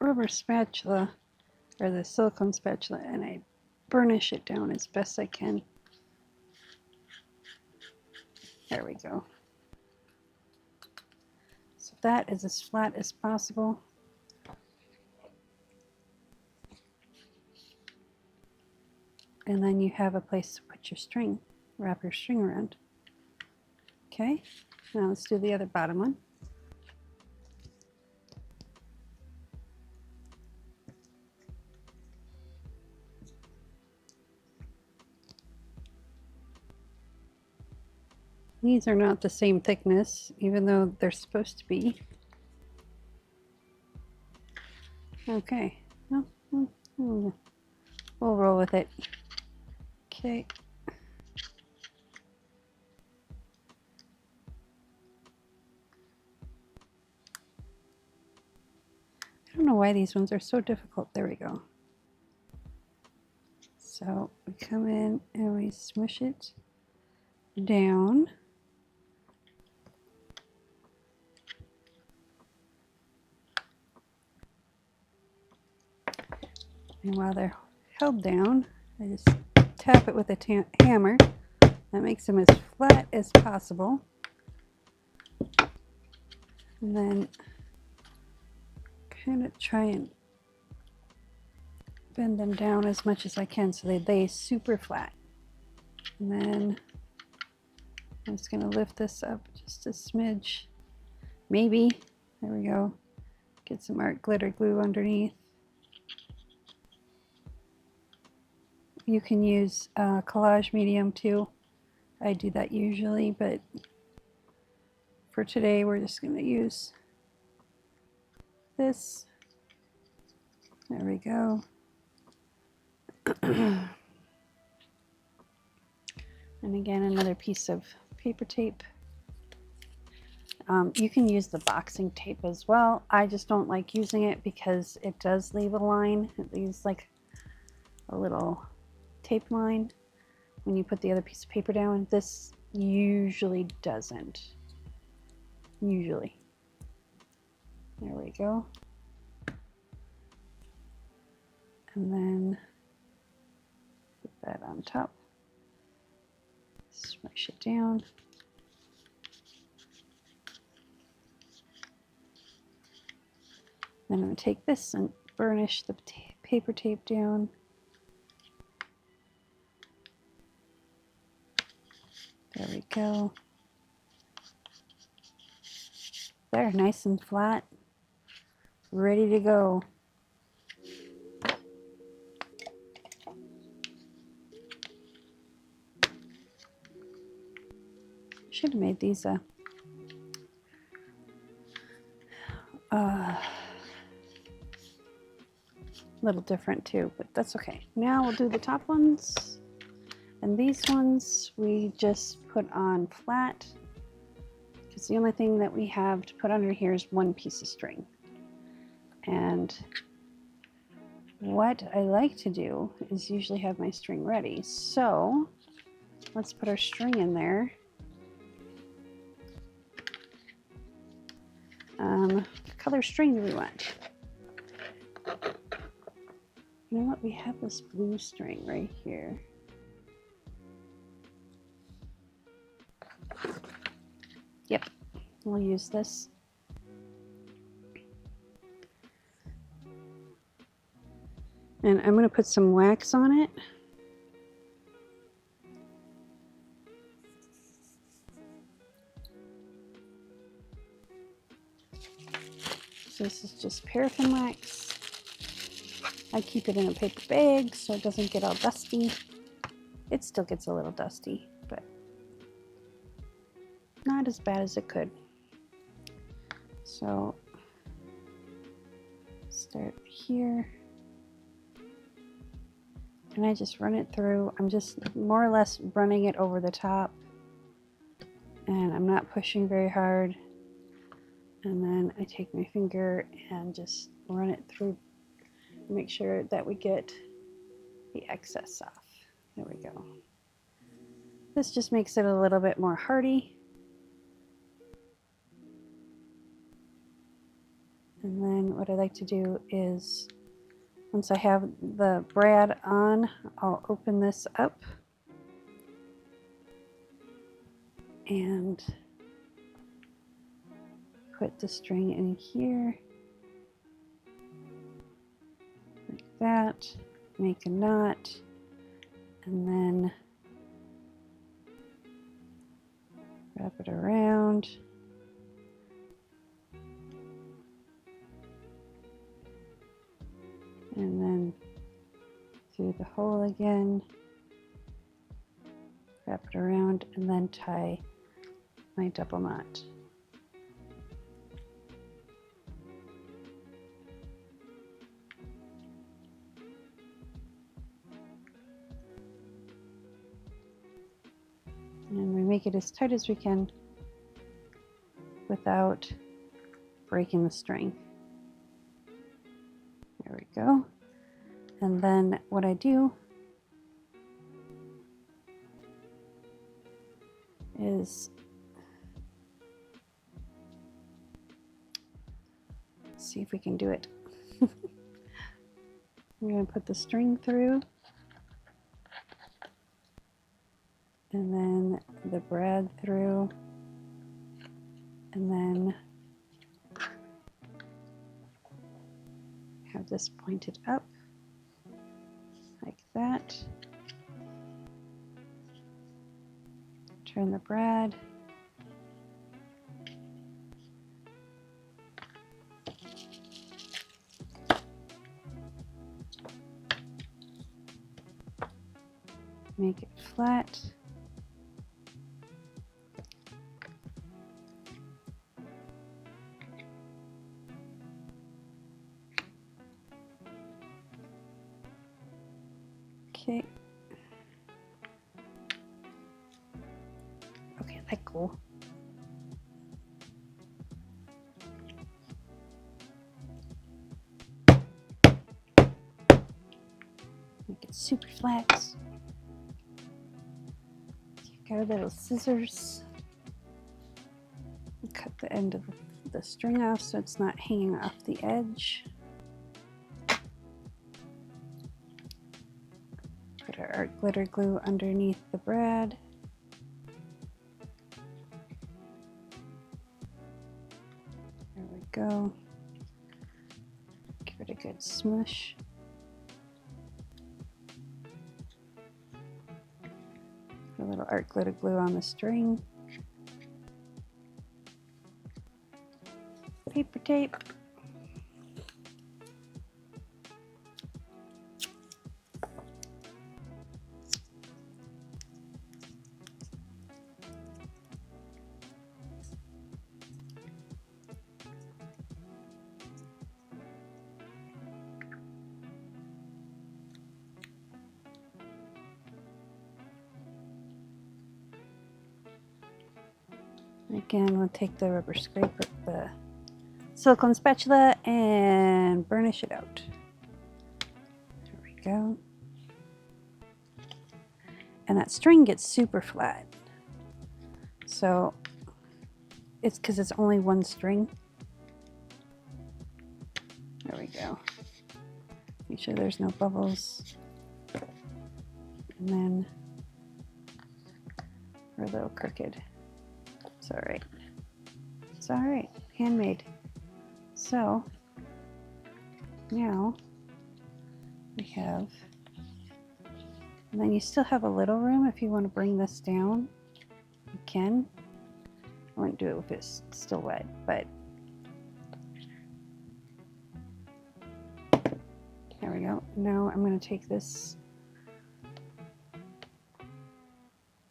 rubber spatula or the silicone spatula and I burnish it down as best I can There we go. So that is as flat as possible. And then you have a place to put your string, wrap your string around. Okay, now let's do the other bottom one. These are not the same thickness, even though they're supposed to be. Okay, we'll roll with it. Okay. I don't know why these ones are so difficult. There we go. So we come in and we smush it down. And while they're held down, I just tap it with a hammer. That makes them as flat as possible. And then kind of try and bend them down as much as I can so they lay super flat. And then I'm just going to lift this up just a smidge. Maybe. There we go. Get some art glitter glue underneath. You can use collage medium too. I do that usually, but for today we're just going to use this. There we go. And again, another piece of paper tape. You can use the boxing tape as well. I just don't like using it because it does leave a line. It leaves like a little tape line when you put the other piece of paper down. This usually doesn't. Usually. There we go. And then put that on top. Smush it down. Then I'm going to take this and burnish the paper tape down. There we go. There, nice and flat. Ready to go. Should have made these a little different too, but that's okay. Now we'll do the top ones, and these ones we just put on flat because the only thing that we have to put under here is one piece of string. And what I like to do is usually have my string ready, so let's put our string in there. What color string do we want? You know what? We have this blue string right here. Yep, we'll use this. And I'm going to put some wax on it. So this is just paraffin wax. I keep it in a paper bag so it doesn't get all dusty. It still gets a little dusty, but not as bad as it could. So start here. And I just run it through. I'm just more or less running it over the top. And I'm not pushing very hard. And then I take my finger and just run it through. Make sure that we get the excess off. There we go. This just makes it a little bit more hardy. And then what I like to do is, once I have the brad on, I'll open this up. and put the string in here like that, make a knot, and then wrap it around. And then through the hole again, wrap it around, and then tie my double knot. And we make it as tight as we can without breaking the string. There we go. And then what I do is, let's see if we can do it. I'm going to put the string through, and then the brad through, and then have this pointed up like that. Turn the brad. Make it flat. Okay. Okay, let go. Make it super flat. Take our little scissors and cut the end of the string off so it's not hanging off the edge. Put our art glitter glue underneath the brad. There we go. Give it a good smush. Put a little art glitter glue on the string. Paper tape. Again, we'll take the rubber scraper, the silicone spatula, and burnish it out. There we go. And that string gets super flat. So it's because it's only one string. There we go. Make sure there's no bubbles. And then we're a little crooked. It's all right. It's all right. Handmade. So now we have, and then you still have a little room if you want to bring this down. You can. I wouldn't do it if it's still wet, but there we go. Now I'm going to take this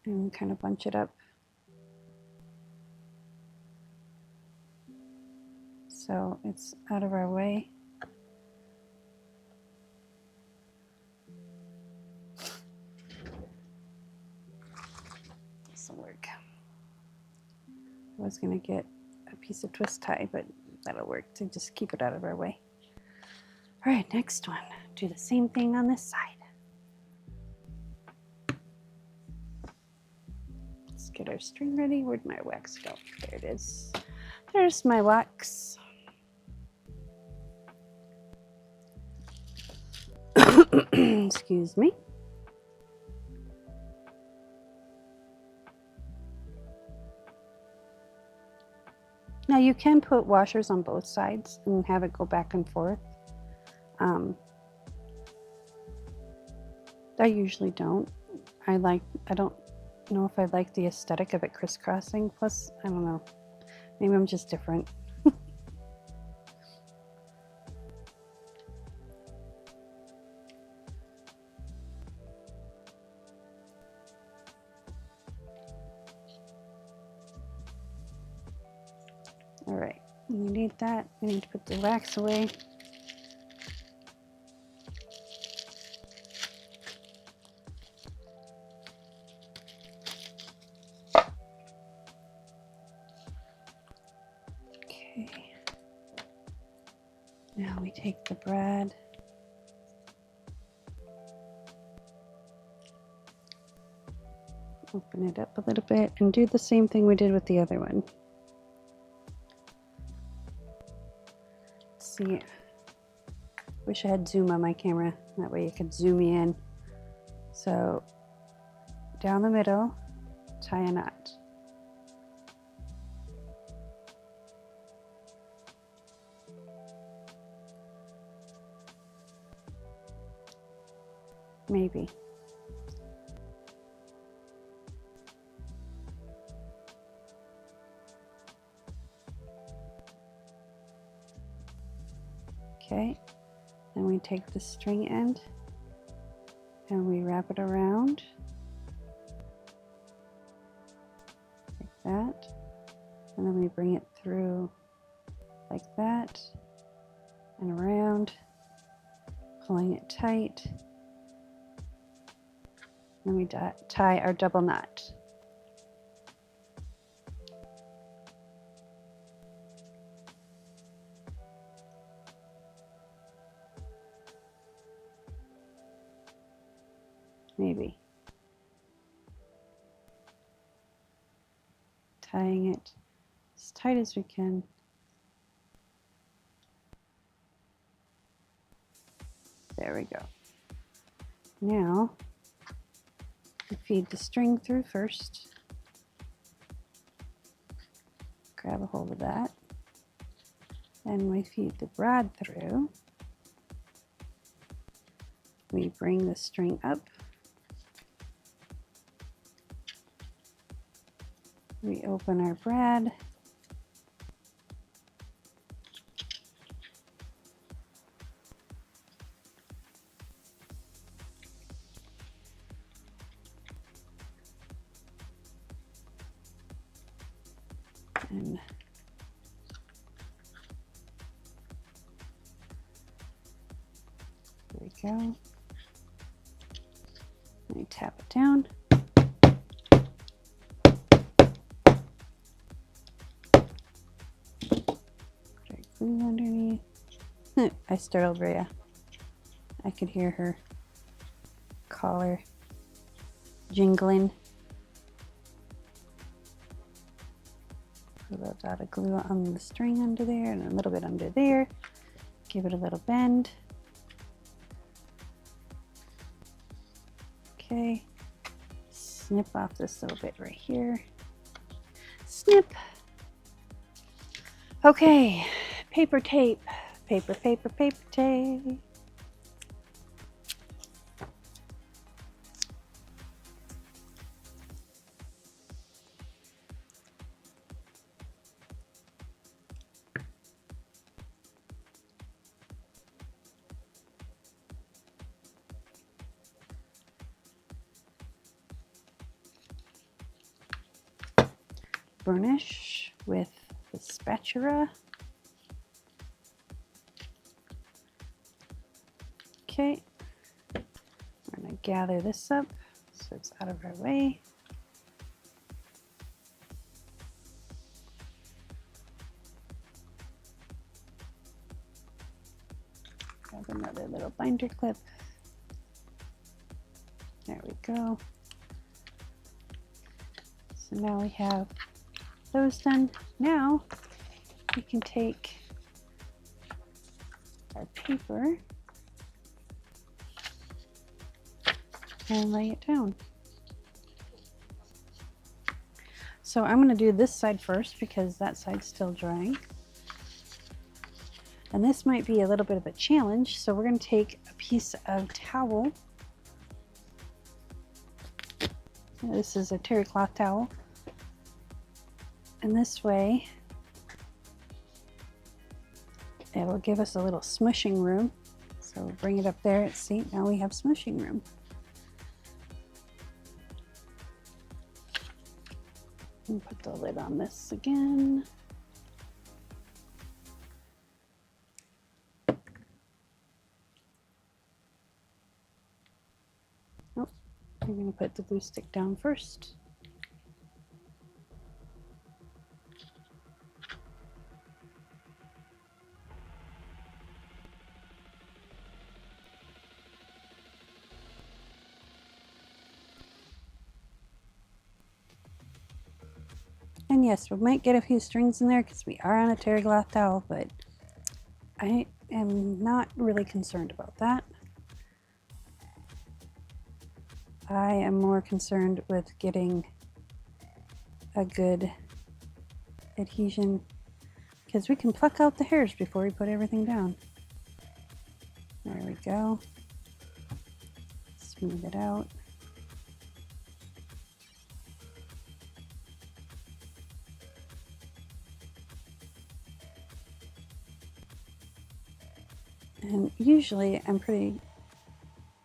and kind of bunch it up. So it's out of our way. This will work. I was going to get a piece of twist tie, but that'll work to just keep it out of our way. All right, next one. Do the same thing on this side. Let's get our string ready. Where'd my wax go? There it is. There's my wax. Excuse me. Now you can put washers on both sides and have it go back and forth. I usually don't. I don't know if I like the aesthetic of it crisscrossing. Plus, I don't know. Maybe I'm just different. All right, we need that. We need to put the wax away. Okay. Now we take the brad. Open it up a little bit and do the same thing we did with the other one. See, wish I had zoom on my camera, that way you could zoom me in. So down the middle, tie a knot. Maybe. Okay, then we take the string end and we wrap it around like that, and then we bring it through like that and around, pulling it tight. Then we tie our double knot. Maybe. Tying it as tight as we can. There we go. Now, we feed the string through first. Grab a hold of that. Then we feed the brad through. We bring the string up. We open our brad. And there we go. Let me tap it down. Glue underneath. I startled Rhea. I could hear her collar jingling. Put a little dot of glue on the string under there and a little bit under there. Give it a little bend. Okay. Snip off this little bit right here. Snip. Okay. Paper tape. Paper, paper, paper tape. Burnish with the spatula. Okay, we're going to gather this up so it's out of our way. Grab another little binder clip. There we go. So now we have those done. Now we can take our paper and lay it down. So I'm going to do this side first because that side's still drying. And this might be a little bit of a challenge. So we're going to take a piece of towel. This is a terry cloth towel. And this way, it'll give us a little smushing room. So bring it up there. See, now we have smushing room. And put the lid on this again. Oh, I'm going to put the glue stick down first. And yes, we might get a few strings in there because we are on a terry cloth towel, but I am not really concerned about that. I am more concerned with getting a good adhesion because we can pluck out the hairs before we put everything down. There we go. Smooth it out. And usually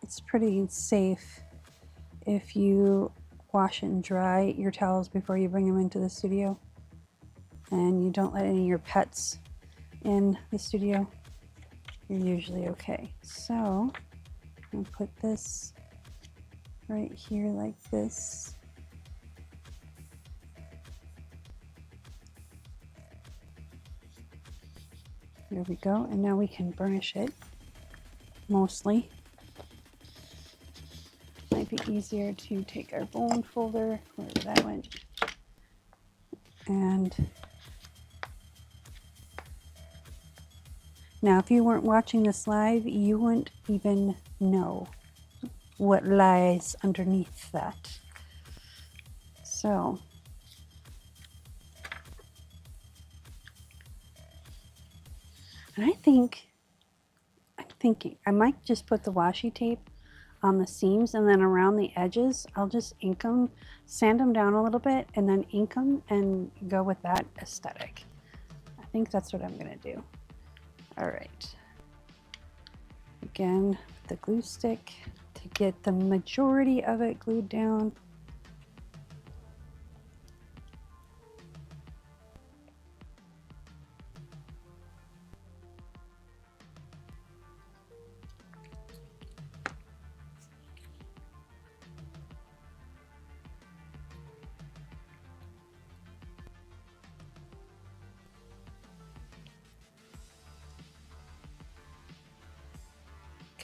it's pretty safe if you wash and dry your towels before you bring them into the studio and you don't let any of your pets in the studio, you're usually okay. So I'll put this right here like this. There we go. And now we can burnish it mostly. Might be easier to take our bone folder, wherever that went, and now if you weren't watching this live, you wouldn't even know what lies underneath that. So and I'm thinking I might just put the washi tape on the seams, and then around the edges I'll just ink them, sand them down a little bit, and then ink them and go with that aesthetic. I think that's what I'm gonna do. All right, again, the glue stick to get the majority of it glued down.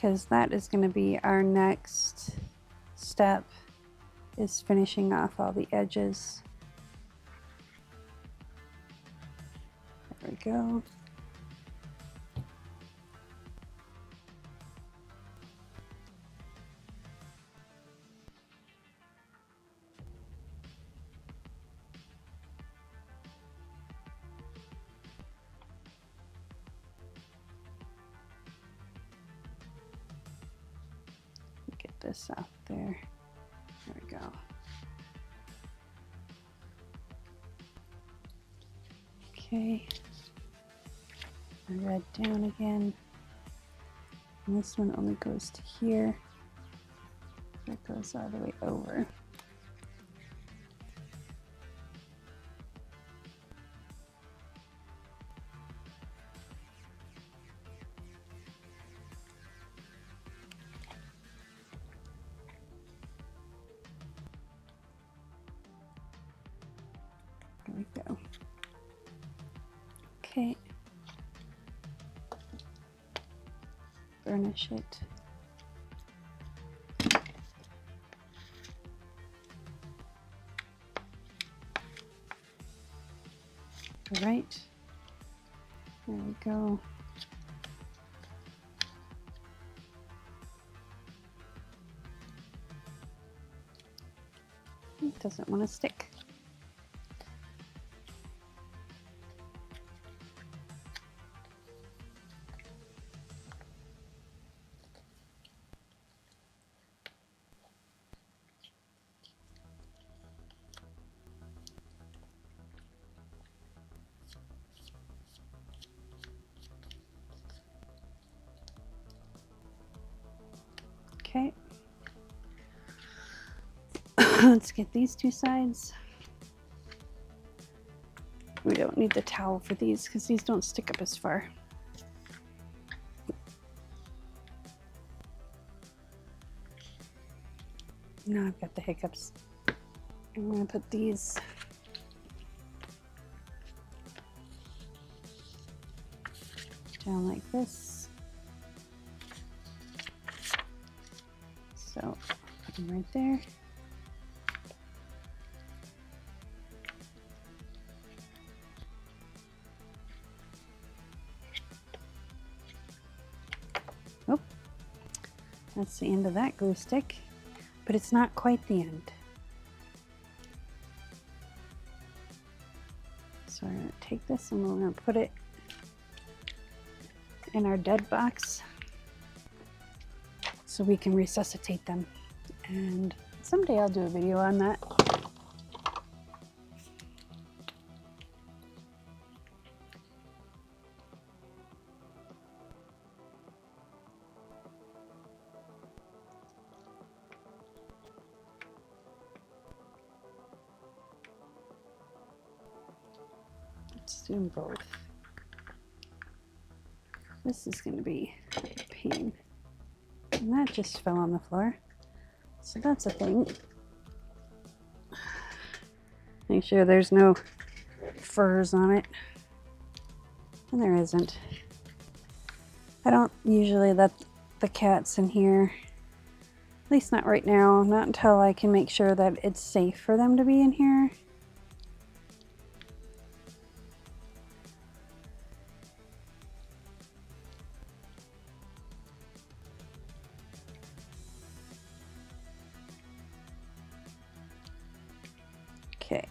Because that is going to be our next step, is finishing off all the edges. There we go. Get this out there. There we go. Okay. I red down again. And this one only goes to here. It goes all the way over. There we go. Okay. Burnish it. All right. There we go. It doesn't want to stick. Okay. Let's get these two sides. We don't need the towel for these because these don't stick up as far. Now I've got the hiccups. I'm going to put these down like this. So put them right there. Oh, that's the end of that glue stick, but it's not quite the end. So we're going to take this and we're going to put it in our dead box so we can resuscitate them. And someday I'll do a video on that. Let's do both. This is going to be a pain. And that just fell on the floor. So that's a thing. Make sure there's no furs on it. And there isn't. I don't usually let the cats in here. At least not right now. Not until I can make sure that it's safe for them to be in here. Okay.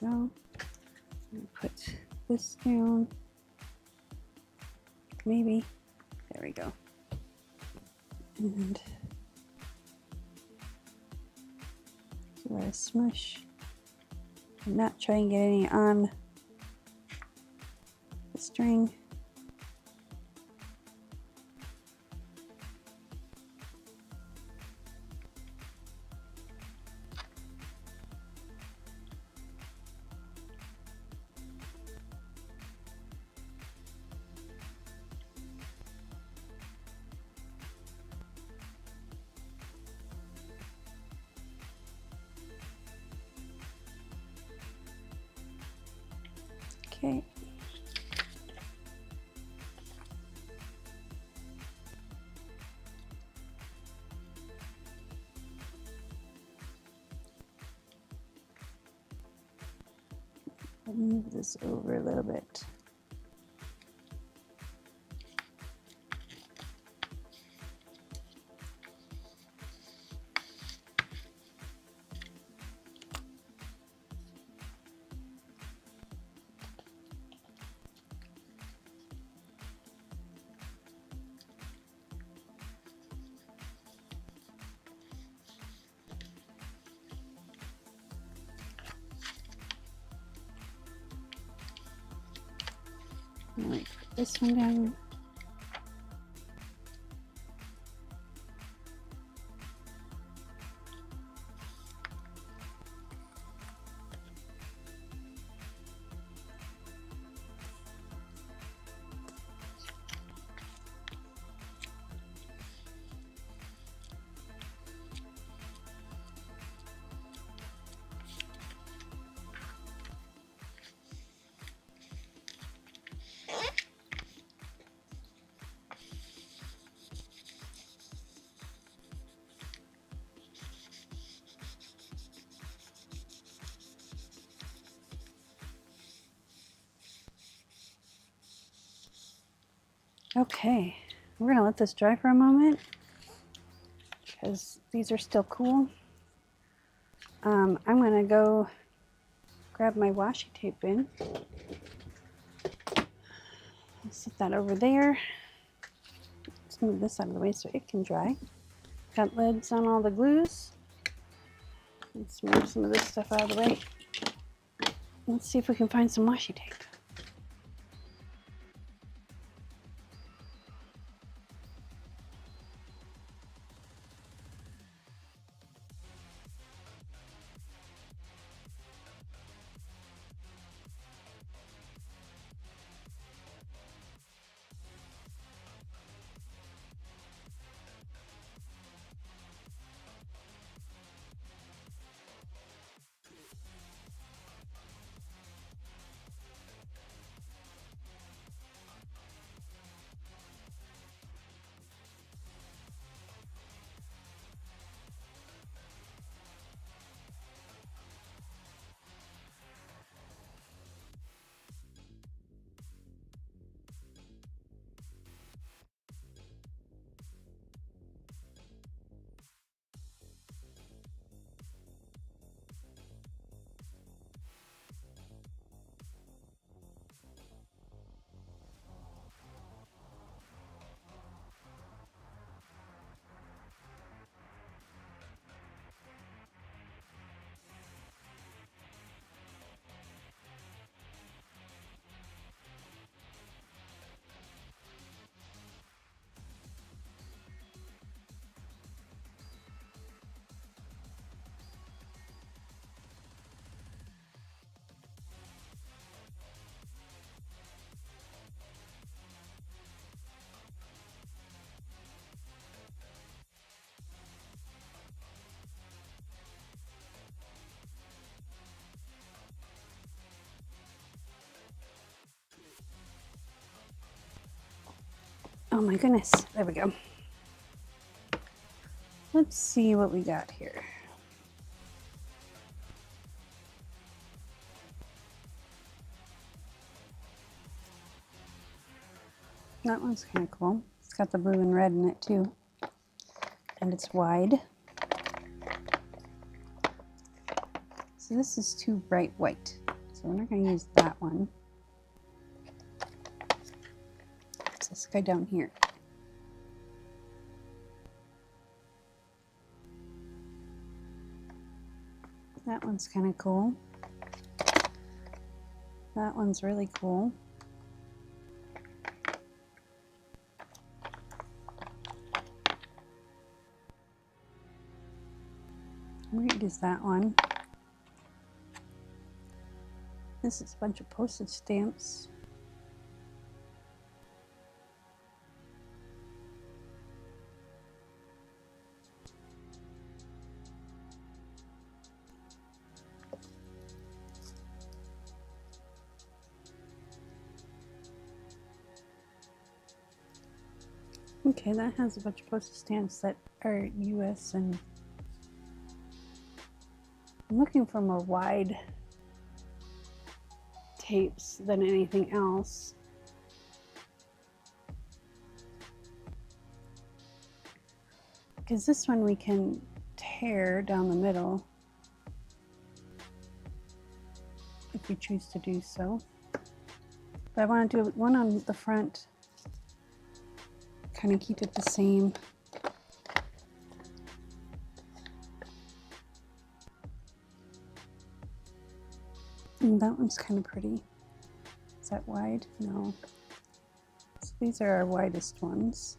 Go. Put this down. Maybe. There we go. And give it a smush. And not try and get any on the string. Okay. I'll move this over a little bit. All right, put this one down. Okay, we're gonna let this dry for a moment because these are still cool. I'm gonna go grab my washi tape in. I'll set that over there. Let's move this out of the way so it can dry. Got lids on all the glues. Let's move some of this stuff out of the way. Let's see if we can find some washi tape. Oh my goodness, there we go. Let's see what we got here. That one's kind of cool. It's got the blue and red in it too. And it's wide. So this is too bright white. So we're not going to use that one. It's this guy down here. That one's kind of cool. That one's really cool. I'm going to use that one. This is a bunch of postage stamps. Okay, that has a bunch of postage stamps that are US, and I'm looking for more wide tapes than anything else. Because this one we can tear down the middle if we choose to do so. But I want to do one on the front, kind of keep it the same. And that one's kind of pretty. Is that wide? No. So these are our widest ones.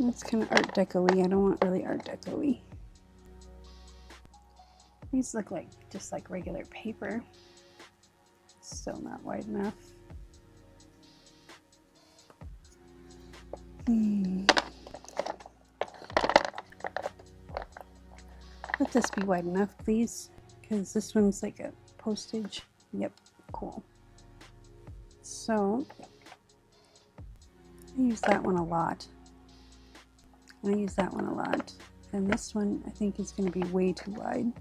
That's kind of Art Deco-y. I don't want really Art Deco-y. These look like just like regular paper. Still not wide enough. Let this be wide enough, please, because this one's like a postage. Yep, cool. So I use that one a lot. I use that one a lot. And this one I think is going to be way too wide.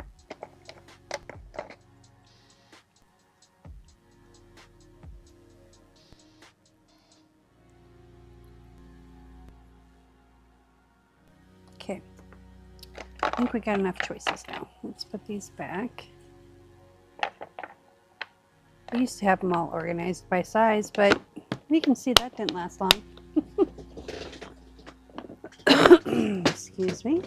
Okay, think we got enough choices now. Let's put these back. We used to have them all organized by size, but we can see that didn't last long. Excuse me.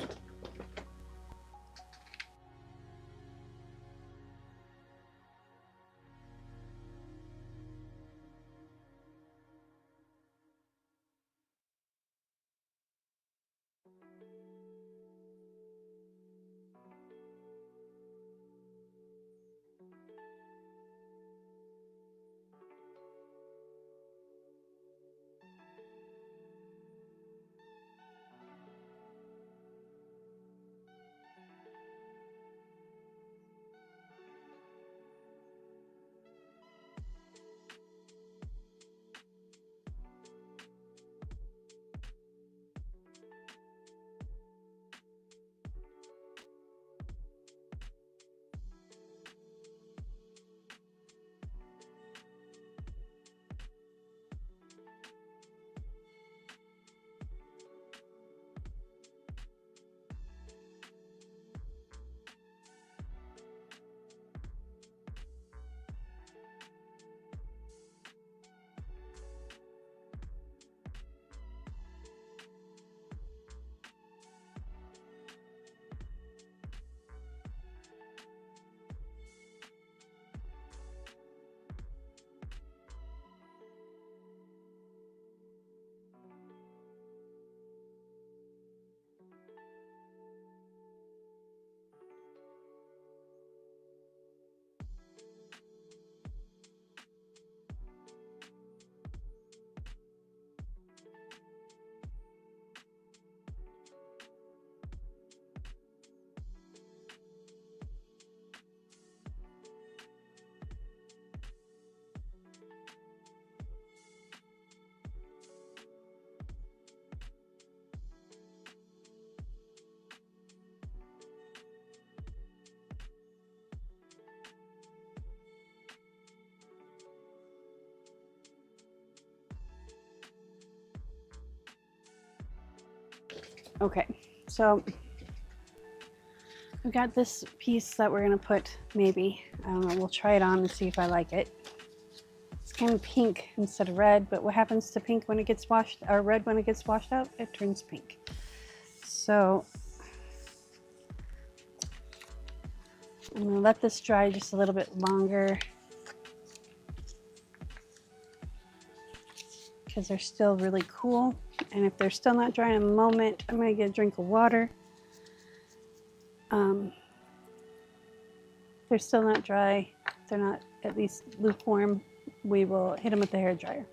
Okay, so we've got this piece that we're gonna put, maybe, I don't know, we'll try it on and see if I like it. It's kind of pink instead of red, but what happens to pink when it gets washed, or red when it gets washed out? It turns pink. So I'm gonna let this dry just a little bit longer because they're still really cool. And if they're still not dry in a moment, I'm gonna get a drink of water. If they're still not dry, if they're not at least lukewarm, we will hit them with the hair dryer.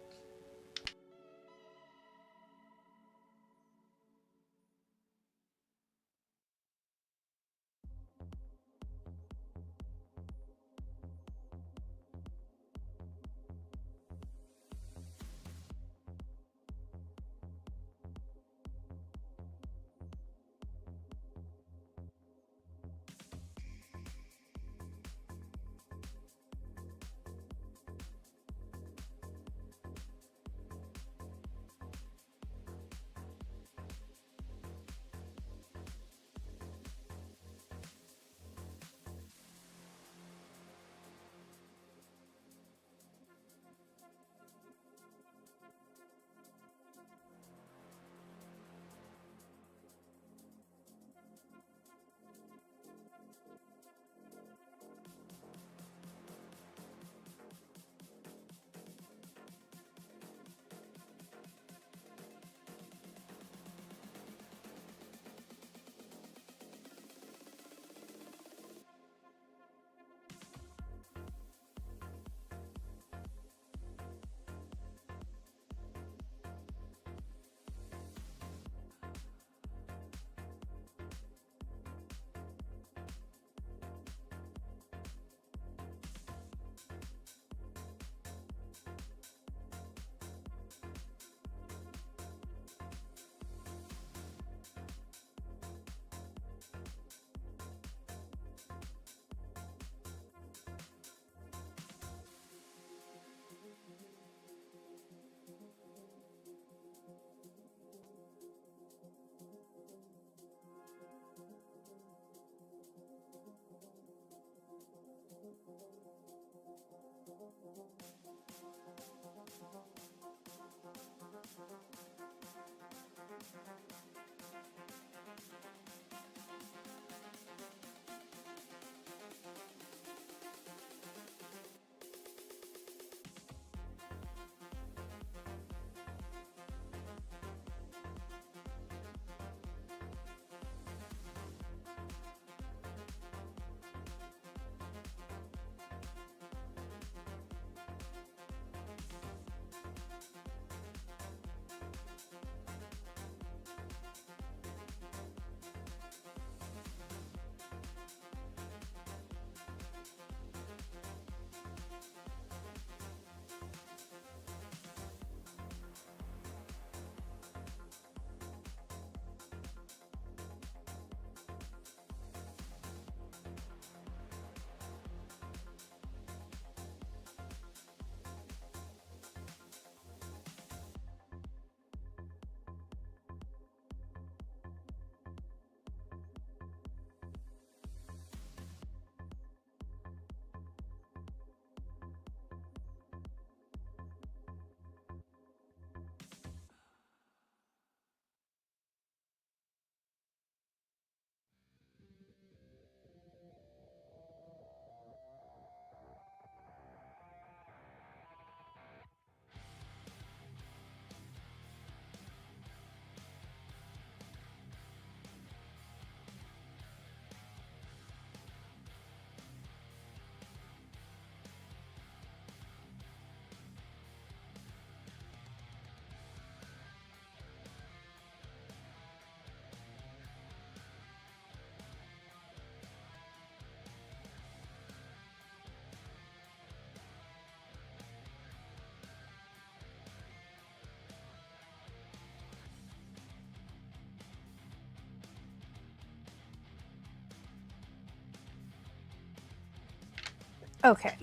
Okay,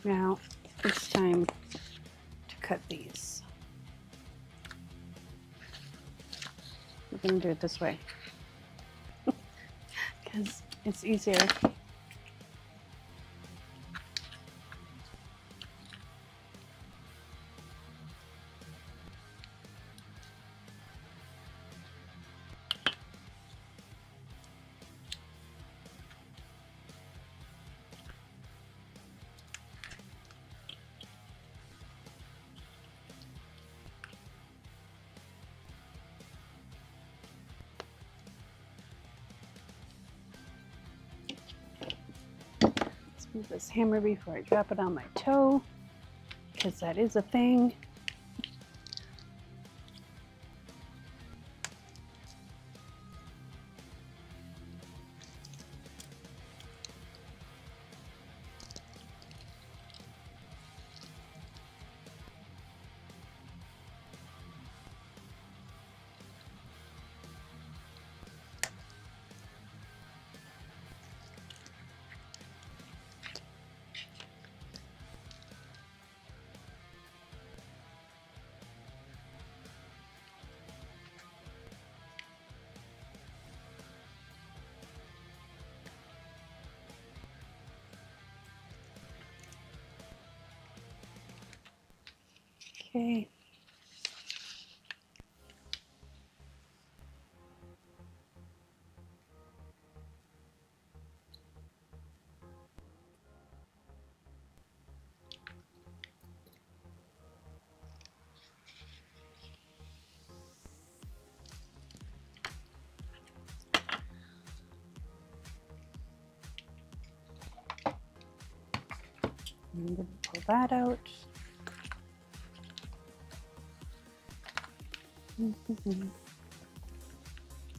now it's time to cut these. We're going to do it this way because it's easier. Move this hammer before I drop it on my toe, because that is a thing. Okay. I'm going to pull that out.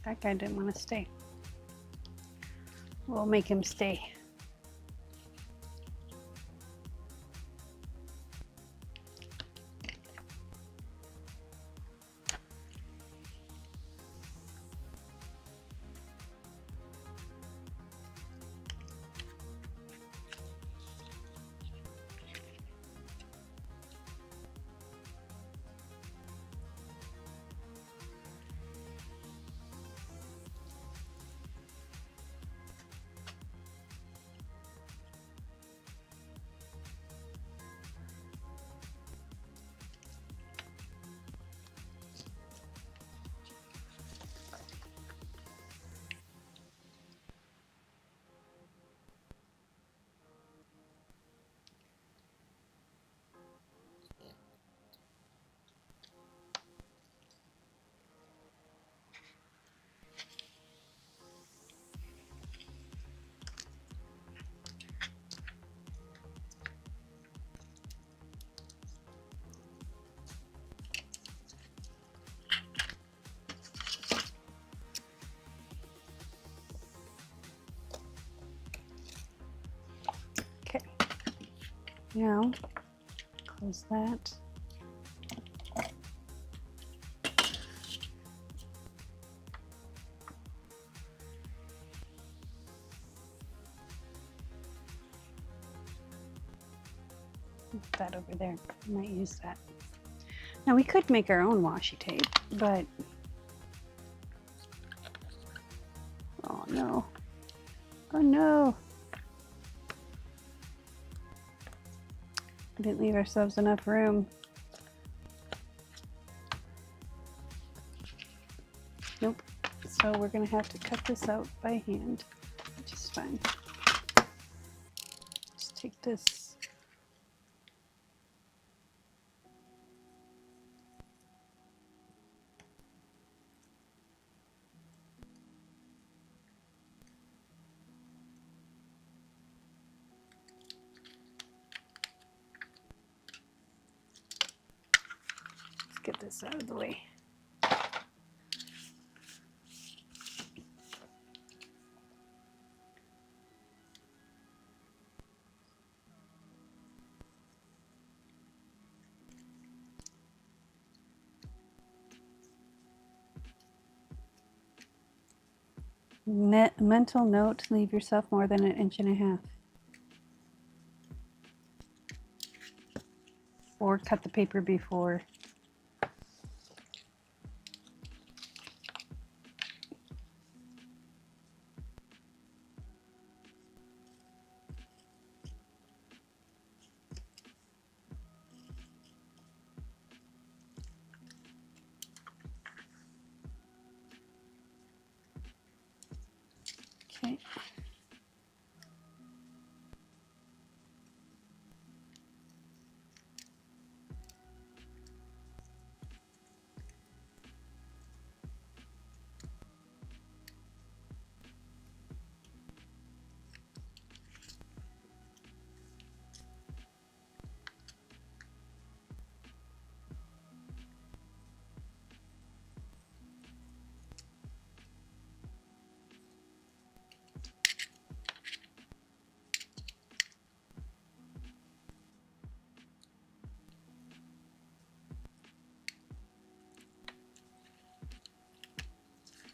That guy didn't want to stay. We'll make him stay. Okay. Now, close that. Put that over there. I might use that. Now we could make our own washi tape, but oh no. Oh no. We didn't leave ourselves enough room. Nope. So we're gonna have to cut this out by hand, which is fine. Just take this. Let's get this out of the way. Mental note, leave yourself more than 1.5 inches. or cut the paper before. Okay.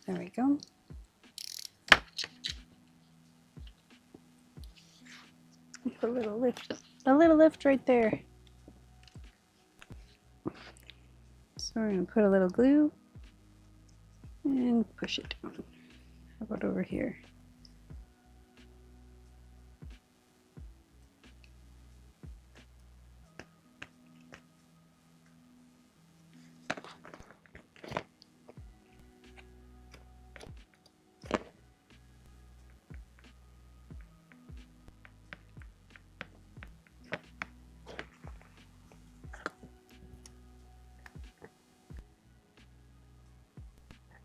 There we go. Put a little lift right there. So we're going to put a little glue and push it down. How about over here?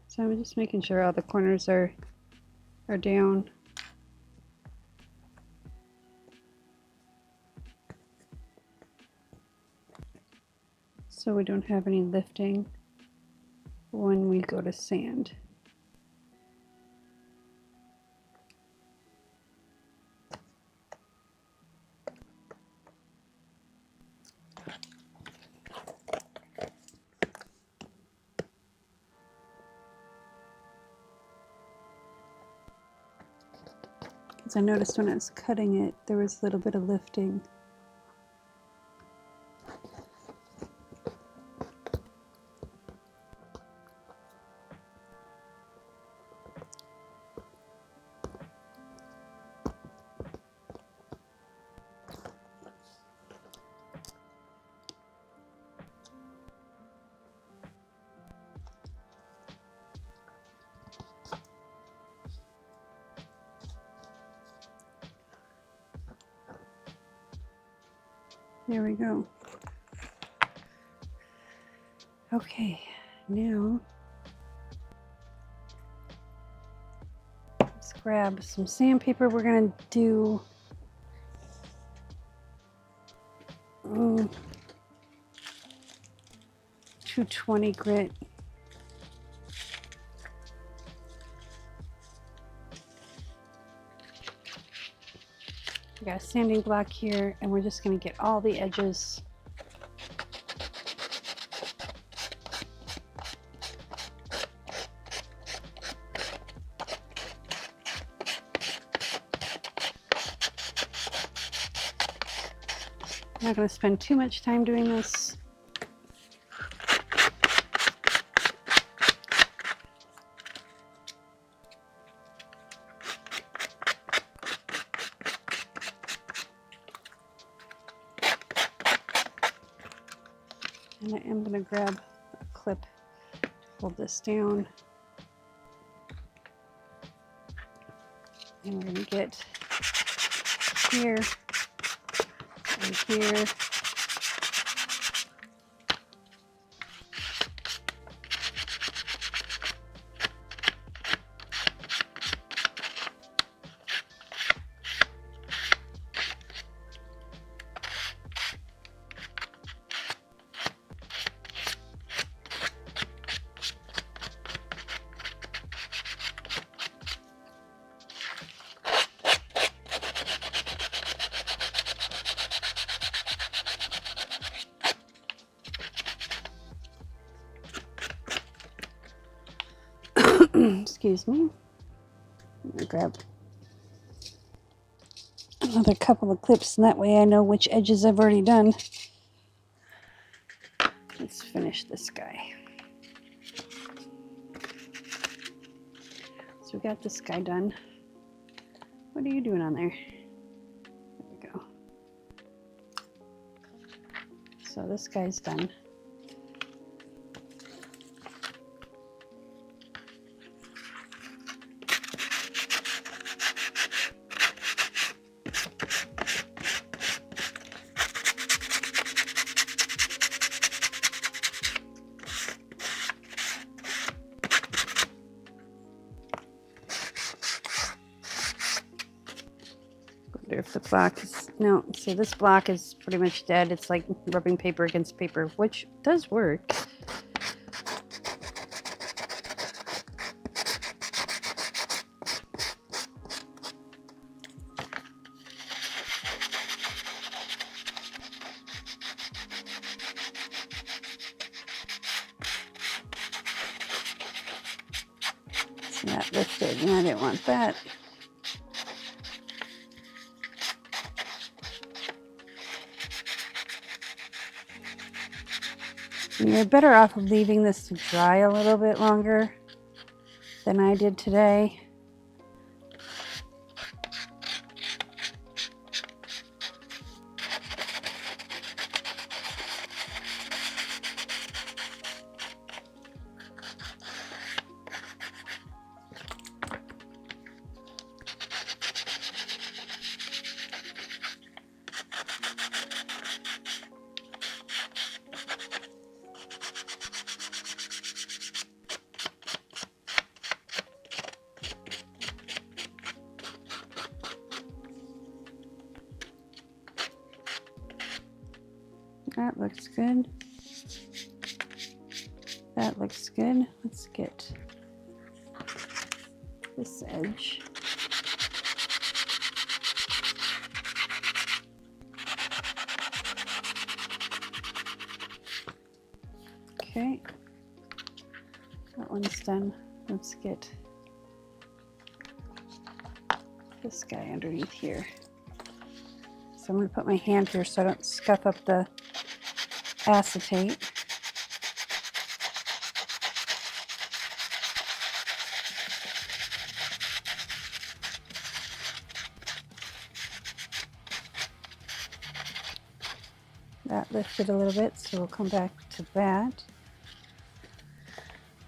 So I'm just making sure all the corners are down. So we don't have any lifting when we go to sand. Because I noticed when I was cutting it, there was a little bit of lifting. There we go. Okay, now let's grab some sandpaper. We're gonna do 220 grit. We got a sanding block here, and we're just going to get all the edges. I'm not going to spend too much time doing this. And I am going to grab a clip to hold this down. And we're going to get here and here. Excuse me. I'm gonna grab another couple of clips, and that way I know which edges I've already done. Let's finish this guy. So we got this guy done. What are you doing on there? There we go. So this guy's done. If the block is, no, so this block is pretty much dead. It's like rubbing paper against paper, which does work. So that lifted, and I didn't want that. You're better off of leaving this to dry a little bit longer than I did today. That looks good. That looks good. Let's get this edge. Okay. That one's done. Let's get this guy underneath here. So I'm going to put my hand here so I don't scuff up the acetate. That lifted a little bit, so we'll come back to that.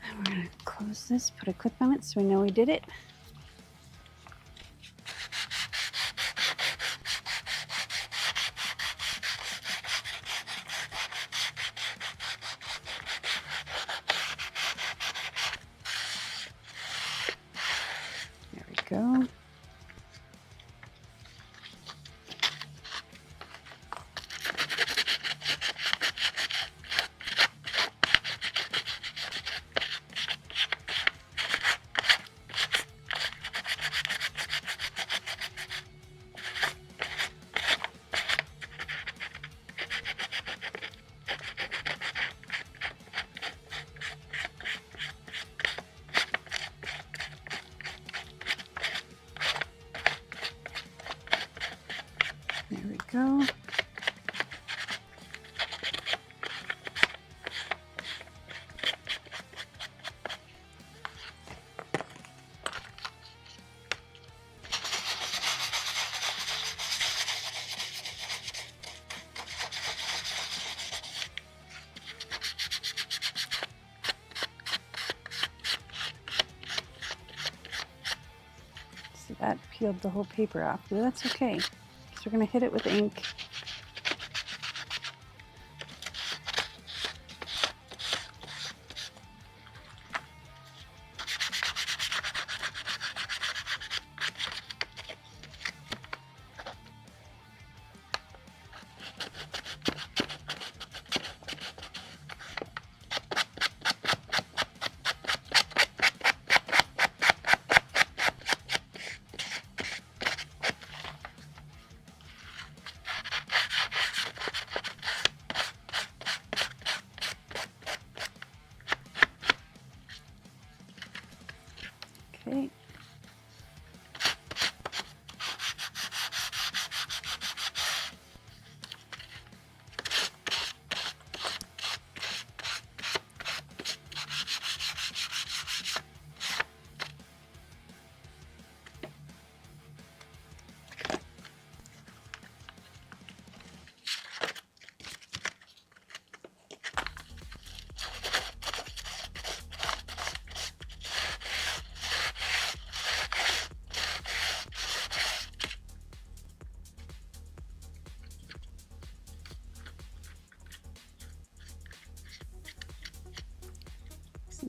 And we're going to close this, put a clip on it so we know we did it. Go. There we go. So that peeled the whole paper off, but that's okay. So we're going to hit it with ink.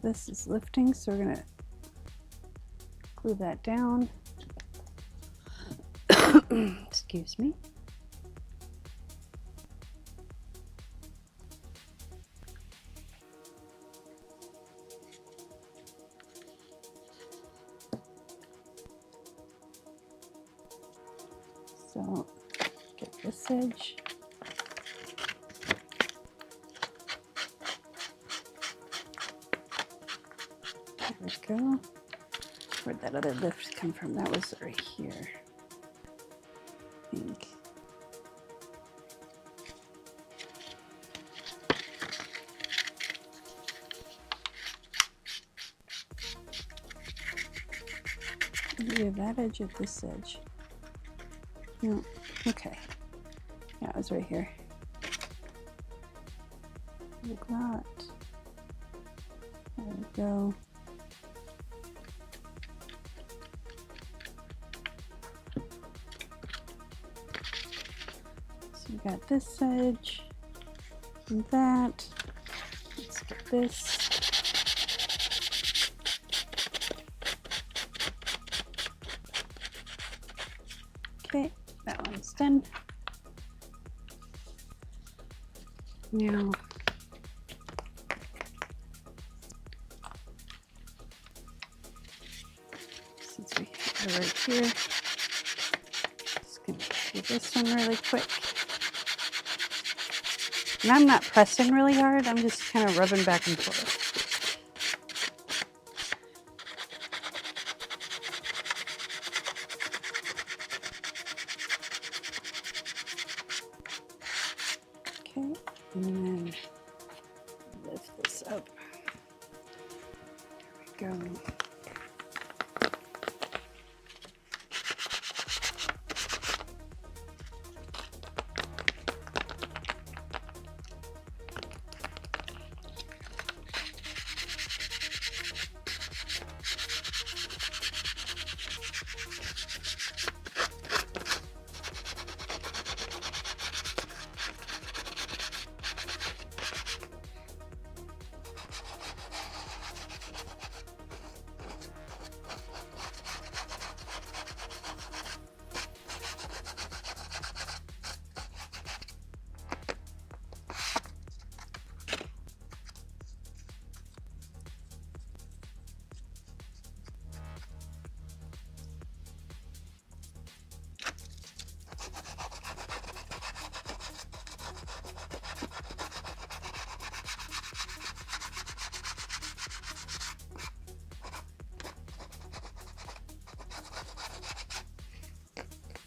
this is lifting, so we're gonna glue that down. Excuse me. So get this edge. There we go. Where'd that other lift come from? That was right here, I think. Either that edge or this edge. No, okay. Yeah, it was right here. Like that. There we go. So we got this edge and that. Let's get this. Okay, that one's done. Now, since we are right here, just gonna do this one really quick. And I'm not pressing really hard, I'm just kind of rubbing back and forth. Okay, and then lift this up. There we go.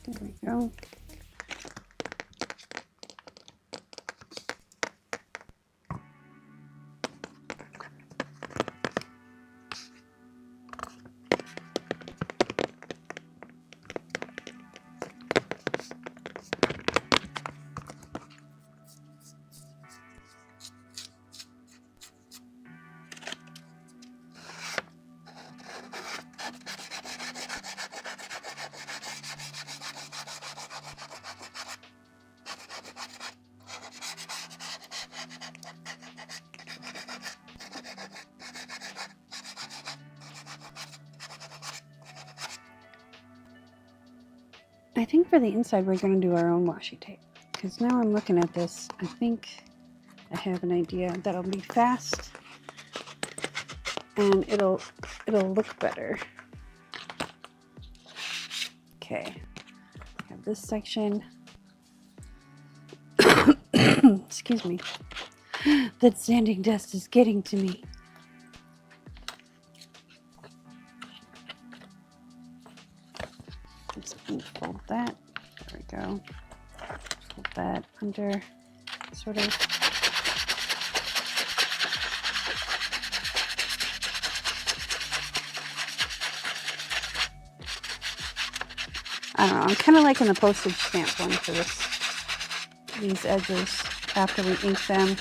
There we go. I think for the inside we're going to do our own washi tape, because now I'm looking at this, I think I have an idea that'll be fast and it'll look better. Okay, I have this section. Excuse me. That sanding dust is getting to me. Just fold that. There we go. Fold that under, sort of. I don't know. I'm kind of liking the postage stamp one for these edges after we ink them.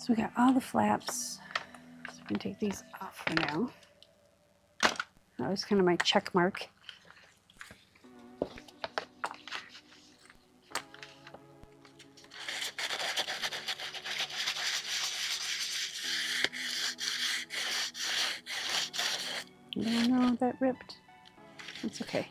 So we got all the flaps. So we can take these off for now. That was kind of my check mark. No, that ripped. That's okay.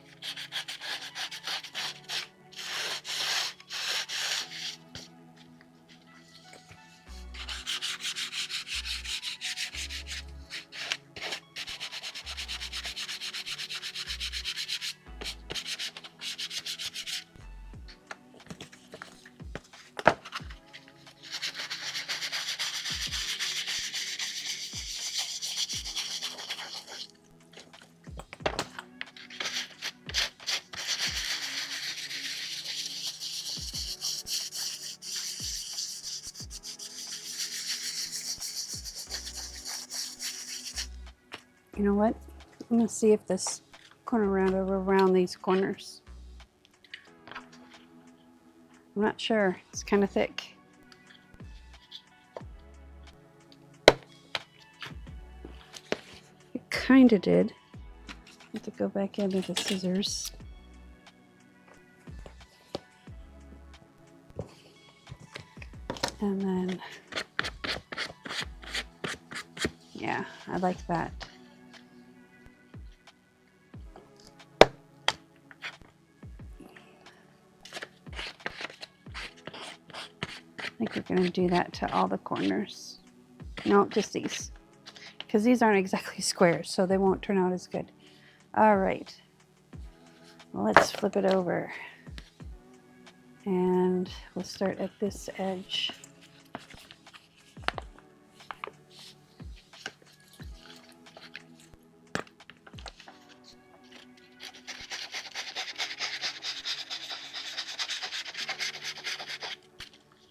You know what? I'm going to see if this corner rounder will round these corners. I'm not sure. It's kind of thick. It kind of did. I have to go back in with the scissors. And then, yeah, I like that. I think we're going to do that to all the corners. No, just these. Because these aren't exactly squares, so they won't turn out as good. All right. Well, let's flip it over. And we'll start at this edge.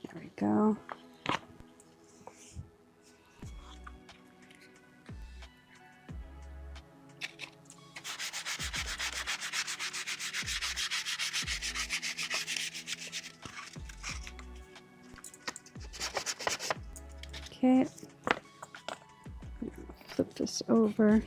There we go. Okay, flip this over.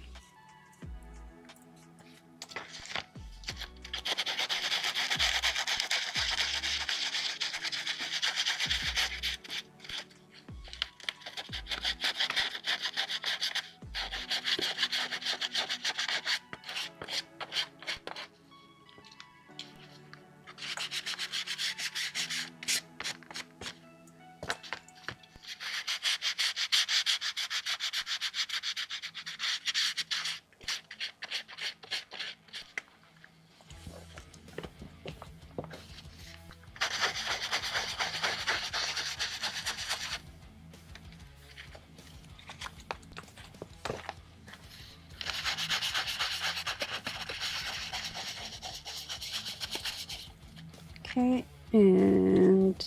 Okay, and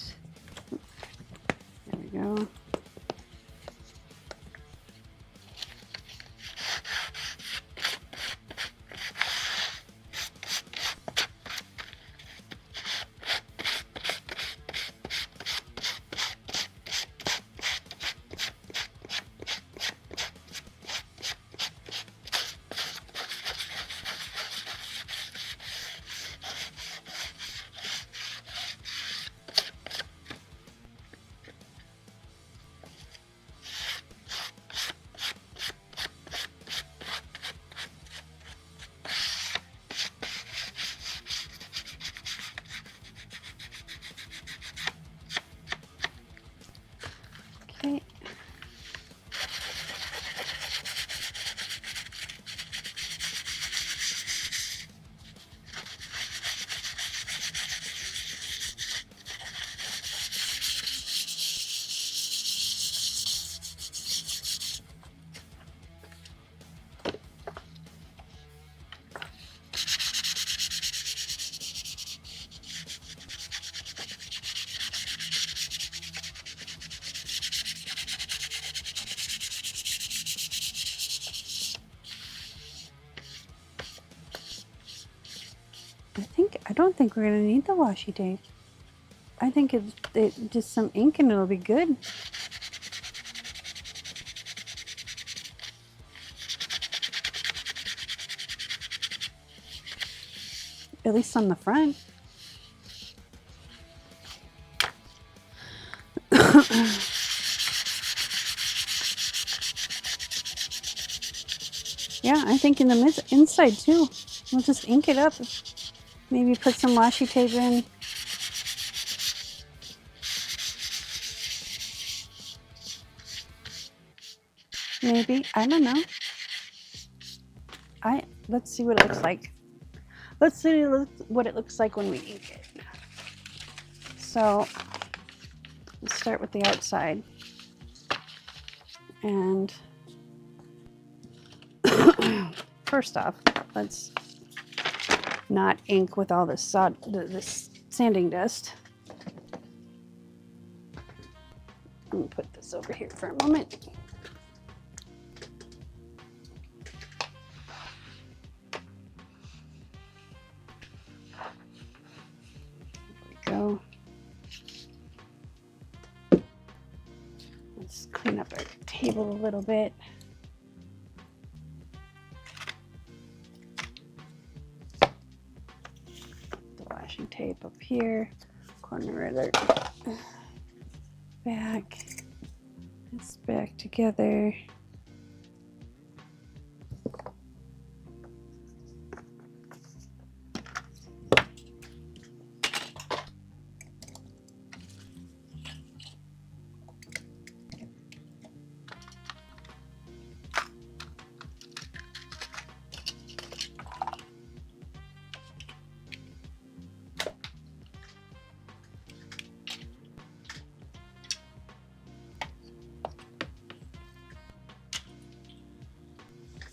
there we go. Okay. I don't think we're gonna need the washi tape. I think it just some ink and it'll be good. at least on the front. Yeah, I think in the inside too. We'll just ink it up. Maybe put some washi tape in. Maybe, I don't know. Let's see what it looks like. Let's see what it looks like when we ink it. So let's start with the outside. And first off, let's not ink with all this sanding dust. I'm gonna put this over here for a moment. Go. Let's clean up our table a little bit. The washi tape up here, corner of the back. It's back together.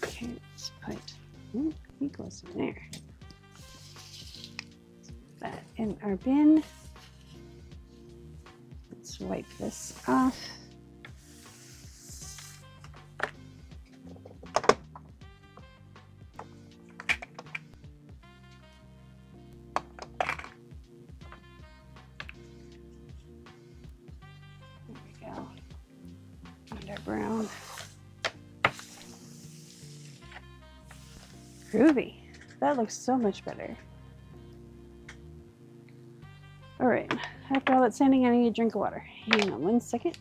Okay, let's put, he goes in there. Put that in our bin. Let's wipe this off. There we go. And our brown. Groovy. That looks so much better. All right, after all that sanding, I need a drink of water. Hang on 1 second.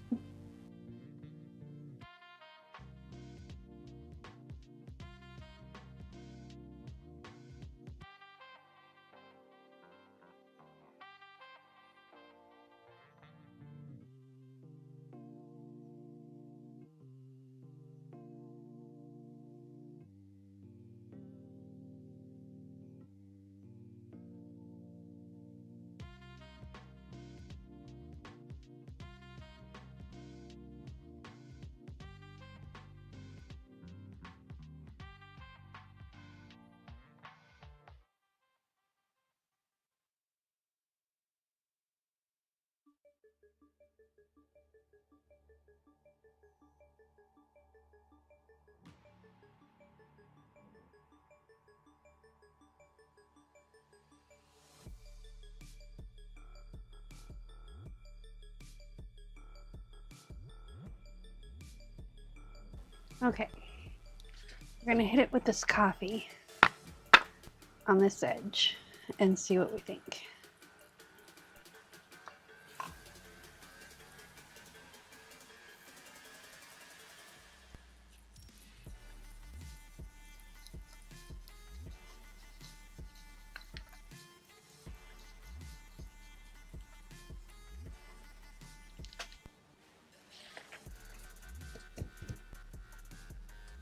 Okay, we're gonna hit it with this coffee on this edge and see what we think.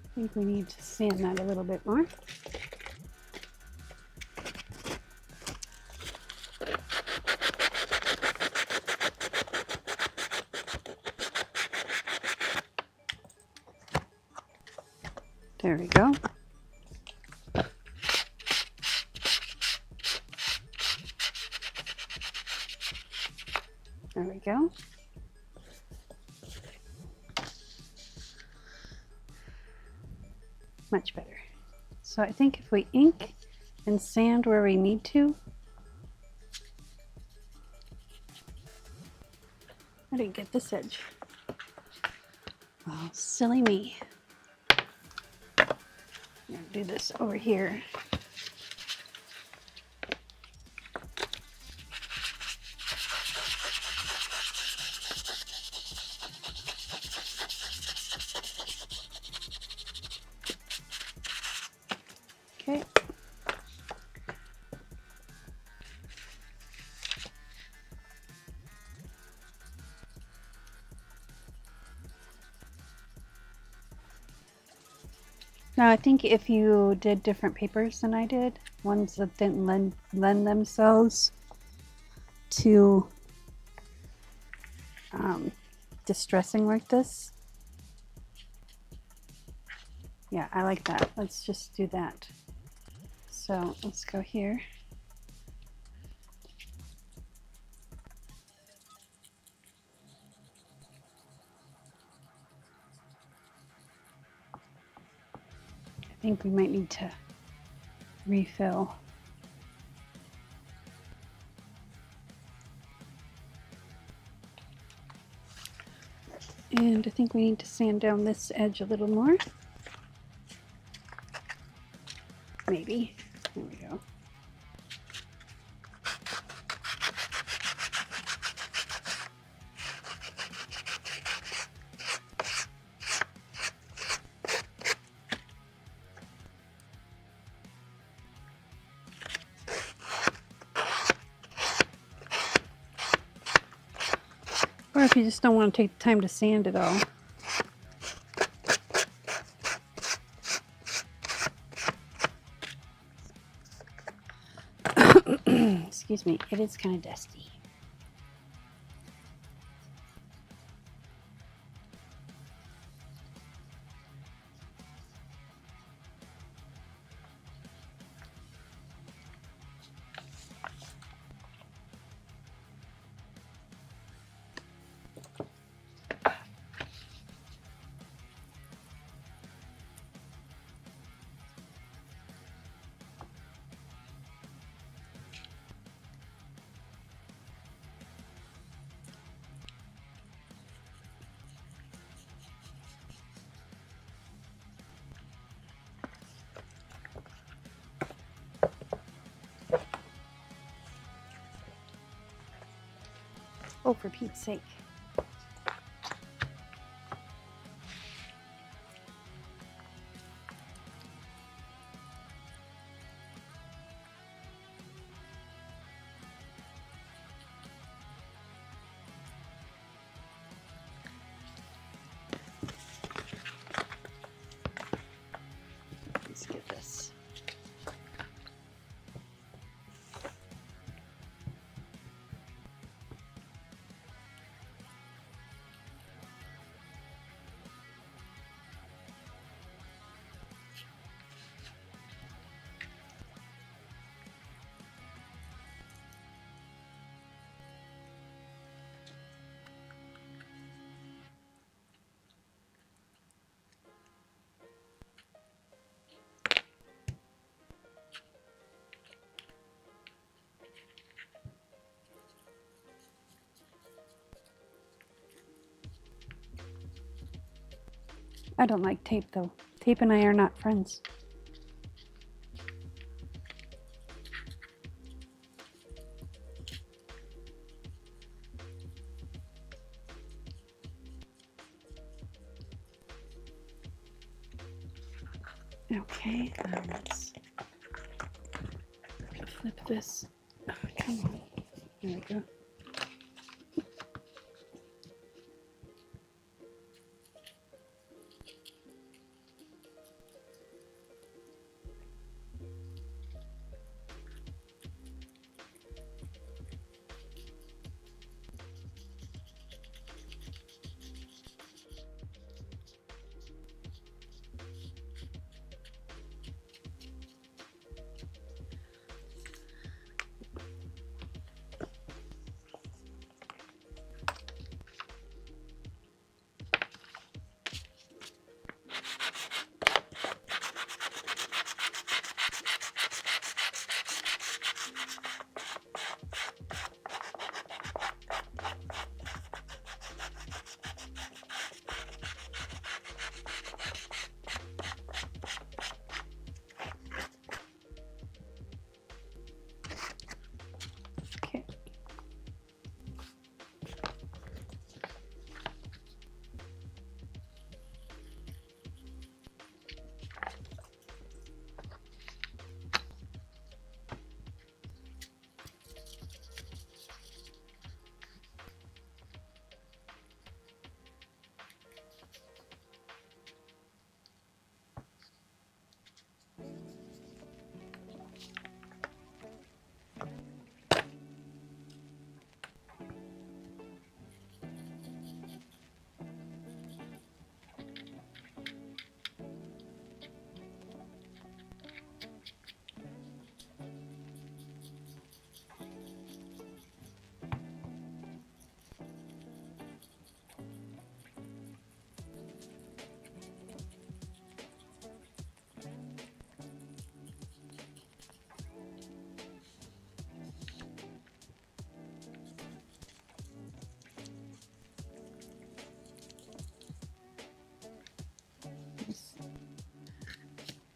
I think we need to sand that a little bit more. There we go. There we go. Much better. So I think if we ink and sand where we need to. I didn't get this edge. Oh, silly me. I'm gonna do this over here. Now, I think if you did different papers than I did, ones that didn't lend themselves to distressing like this. Yeah, I like that. Let's just do that. So let's go here. I think we might need to refill. And I think we need to sand down this edge a little more. Maybe. There we go. Or if you just don't want to take the time to sand it all. Excuse me, it is kind of dusty. Oh, for Pete's sake. Let's get this. I don't like tape though. Tape and I are not friends. Okay, let's flip this. Oh, come on. There we go.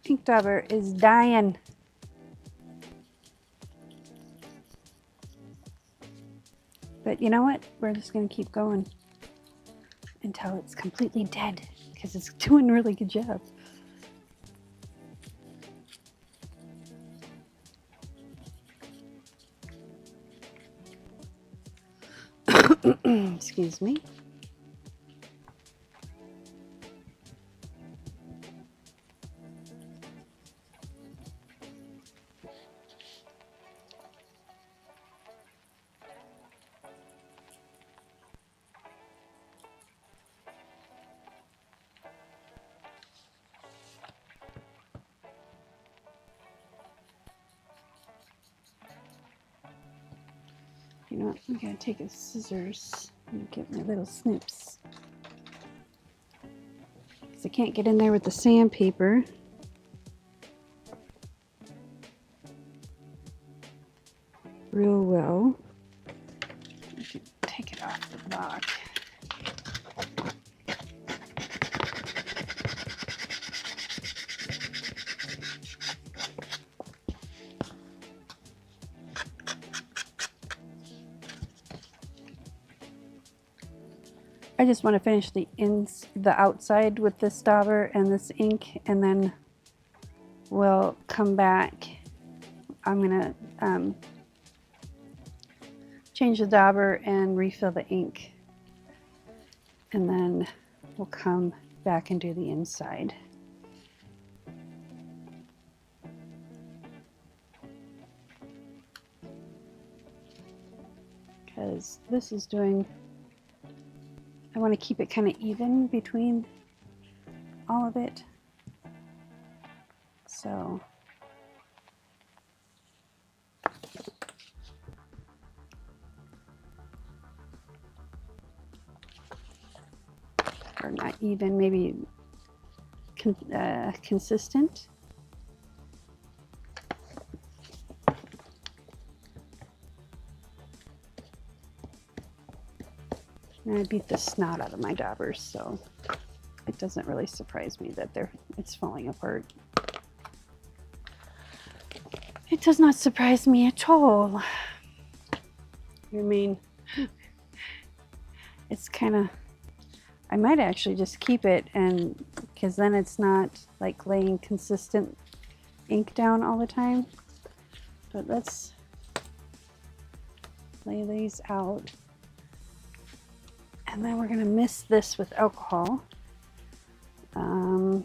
ink dauber is dying. But you know what? We're just going to keep going until it's completely dead because it's doing a really good job. Excuse me. You know what? I'm going to take a scissors and get my little snips. Because I can't get in there with the sandpaper. Real well. I should take it off the block. I just want to finish the outside with this dauber and this ink, and then we'll come back. I'm gonna change the dauber and refill the ink, and then we'll come back and do the inside. Because this is doing, I want to keep it kind of even between all of it. So or not even, maybe consistent. And I beat the snot out of my daubers, so it doesn't really surprise me that it's falling apart. It does not surprise me at all. I mean, it's kind of, I might actually just keep it, and because then it's not like laying consistent ink down all the time. But let's lay these out. And then we're going to mist this with alcohol. I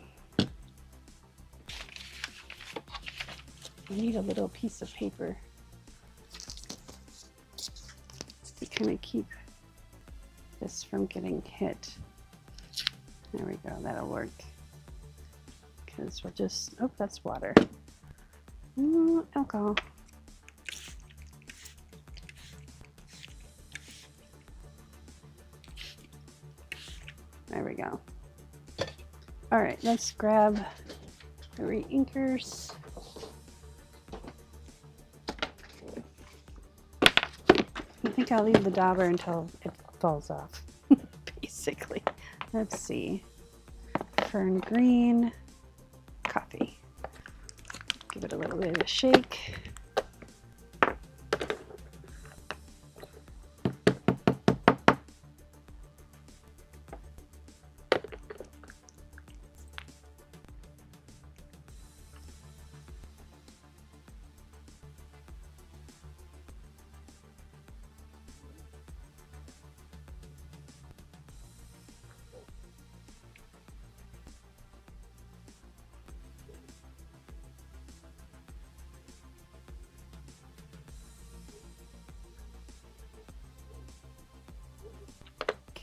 need a little piece of paper to kind of keep this from getting hit. There we go, that'll work. Because we'll just, oh, that's water. Ooh, alcohol. There we go. All right, let's grab the re-inkers. I think I'll leave the dauber until it falls off, basically. Let's see. Fern green, coffee. Give it a little bit of a shake.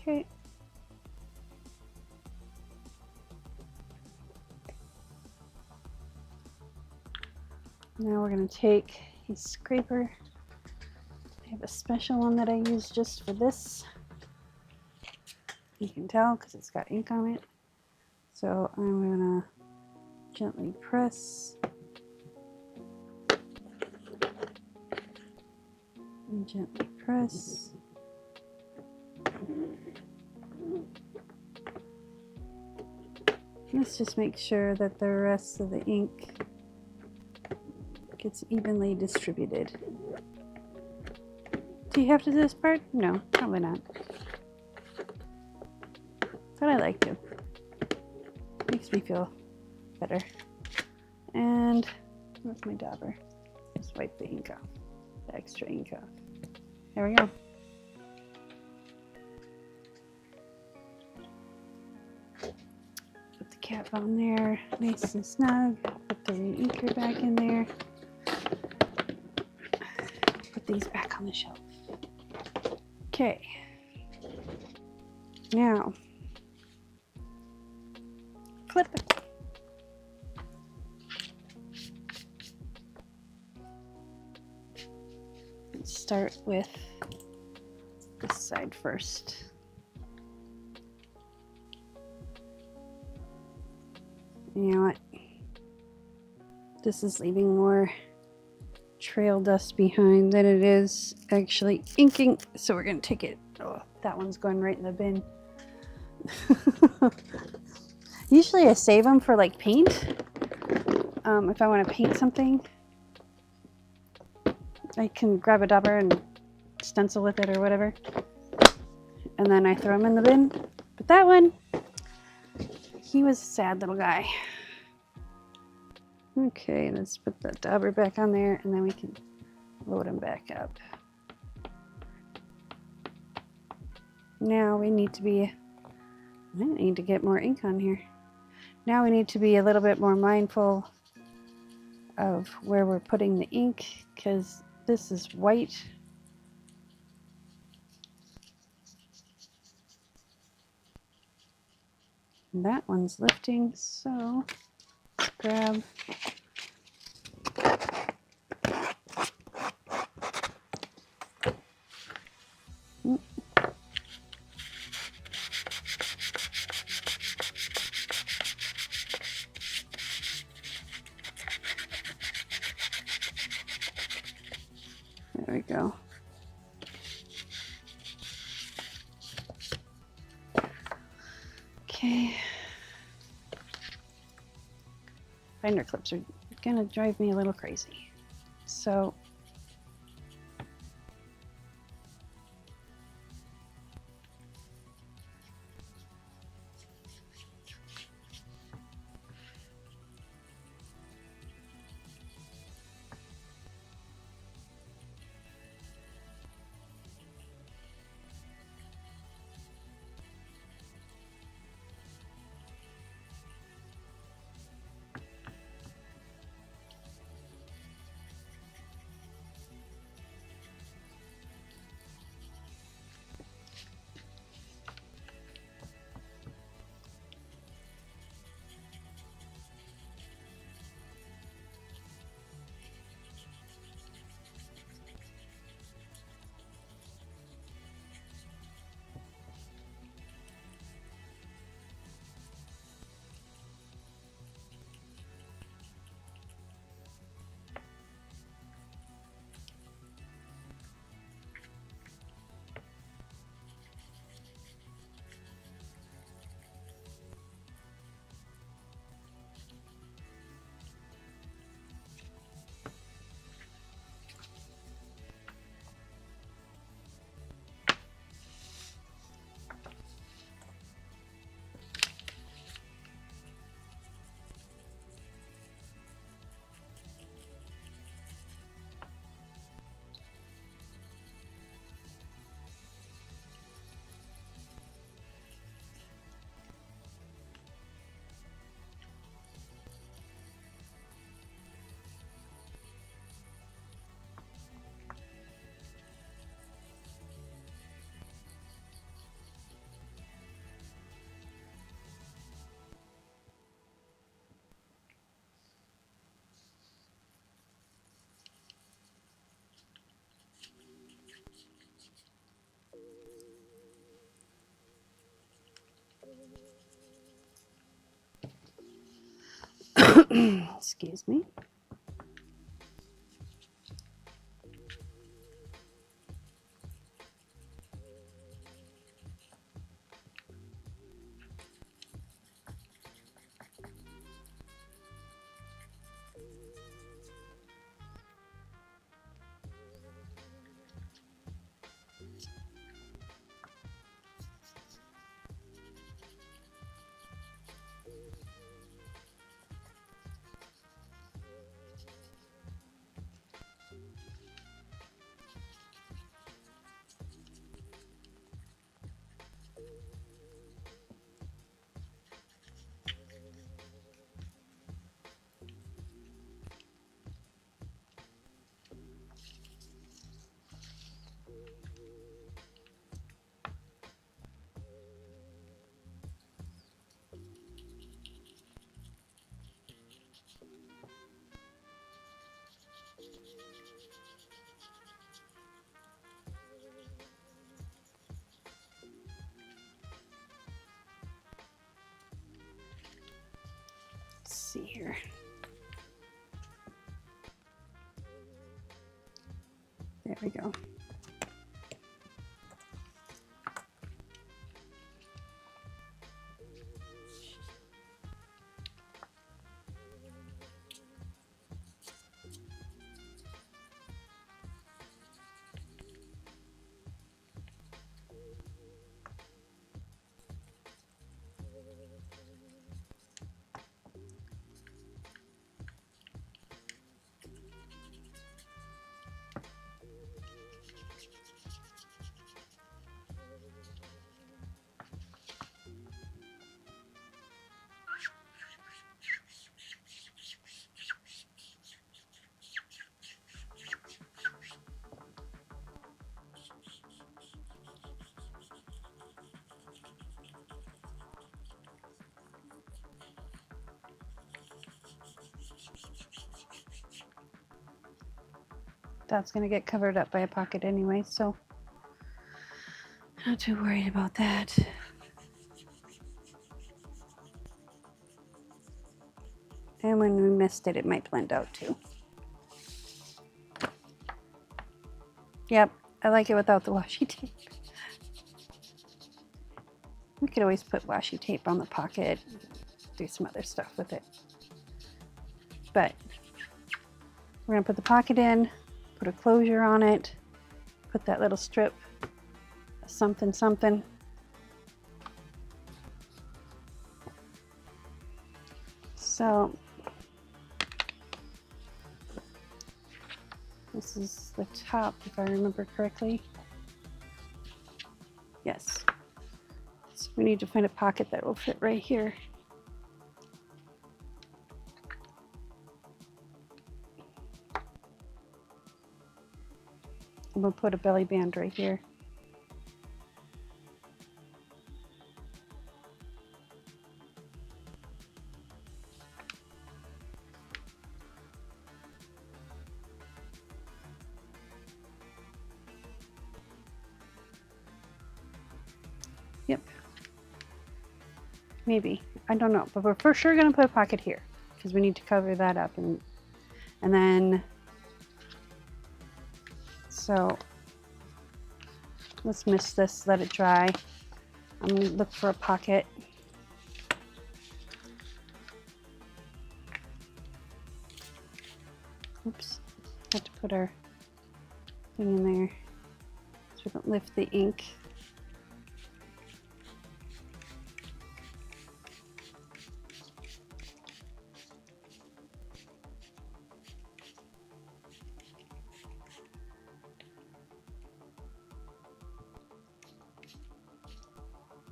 Okay. Now we're going to take a scraper. I have a special one that I use just for this. You can tell because it's got ink on it. So I'm going to gently press and gently press. Let's just make sure that the rest of the ink gets evenly distributed. Do you have to do this part? No, probably not. But I like to. Makes me feel better. And where's my dauber? Just wipe the ink off, the extra ink off. There we go. Put the cap on there, nice and snug. Put the inker back in there. Put these back on the shelf. Okay. Now, flip it. Let's start with this side first. You know what? This is leaving more trail dust behind than it is actually inking, so we're gonna take it. Oh, that one's going right in the bin. Usually I save them for like paint. If I want to paint something, I can grab a dauber and stencil with it or whatever, and then I throw them in the bin. But that one, he was a sad little guy. Okay, let's put the dauber back on there, and then we can load him back up. Now we need to be, I need to get more ink on here. Now we need to be a little bit more mindful of where we're putting the ink, because this is white. And that one's lifting, so grab there we go. Okay. Binder clips are gonna drive me a little crazy. So excuse me. see here. There we go. That's going to get covered up by a pocket anyway, so not too worried about that. And when we missed it, it might blend out too. Yep, I like it without the washi tape. We could always put washi tape on the pocket, do some other stuff with it. But we're going to put the pocket in, put a closure on it, put that little strip of something something. So this is the top, if I remember correctly. Yes. So we need to find a pocket that will fit right here. And we'll put a belly band right here. Yep. Maybe. I don't know. But we're for sure going to put a pocket here because we need to cover that up. And then, so let's mist this, let it dry. I'm going to look for a pocket. Oops. Have to put our thing in there so we don't lift the ink.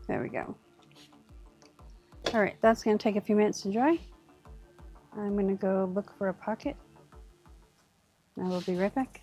There we go. All right, that's going to take a few minutes to dry. I'm going to go look for a pocket. I will be right back.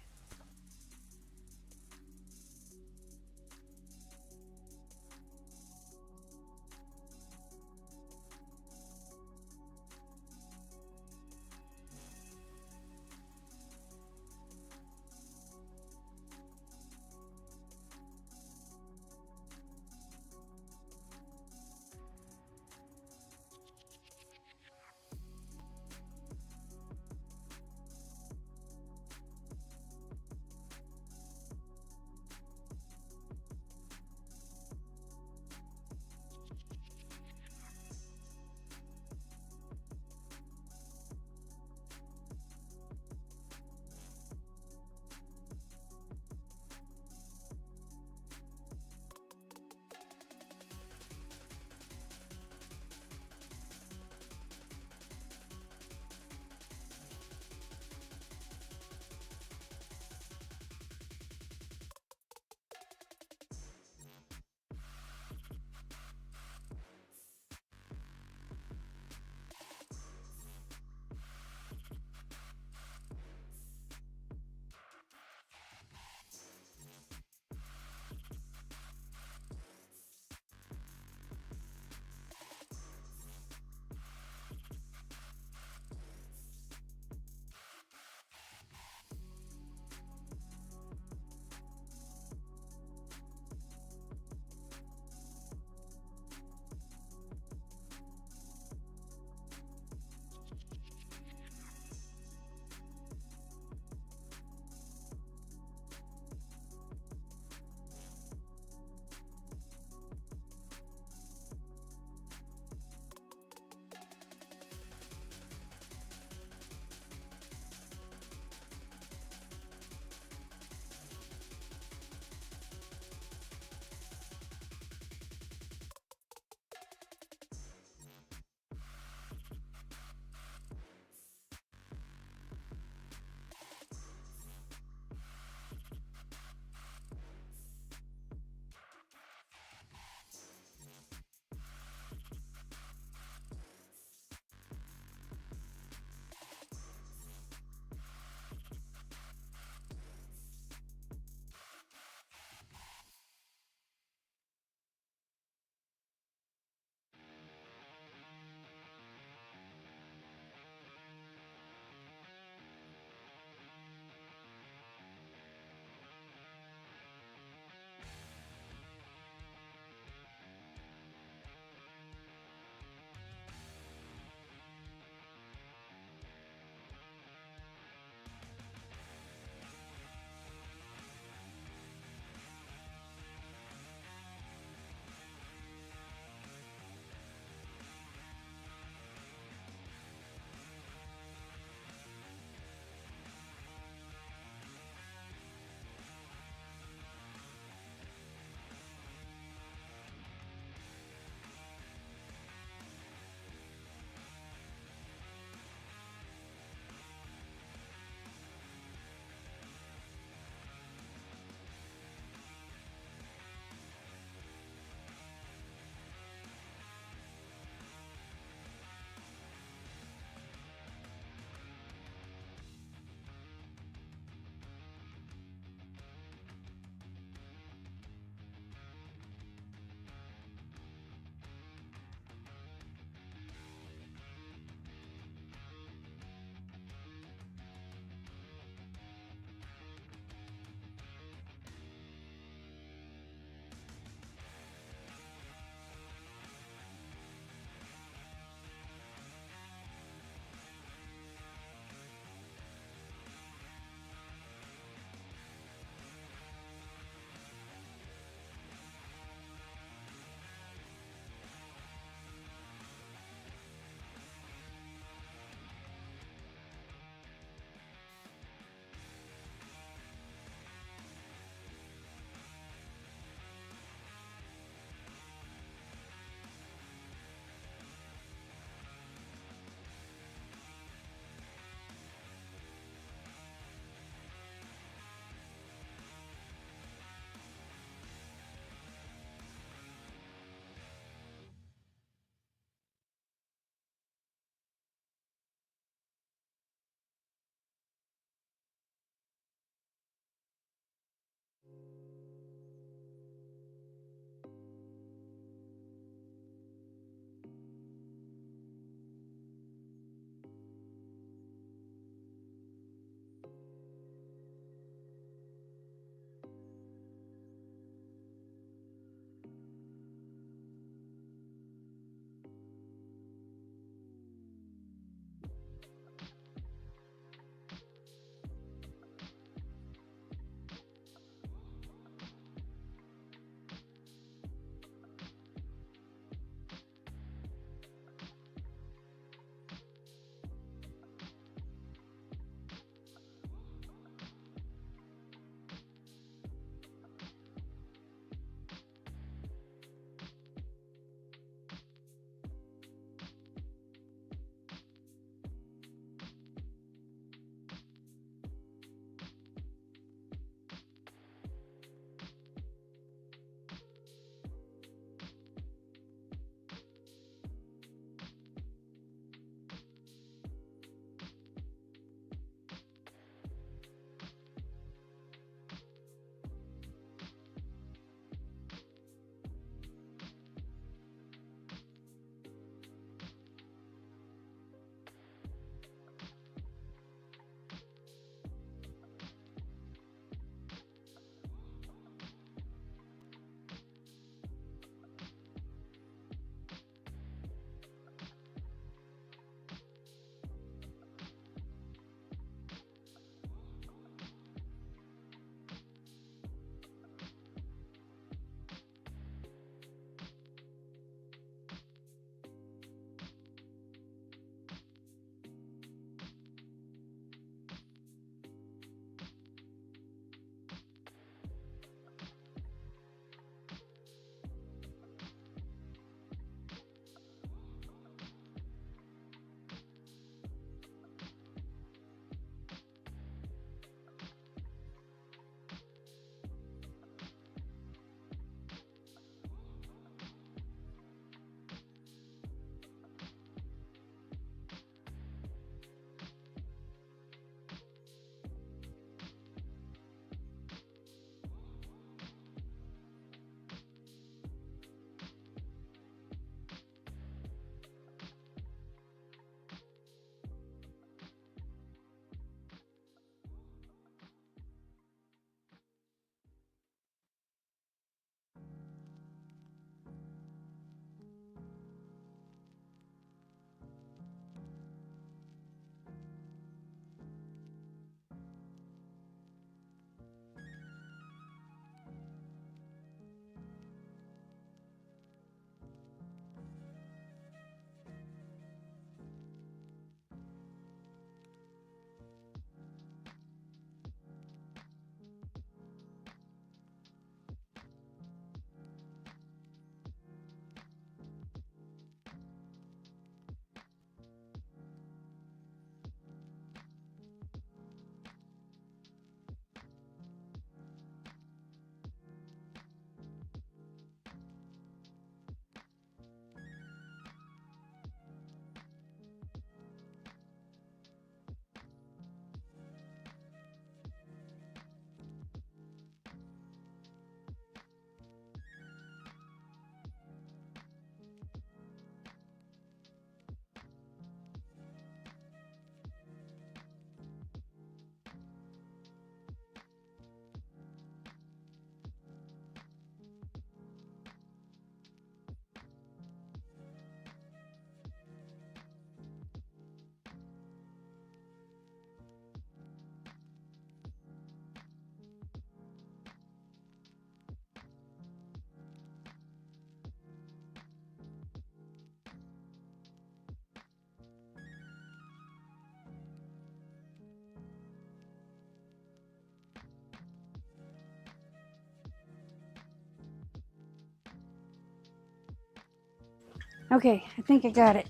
Okay, I think I got it.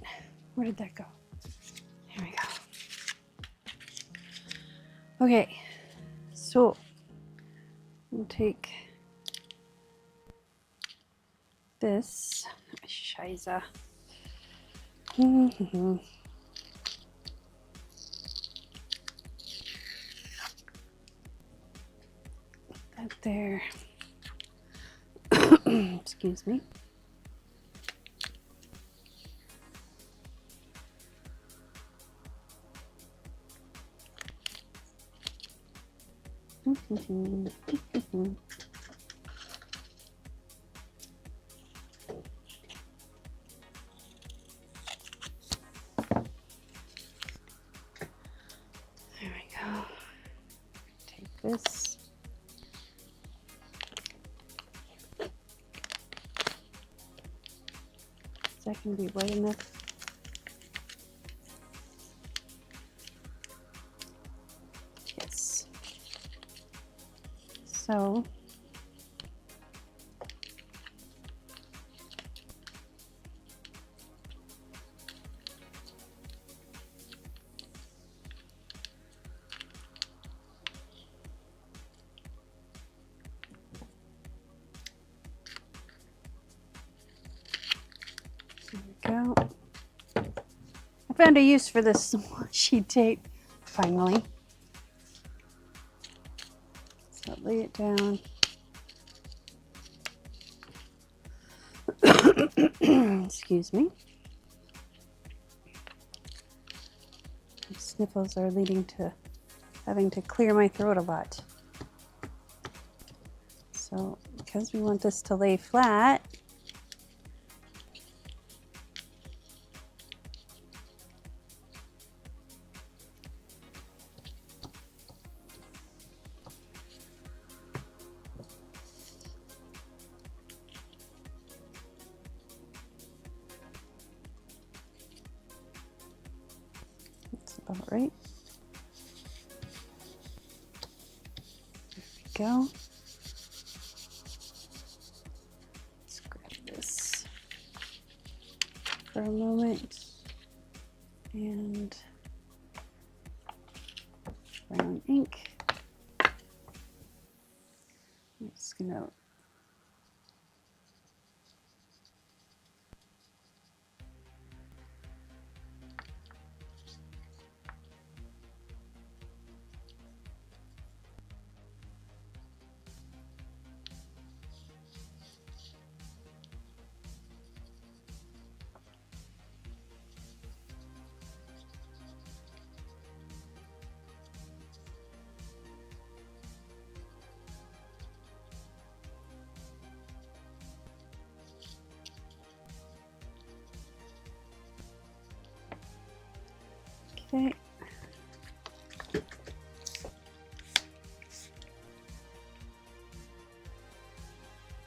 Where did that go? Here we go. Okay, so we'll take this. Scheiße. That there. Excuse me. There we go. Take this. Is that going to be wide enough? Yes. So go. I found a use for this washi tape, finally. So lay it down. Excuse me. My sniffles are leading to having to clear my throat a lot. So because we want this to lay flat, that's about right. There we go. Let's grab this for a moment and brown ink. I'm just gonna okay.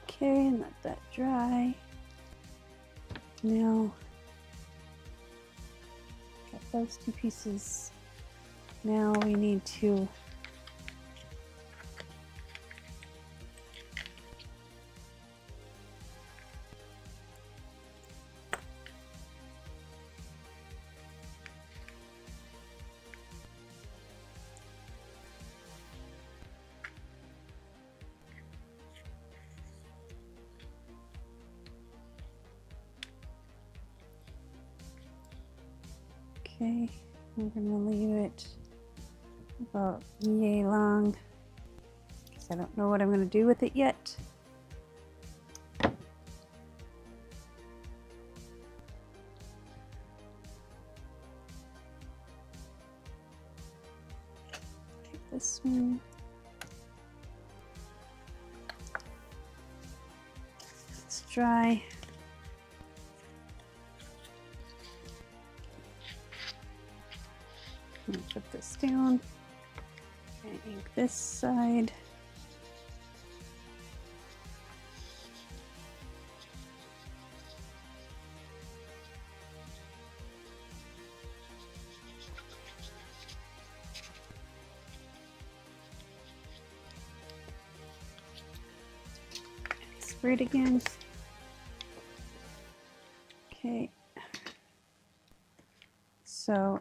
Okay, and let that dry. Now, got those two pieces. Now we need to okay, I'm gonna leave it about yay long because I don't know what I'm gonna do with it yet. Take this one. It's dry. I'm gonna put this down and ink this side. Spray it again. Okay. So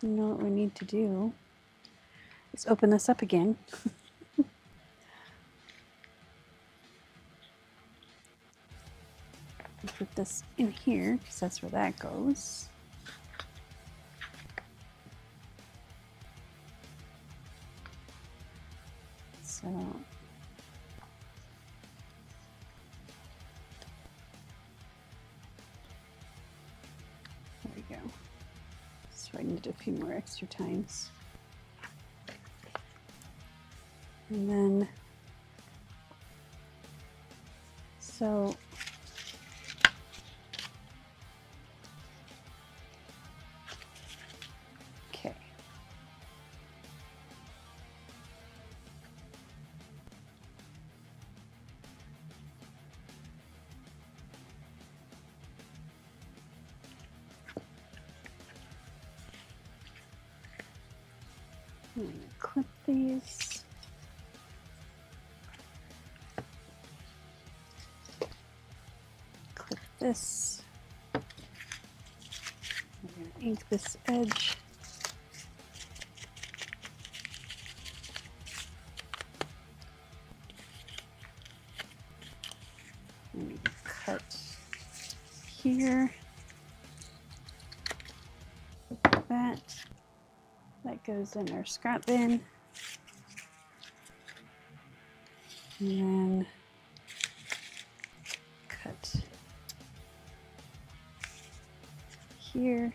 you know what we need to do is open this up again. Put this in here because that's where that goes. So there we go. So I need a few more extra times. And then, so okay. I'm going to clip these. Clip this. I'm going to ink this edge. I'm going to cut here. That goes in our scrap bin. And then cut here.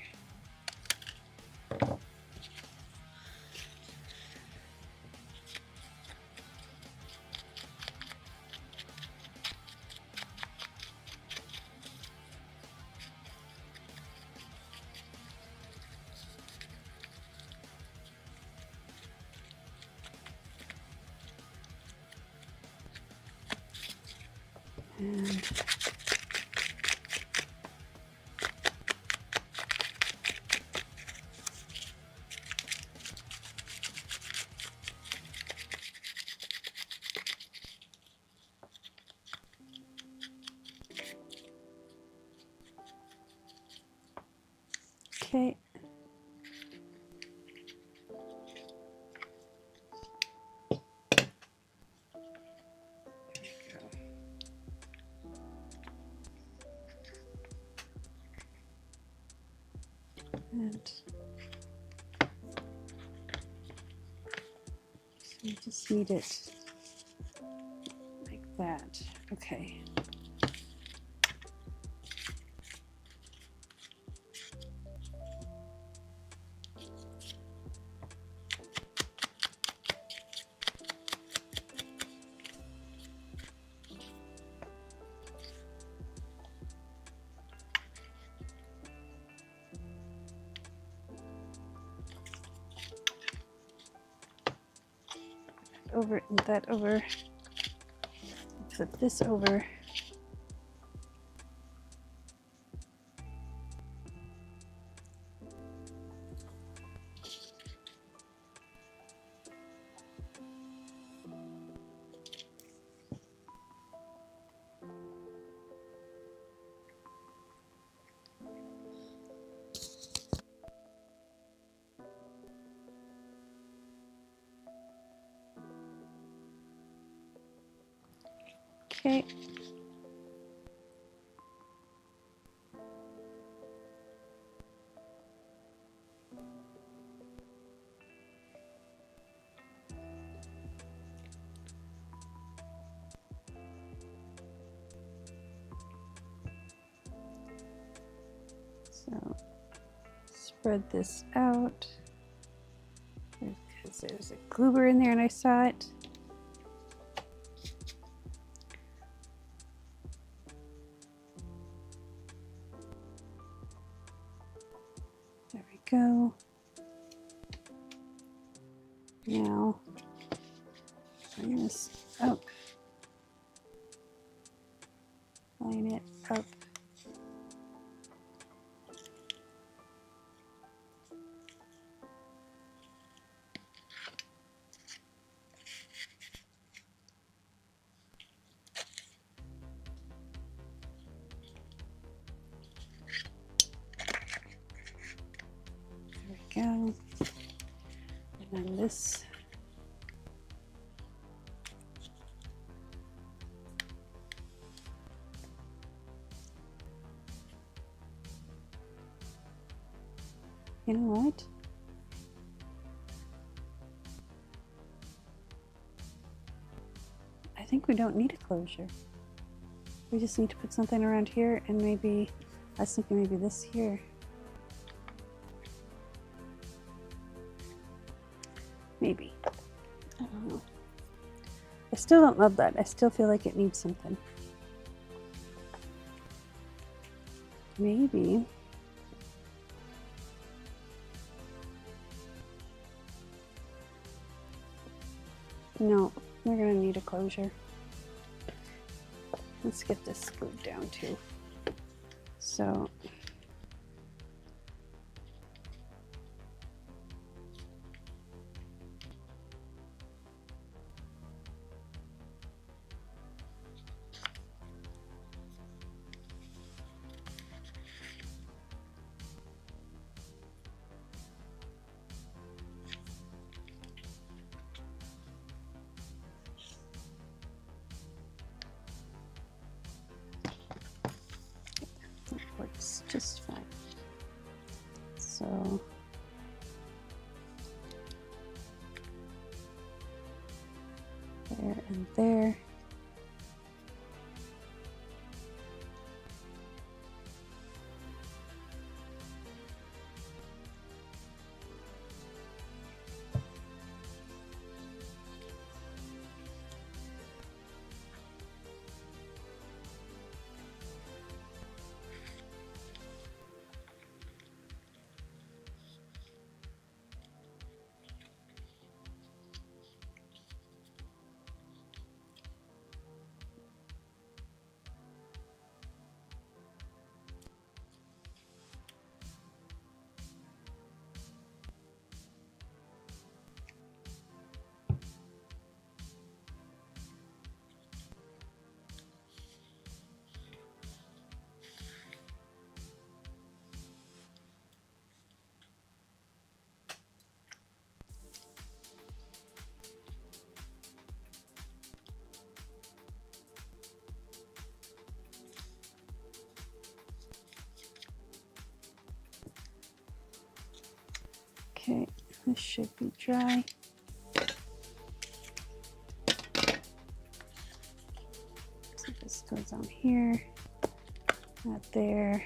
And okay. And so you just need it like that. Okay. Over and that over. Flip this over. Okay. So spread this out because there's a goober in there and I saw it. There we go. Now bring this up. Line it up. go. And then this. You know what? I think we don't need a closure. We just need to put something around here, and maybe, I was thinking maybe this here. Maybe. I don't know. I still don't love that. I still feel like it needs something. Maybe. No, we're gonna need a closure. Let's get this glued down too. So works just fine. So there and there. Okay, this should be dry. So this goes on here, not there.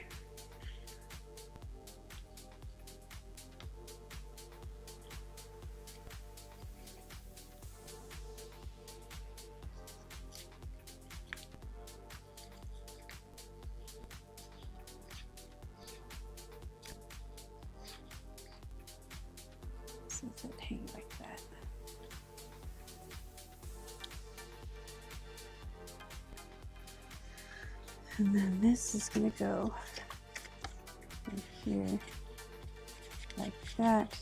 Let it hang like that. And then this is going to go in here like that.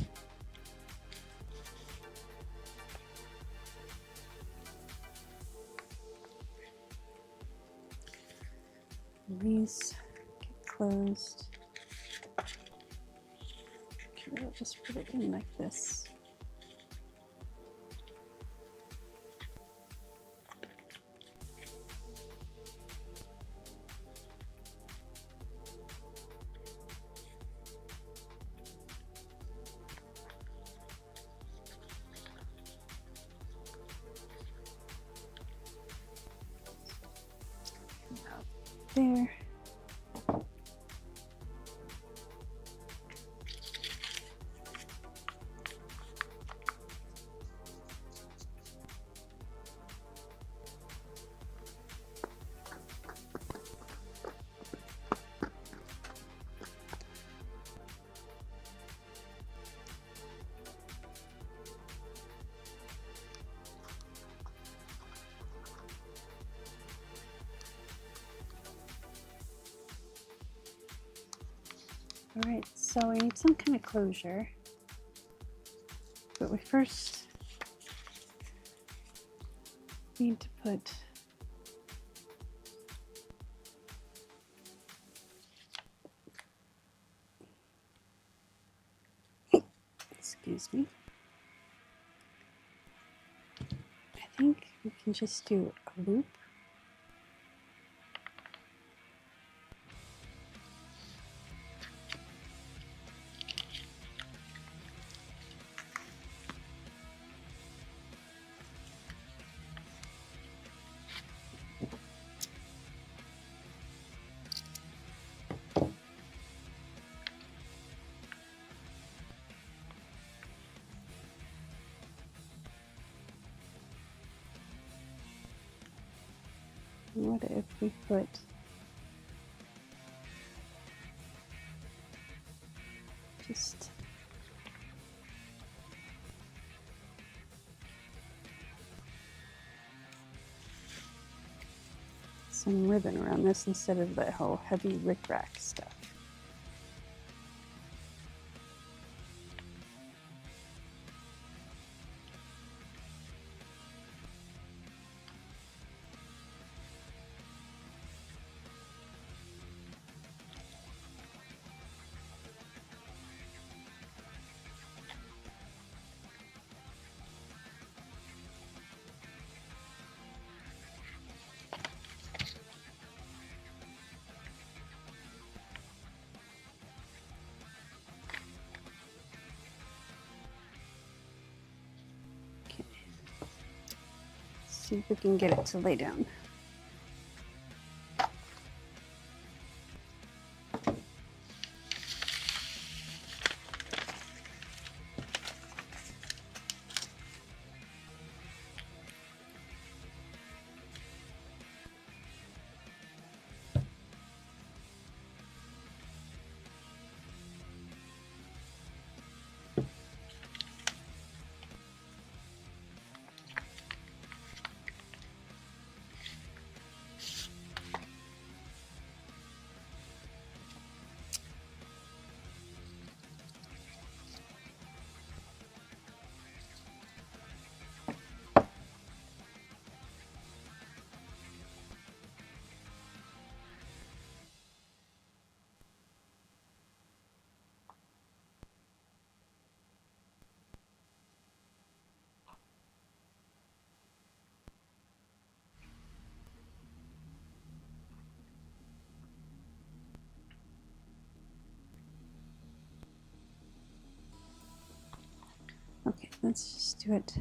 And these get closed. Okay, I'll just put it in like this. There. All right, so we need some kind of closure, but we first need to put Excuse me. I think we can just do a loop. What if we put just some ribbon around this instead of the whole heavy rickrack stuff? See if we can get it to lay down. Okay, let's just do it.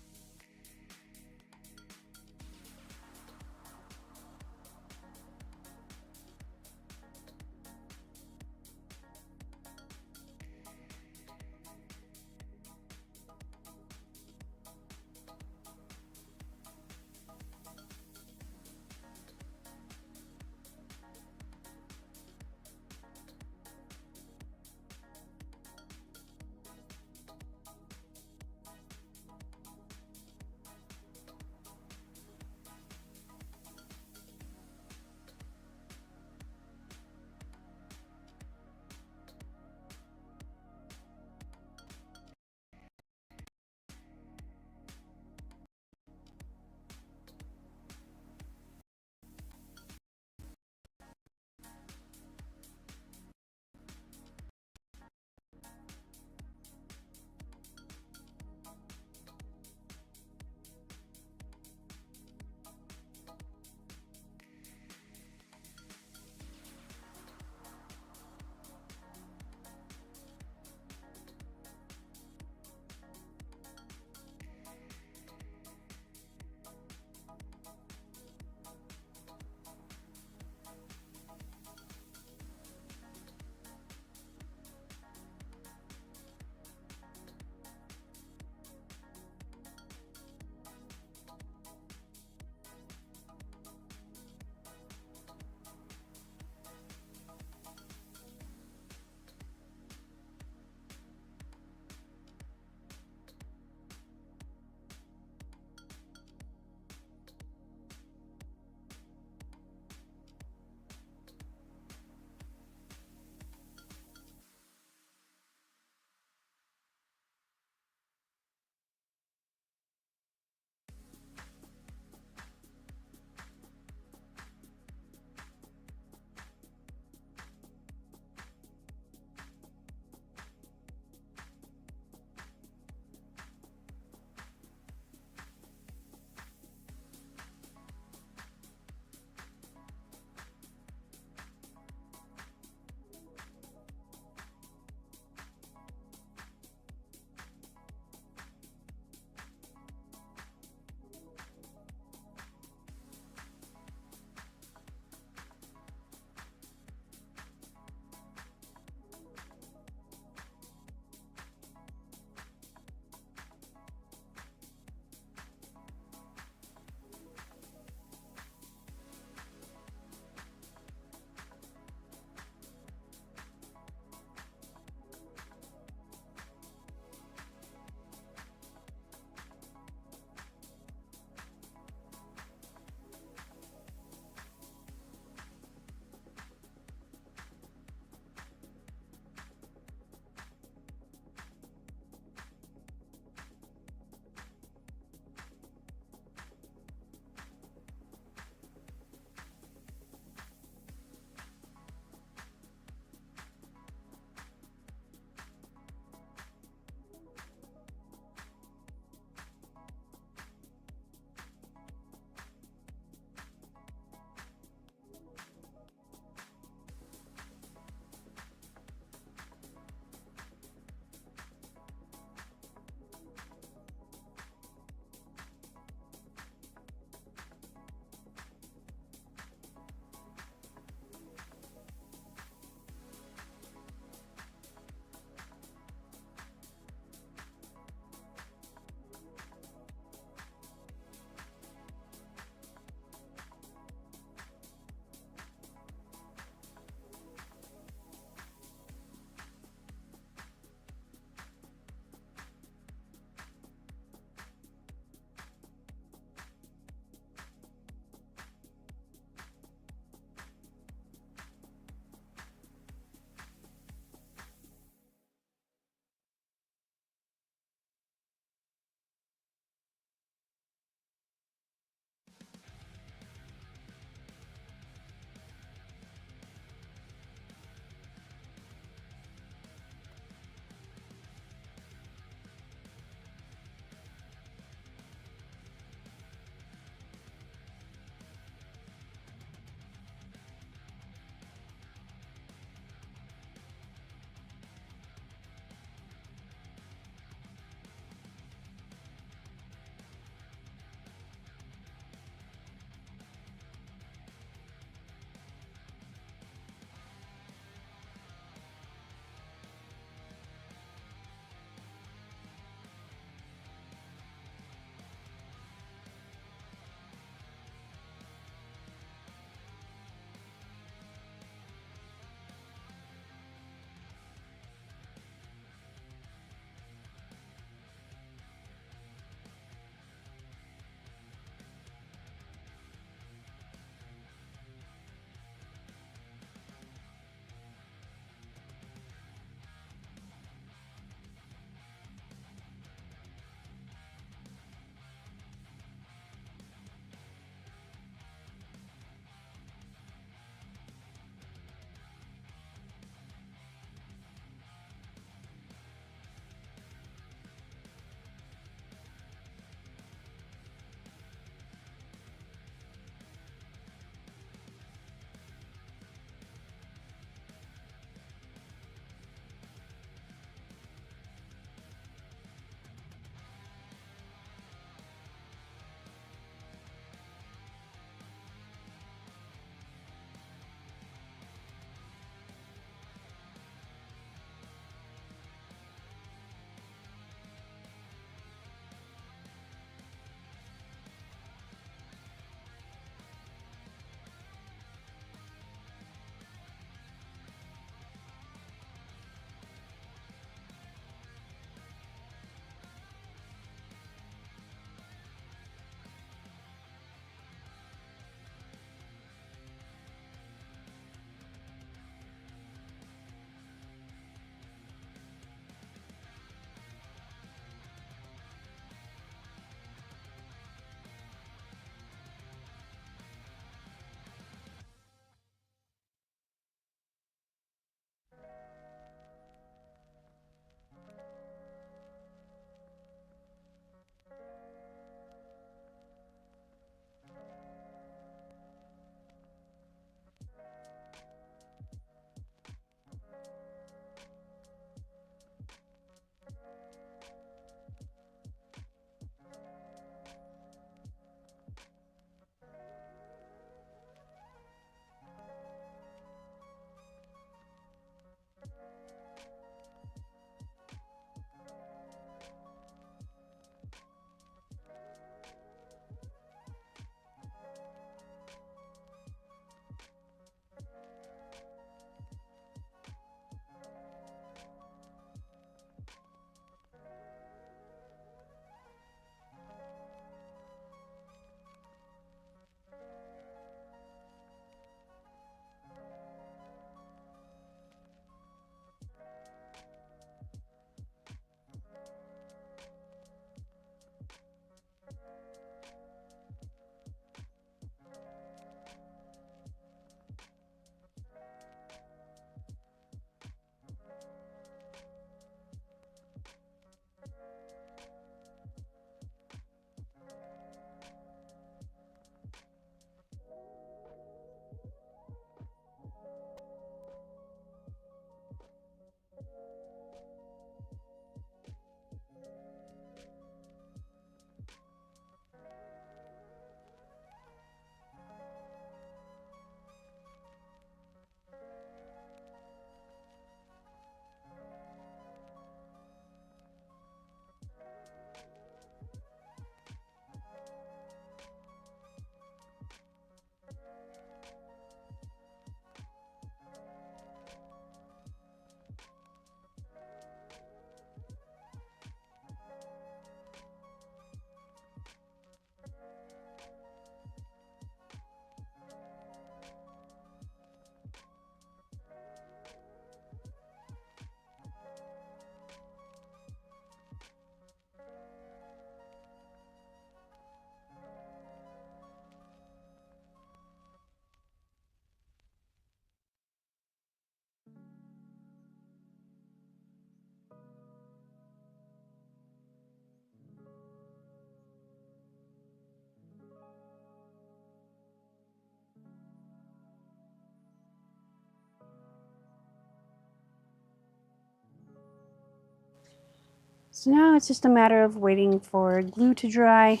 So now it's just a matter of waiting for glue to dry.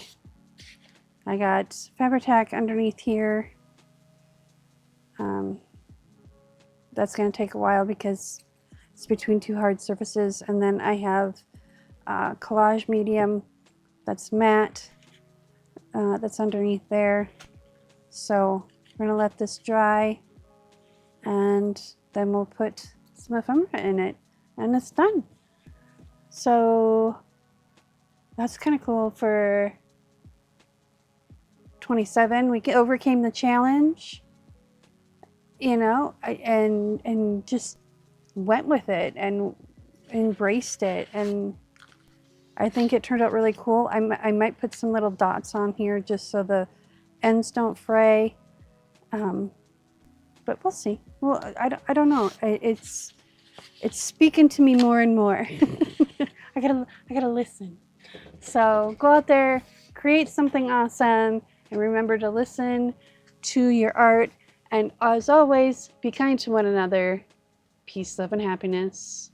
I got Fabri-Tac underneath here. That's going to take a while because it's between two hard surfaces. And then I have collage medium that's matte, that's underneath there. So we're going to let this dry, and then we'll put some ephemera in it, and it's done. So that's kind of cool. For 27, we overcame the challenge, you know, and just went with it and embraced it, and I think it turned out really cool. I might put some little dots on here just so the ends don't fray, but we'll see. Well, I don't know. It's speaking to me more and more. I gotta listen. So go out there, create something awesome, and remember to listen to your art. And as always, be kind to one another. Peace, love, and happiness.